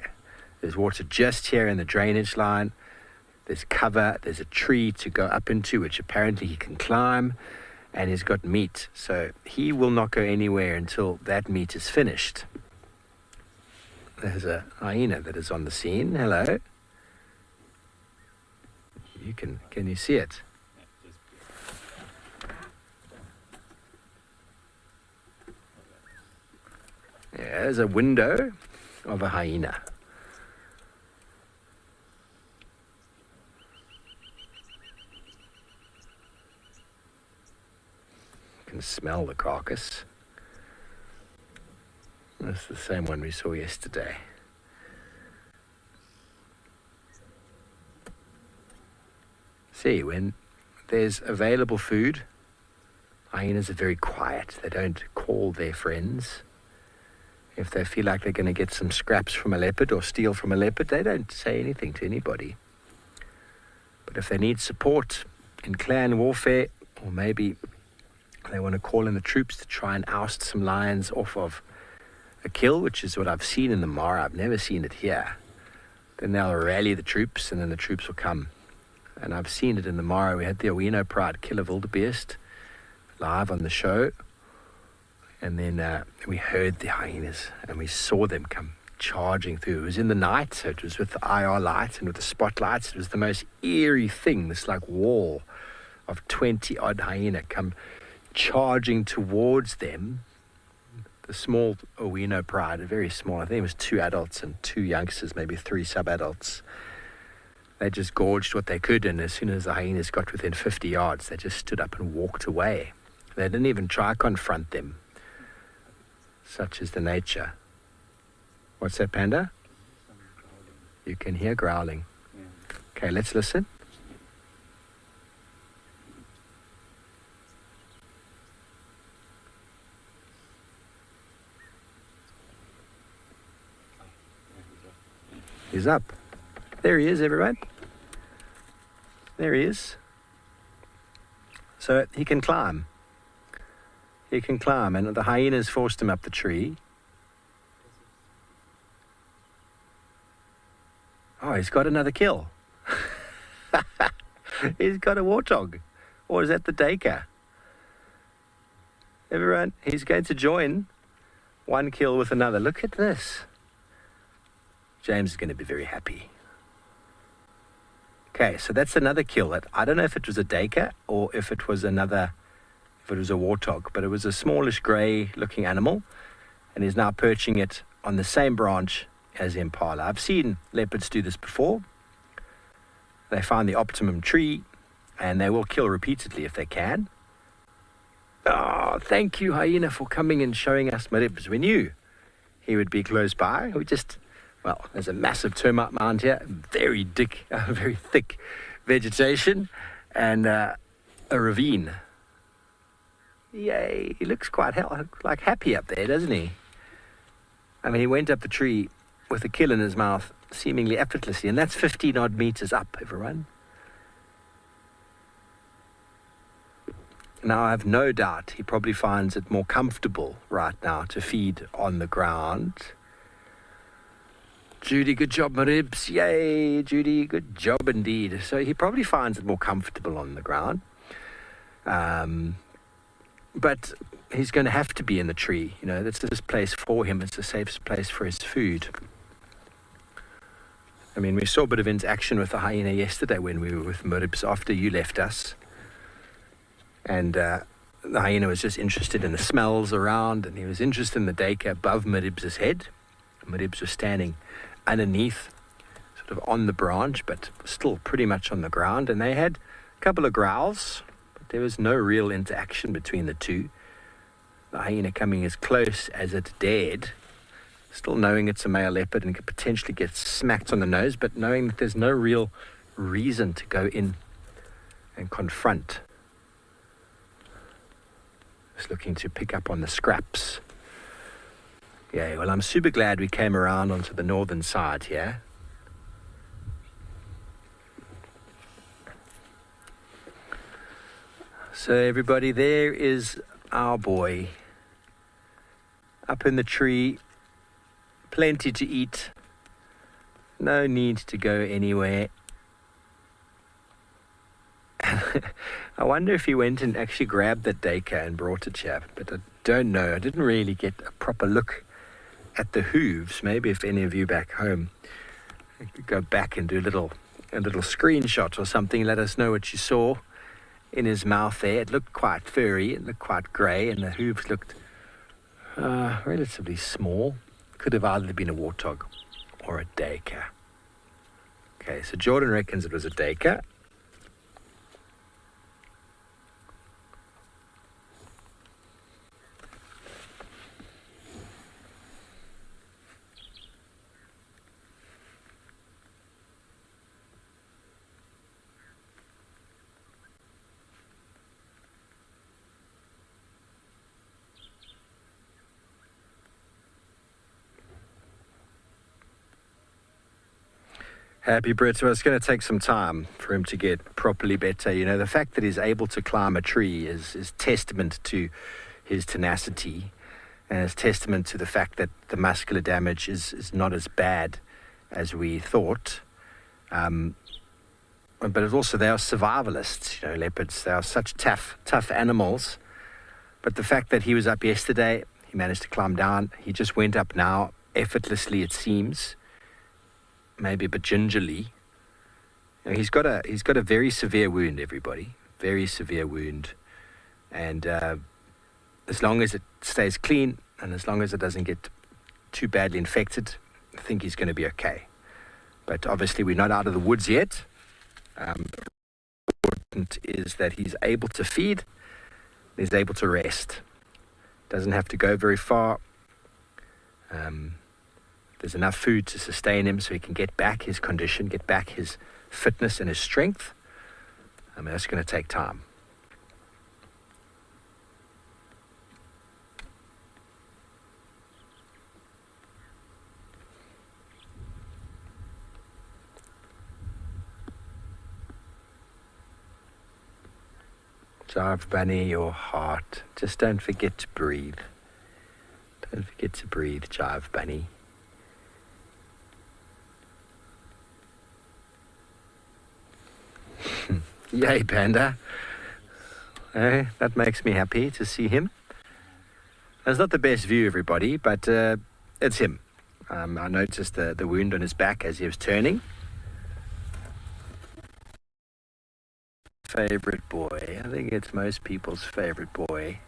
There's water just here in the drainage line. There's cover. There's a tree to go up into, which apparently he can climb. And he's got meat. So he will not go anywhere until that meat is finished. There's a hyena that is on the scene. Hello. Can you see it? Yeah, there's a window of a hyena. You can smell the carcass. That's the same one we saw yesterday. See, when there's available food, hyenas are very quiet. They don't call their friends. If they feel like they're going to get some scraps from a leopard or steal from a leopard, they don't say anything to anybody. But if they need support in clan warfare, or maybe they want to call in the troops to try and oust some lions off of a kill, which is what I've seen in the Mara, I've never seen it here, then they'll rally the troops and then the troops will come. And I've seen it in the Mara. We had the Owino Pride kill a wildebeest live on the show. And then we heard the hyenas and we saw them come charging through. It was in the night, so it was with the IR light and with the spotlights. It was the most eerie thing, this like wall of 20-odd hyena come charging towards them. The small Owino Pride, very small, I think it was 2 adults and 2 youngsters, maybe 3 sub-adults. They just gorged what they could, and as soon as the hyenas got within 50 yards, they just stood up and walked away. They didn't even try to confront them. Such is the nature. What's that, Panda? You can hear growling. Okay, let's listen. He's up. There he is, everyone. There he is. So he can climb. He can climb, and the hyenas forced him up the tree. Oh, he's got another kill. He's got a warthog. Or is that the Dacre? Everyone, he's going to join one kill with another. Look at this. James is going to be very happy. Okay, so that's another kill. That I don't know if it was a Dacre or if it was a warthog, but it was a smallish grey-looking animal, and he's now perching it on the same branch as impala. I've seen leopards do this before. They find the optimum tree, and they will kill repeatedly if they can. Oh, thank you, hyena, for coming and showing us Maribs. We knew he would be close by. Well, there's a massive termite mound here, very thick vegetation, and a ravine. Yay, he looks quite happy up there, doesn't he? I mean, he went up the tree with a kill in his mouth, seemingly effortlessly, and that's 15-odd meters up, everyone. Now, I have no doubt he probably finds it more comfortable right now to feed on the ground. Judy, good job, Maribs. Yay, Judy, good job indeed. So he probably finds it more comfortable on the ground. But he's going to have to be in the tree. You know, that's this place for him. It's a safe place for his food. I mean, we saw a bit of interaction with the hyena yesterday when we were with Maribs after you left us. And the hyena was just interested in the smells around, and he was interested in the Dacre above Maribs' head. Maribs was standing underneath, sort of on the branch, but still pretty much on the ground. And they had a couple of growls, but there was no real interaction between the two. The hyena coming as close as it dared, still knowing it's a male leopard and could potentially get smacked on the nose, but knowing that there's no real reason to go in and confront. Just looking to pick up on the scraps. Yeah, well, I'm super glad we came around onto the northern side here. So everybody, there is our boy. Up in the tree, plenty to eat. No need to go anywhere. I wonder if he went and actually grabbed that Dacre and brought it here, but I don't know. I didn't really get a proper look at the hooves. Maybe if any of you back home could go back and do a little screenshot or something, let us know what you saw in his mouth there. It looked quite furry, it looked quite grey, and the hooves looked relatively small. Could have either been a warthog or a Dacre. Okay, so Jordan reckons it was a Dacre. Happy Brit. Well, it's going to take some time for him to get properly better. You know, the fact that he's able to climb a tree is testament to his tenacity, and it's testament to the fact that the muscular damage is not as bad as we thought. But it's also, they are survivalists, you know, leopards. They are such tough animals. But the fact that he was up yesterday, he managed to climb down. He just went up now, effortlessly it seems, maybe a bit gingerly. You know, he's got a very severe wound, everybody, very severe wound. And as long as it stays clean and as long as it doesn't get too badly infected, I think he's going to be okay. But obviously we're not out of the woods yet. Important is that he's able to feed, he's able to rest. Doesn't have to go very far. There's enough food to sustain him so he can get back his condition, get back his fitness and his strength. I mean, that's going to take time. Jive Bunny, your heart. Just don't forget to breathe. Don't forget to breathe, Jive Bunny. Yay, Panda. That makes me happy to see him. It's not the best view, everybody, but it's him. I noticed the wound on his back as he was turning. Favorite boy. I think it's most people's favorite boy.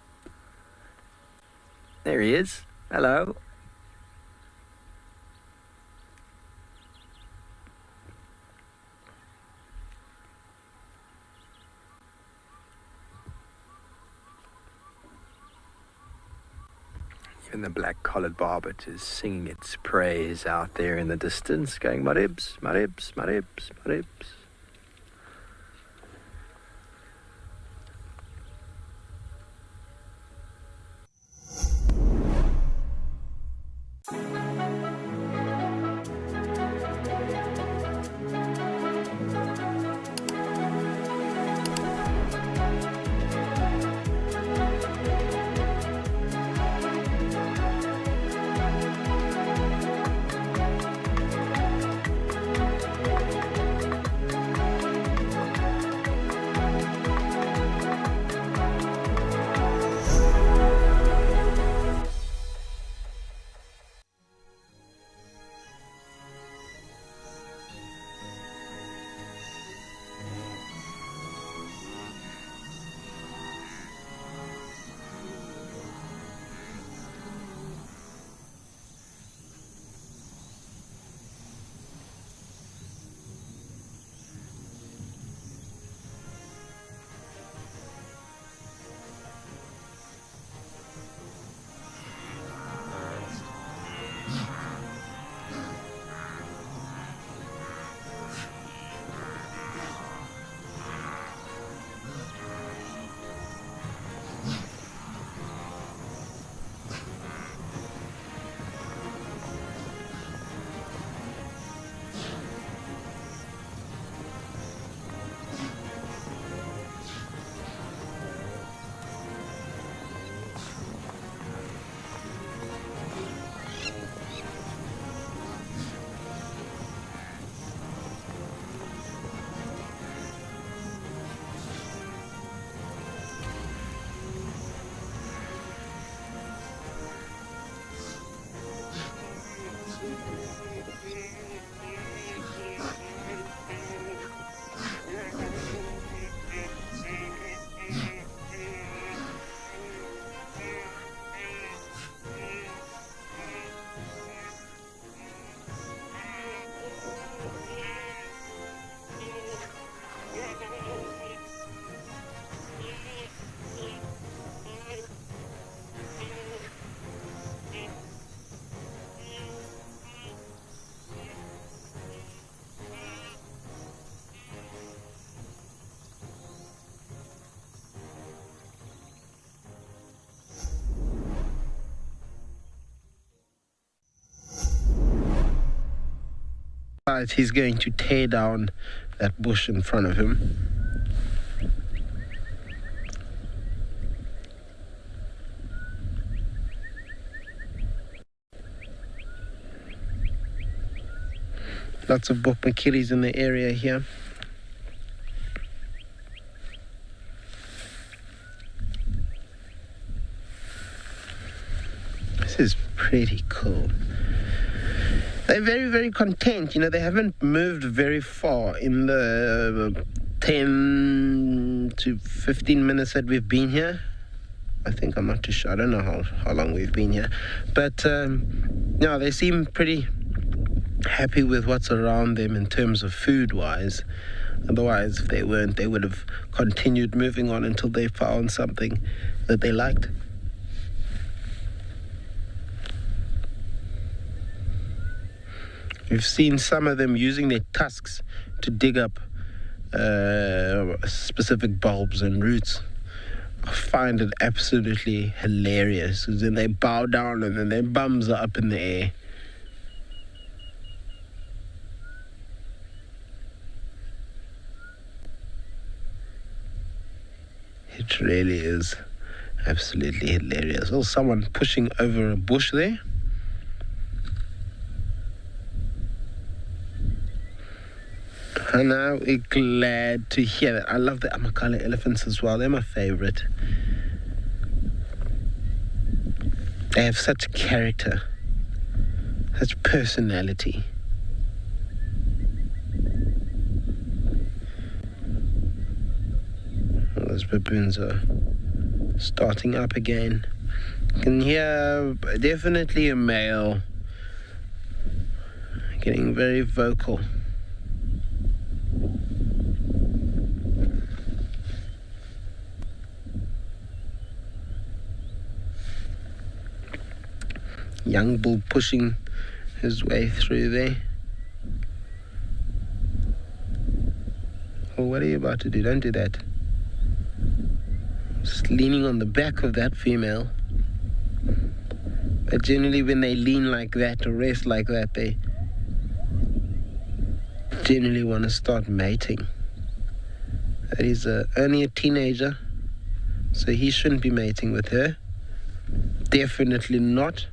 There he is. Hello. Even the black-collared barbet is singing its praise out there in the distance, going, my ribs, my ribs, my ribs, my ribs. decides he's going to tear down that bush in front of him. Lots of bokmakiris in the area here. This is pretty cool. They're very, very content. You know, they haven't moved very far in the 10 to 15 minutes that we've been here. I think, I'm not too sure. I don't know how long we've been here. But, no, they seem pretty happy with what's around them in terms of food-wise. Otherwise, if they weren't, they would have continued moving on until they found something that they liked. We've seen some of them using their tusks to dig up specific bulbs and roots. I find it absolutely hilarious, because then they bow down and then their bums are up in the air. It really is absolutely hilarious. Oh, someone pushing over a bush there. And I'm glad to hear that. I love the Amakala elephants as well. They're my favorite. They have such character, such personality. Well, those baboons are starting up again. You can hear definitely a male getting very vocal. Young bull pushing his way through there. Oh, what are you about to do? Don't do that. Just leaning on the back of that female. But generally when they lean like that or rest like that, they generally want to start mating. That is only a teenager, so he shouldn't be mating with her. Definitely not.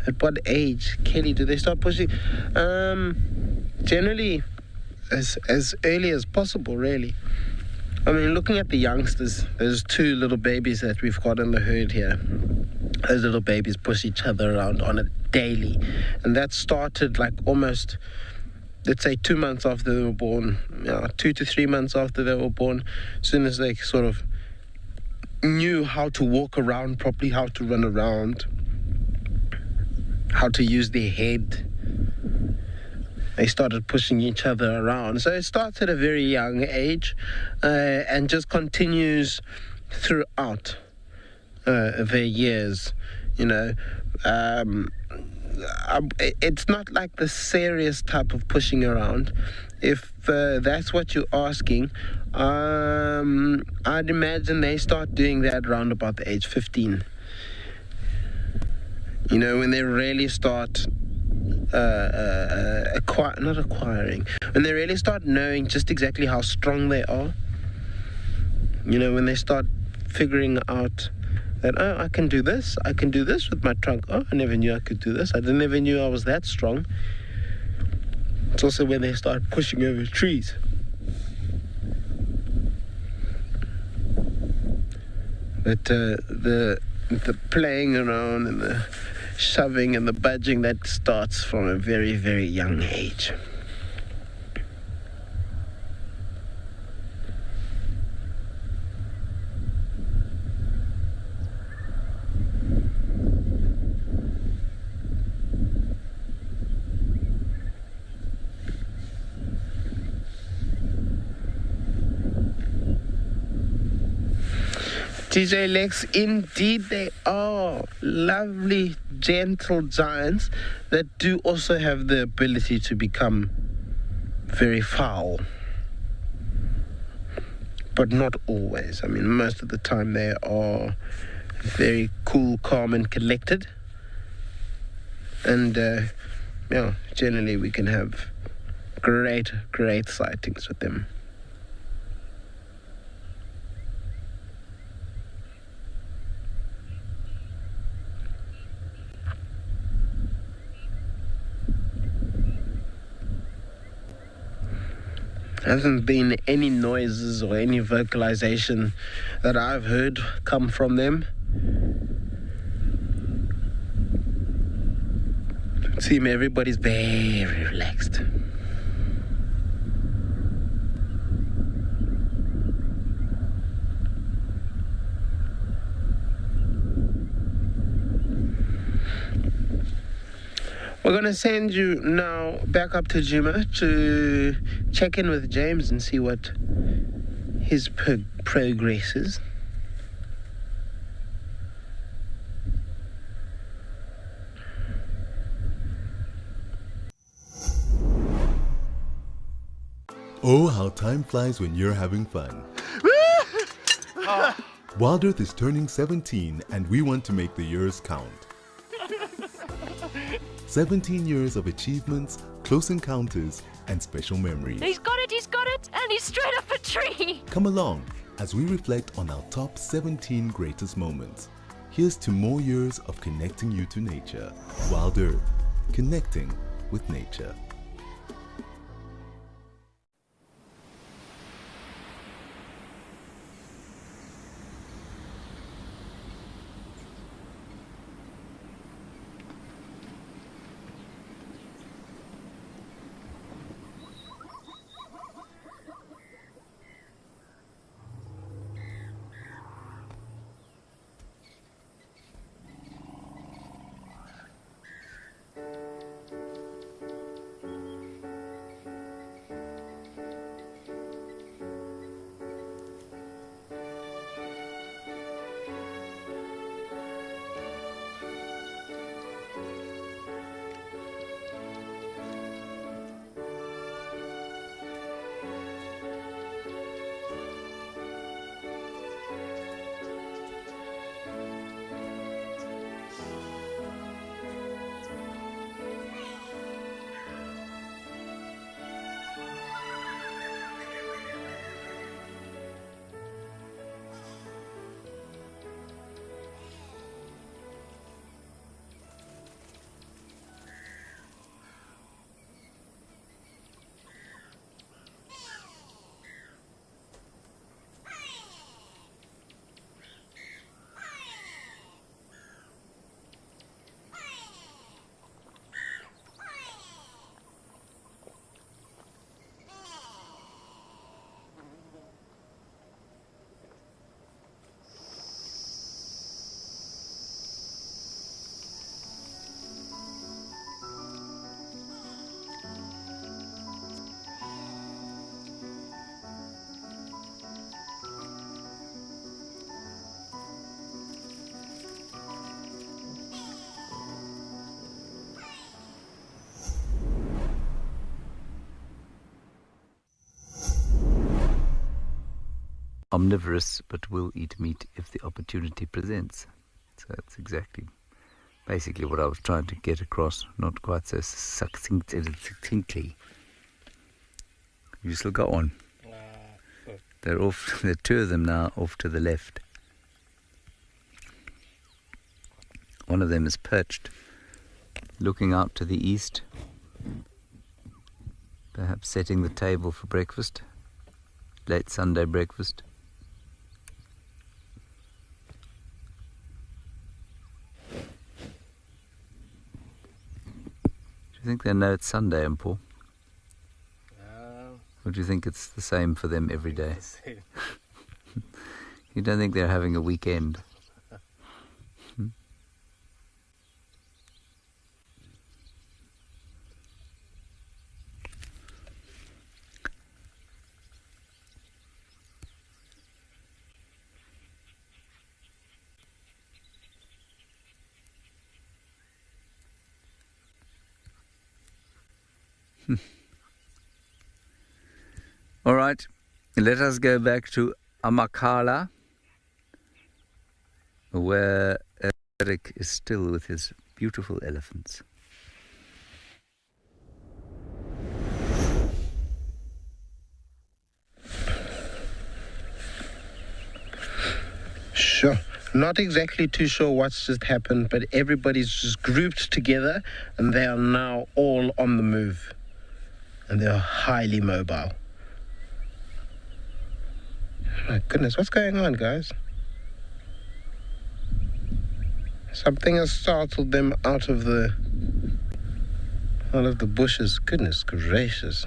At what age, Kelly, do they start pushing? Generally, as early as possible, really. I mean, looking at the youngsters, there's two little babies that we've got in the herd here. Those little babies push each other around on it daily. And that started like almost, let's say 2 months after they were born. 2 to 3 months after they were born. As soon as they sort of knew how to walk around properly, how to run around, how to use their head, they started pushing each other around. So it starts at a very young age and just continues throughout their years, you know. It's not like the serious type of pushing around. If that's what you're asking, I'd imagine they start doing that around about the age 15. You know, when they really start when they really start knowing just exactly how strong they are. You know, when they start figuring out that, oh, I can do this with my trunk. Oh, I never knew I could do this. I never knew I was that strong. It's also when they start pushing over trees. But the playing around and the shoving and the budging, that starts from a very, very young age. TJ Lex, indeed they are lovely, gentle giants that do also have the ability to become very foul. But not always. I mean, most of the time they are very cool, calm, and collected. And, generally we can have great sightings with them. Hasn't been any noises or any vocalization that I've heard come from them. It seems everybody's very relaxed. We're going to send you now back up to Juma to check in with James and see what his progress is. Oh, how time flies when you're having fun. Wild Earth is turning 17 and we want to make the years count. 17 years of achievements, close encounters, and special memories. He's got it, and he's straight up a tree. Come along as we reflect on our top 17 greatest moments. Here's to more years of connecting you to nature. Wild Earth, connecting with nature. Omnivorous, but will eat meat if the opportunity presents. So that's basically what I was trying to get across, not quite so succinctly. You still got one? They're off. There are two of them now off to the left. One of them is perched, looking out to the east, perhaps setting the table for breakfast, late Sunday breakfast. Do you think they know it's Sunday, Paul? Or do you think it's the same for them every day? You don't think they're having a weekend? All right, let us go back to Amakhala, where Eric is still with his beautiful elephants. Sure. Not exactly too sure what's just happened, but everybody's just grouped together and they are now all on the move. And they are highly mobile. My goodness, what's going on, guys? Something has startled them out of the bushes. Goodness gracious.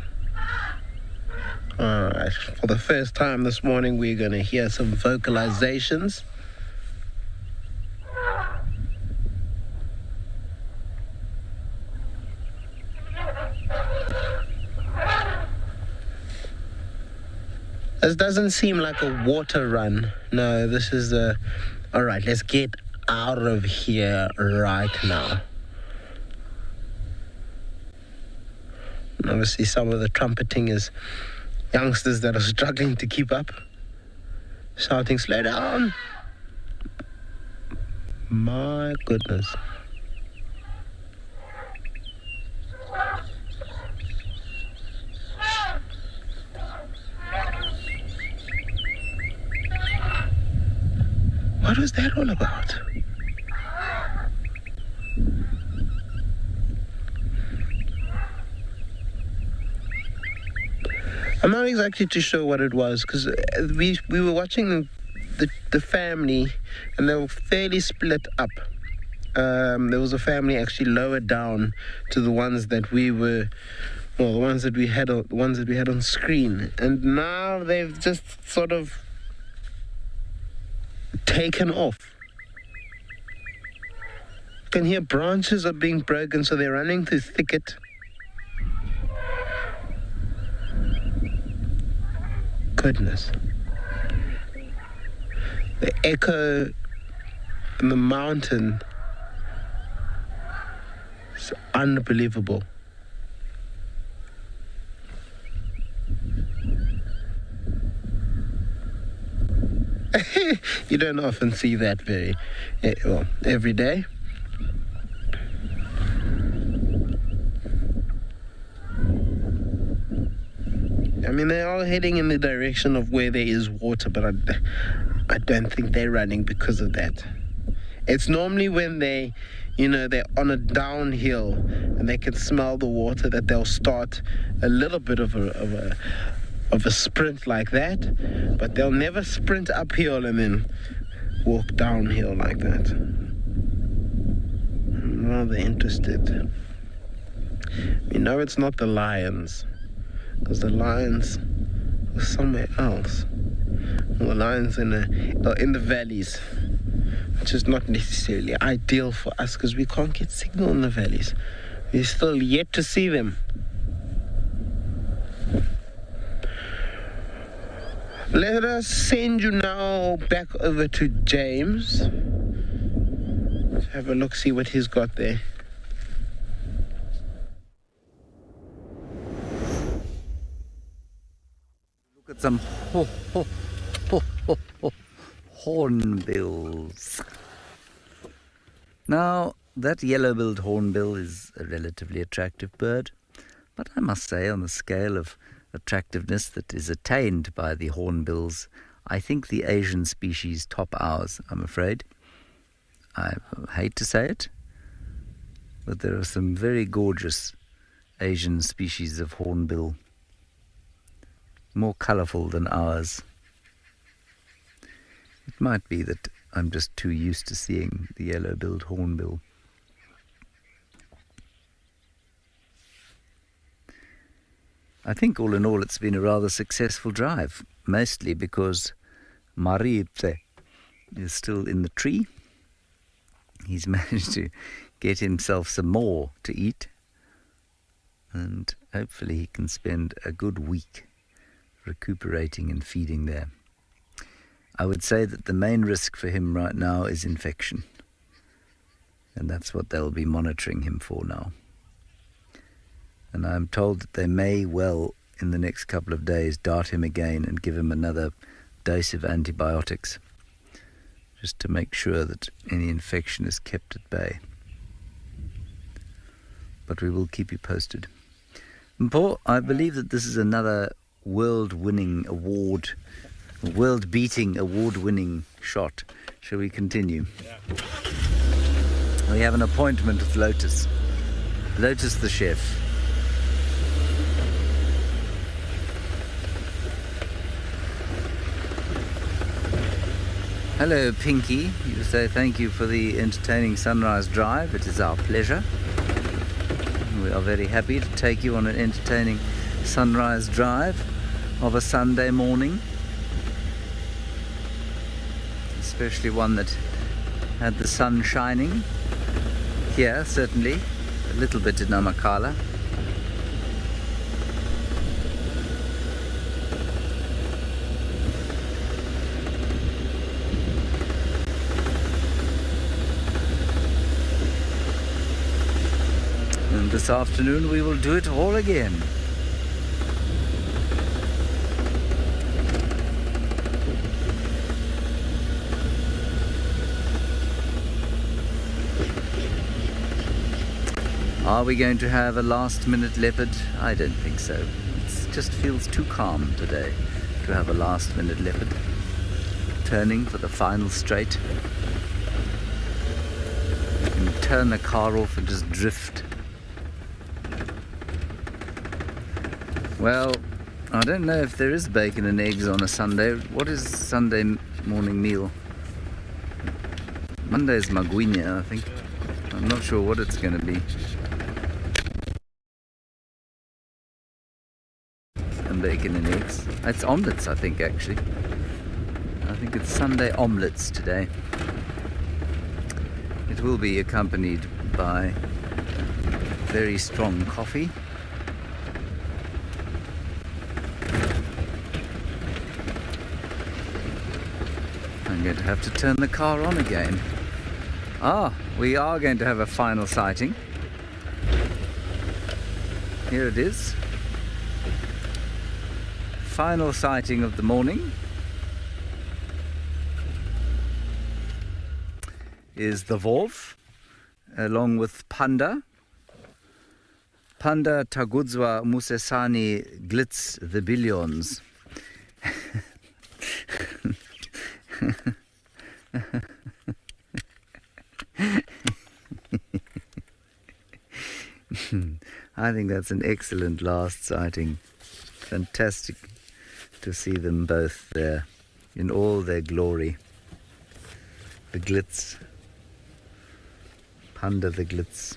Alright, for the first time this morning we're going to hear some vocalizations. This doesn't seem like a water run. No, this is a... Alright, let's get out of here right now. And obviously some of the trumpeting is youngsters that are struggling to keep up. Shouting, slow down. My goodness. What was that all about? I'm not exactly too sure what it was, because we were watching the family and they were fairly split up. There was a family actually lower down to the ones that we were, well, the ones that we had on screen, and now they've just sort of taken off. You can hear branches are being broken, so they're running through thicket. Goodness. The echo in the mountain is unbelievable. You don't often see that every day. I mean, they're all heading in the direction of where there is water, but I don't think they're running because of that. It's normally when they're on a downhill and they can smell the water that they'll start a little bit of a sprint like that, but they'll never sprint uphill and then walk downhill like that. I'm rather interested. We know it's not the lions, because the lions are somewhere else. Well, the lions are in the valleys, which is not necessarily ideal for us because we can't get signal in the valleys. We're still yet to see them. Let us send you now back over to James. Let's have a look, see what he's got there. Look at some hornbills. Now, that yellow-billed hornbill is a relatively attractive bird, but I must say, on the scale of attractiveness that is attained by the hornbills, I think the Asian species top ours, I'm afraid. I hate to say it, but there are some very gorgeous Asian species of hornbill, more colourful than ours. It might be that I'm just too used to seeing the yellow-billed hornbill. I think all in all it's been a rather successful drive, mostly because Maripe is still in the tree. He's managed to get himself some more to eat, and hopefully he can spend a good week recuperating and feeding there. I would say that the main risk for him right now is infection, and that's what they'll be monitoring him for now. And I'm told that they may well, in the next couple of days, dart him again and give him another dose of antibiotics, just to make sure that any infection is kept at bay. But we will keep you posted. And Paul, I believe that this is another world-beating, award-winning shot. Shall we continue? Yeah. We have an appointment with Lotus. Lotus the chef. Hello, Pinky. You say thank you for the entertaining sunrise drive. It is our pleasure. We are very happy to take you on an entertaining sunrise drive of a Sunday morning. Especially one that had the sun shining. Here, certainly. A little bit in Namakala. And this afternoon we will do it all again. Are we going to have a last-minute leopard? I don't think so. It just feels too calm today to have a last-minute leopard. Turning for the final straight. You can turn the car off and just drift. Well, I don't know if there is bacon and eggs on a Sunday. What is Sunday morning meal? Monday's magwinya, I think. I'm not sure what it's going to be. And bacon and eggs. It's omelettes, I think, actually. I think it's Sunday omelettes today. It will be accompanied by very strong coffee. I'm going to have to turn the car on again. Ah, we are going to have a final sighting. Here it is. Final sighting of the morning is the wolf, along with Panda. Panda Tagudzwa Musesani Glitz the Billions. I think that's an excellent last sighting. Fantastic to see them both there in all their glory. The glitz. Panda the glitz.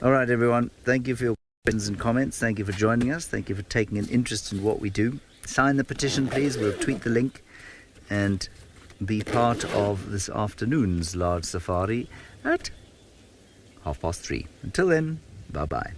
All right, everyone. Thank you for your questions and comments. Thank you for joining us. Thank you for taking an interest in what we do. Sign the petition, please. We'll tweet the link and be part of this afternoon's large safari at 3:30. Until then, bye-bye.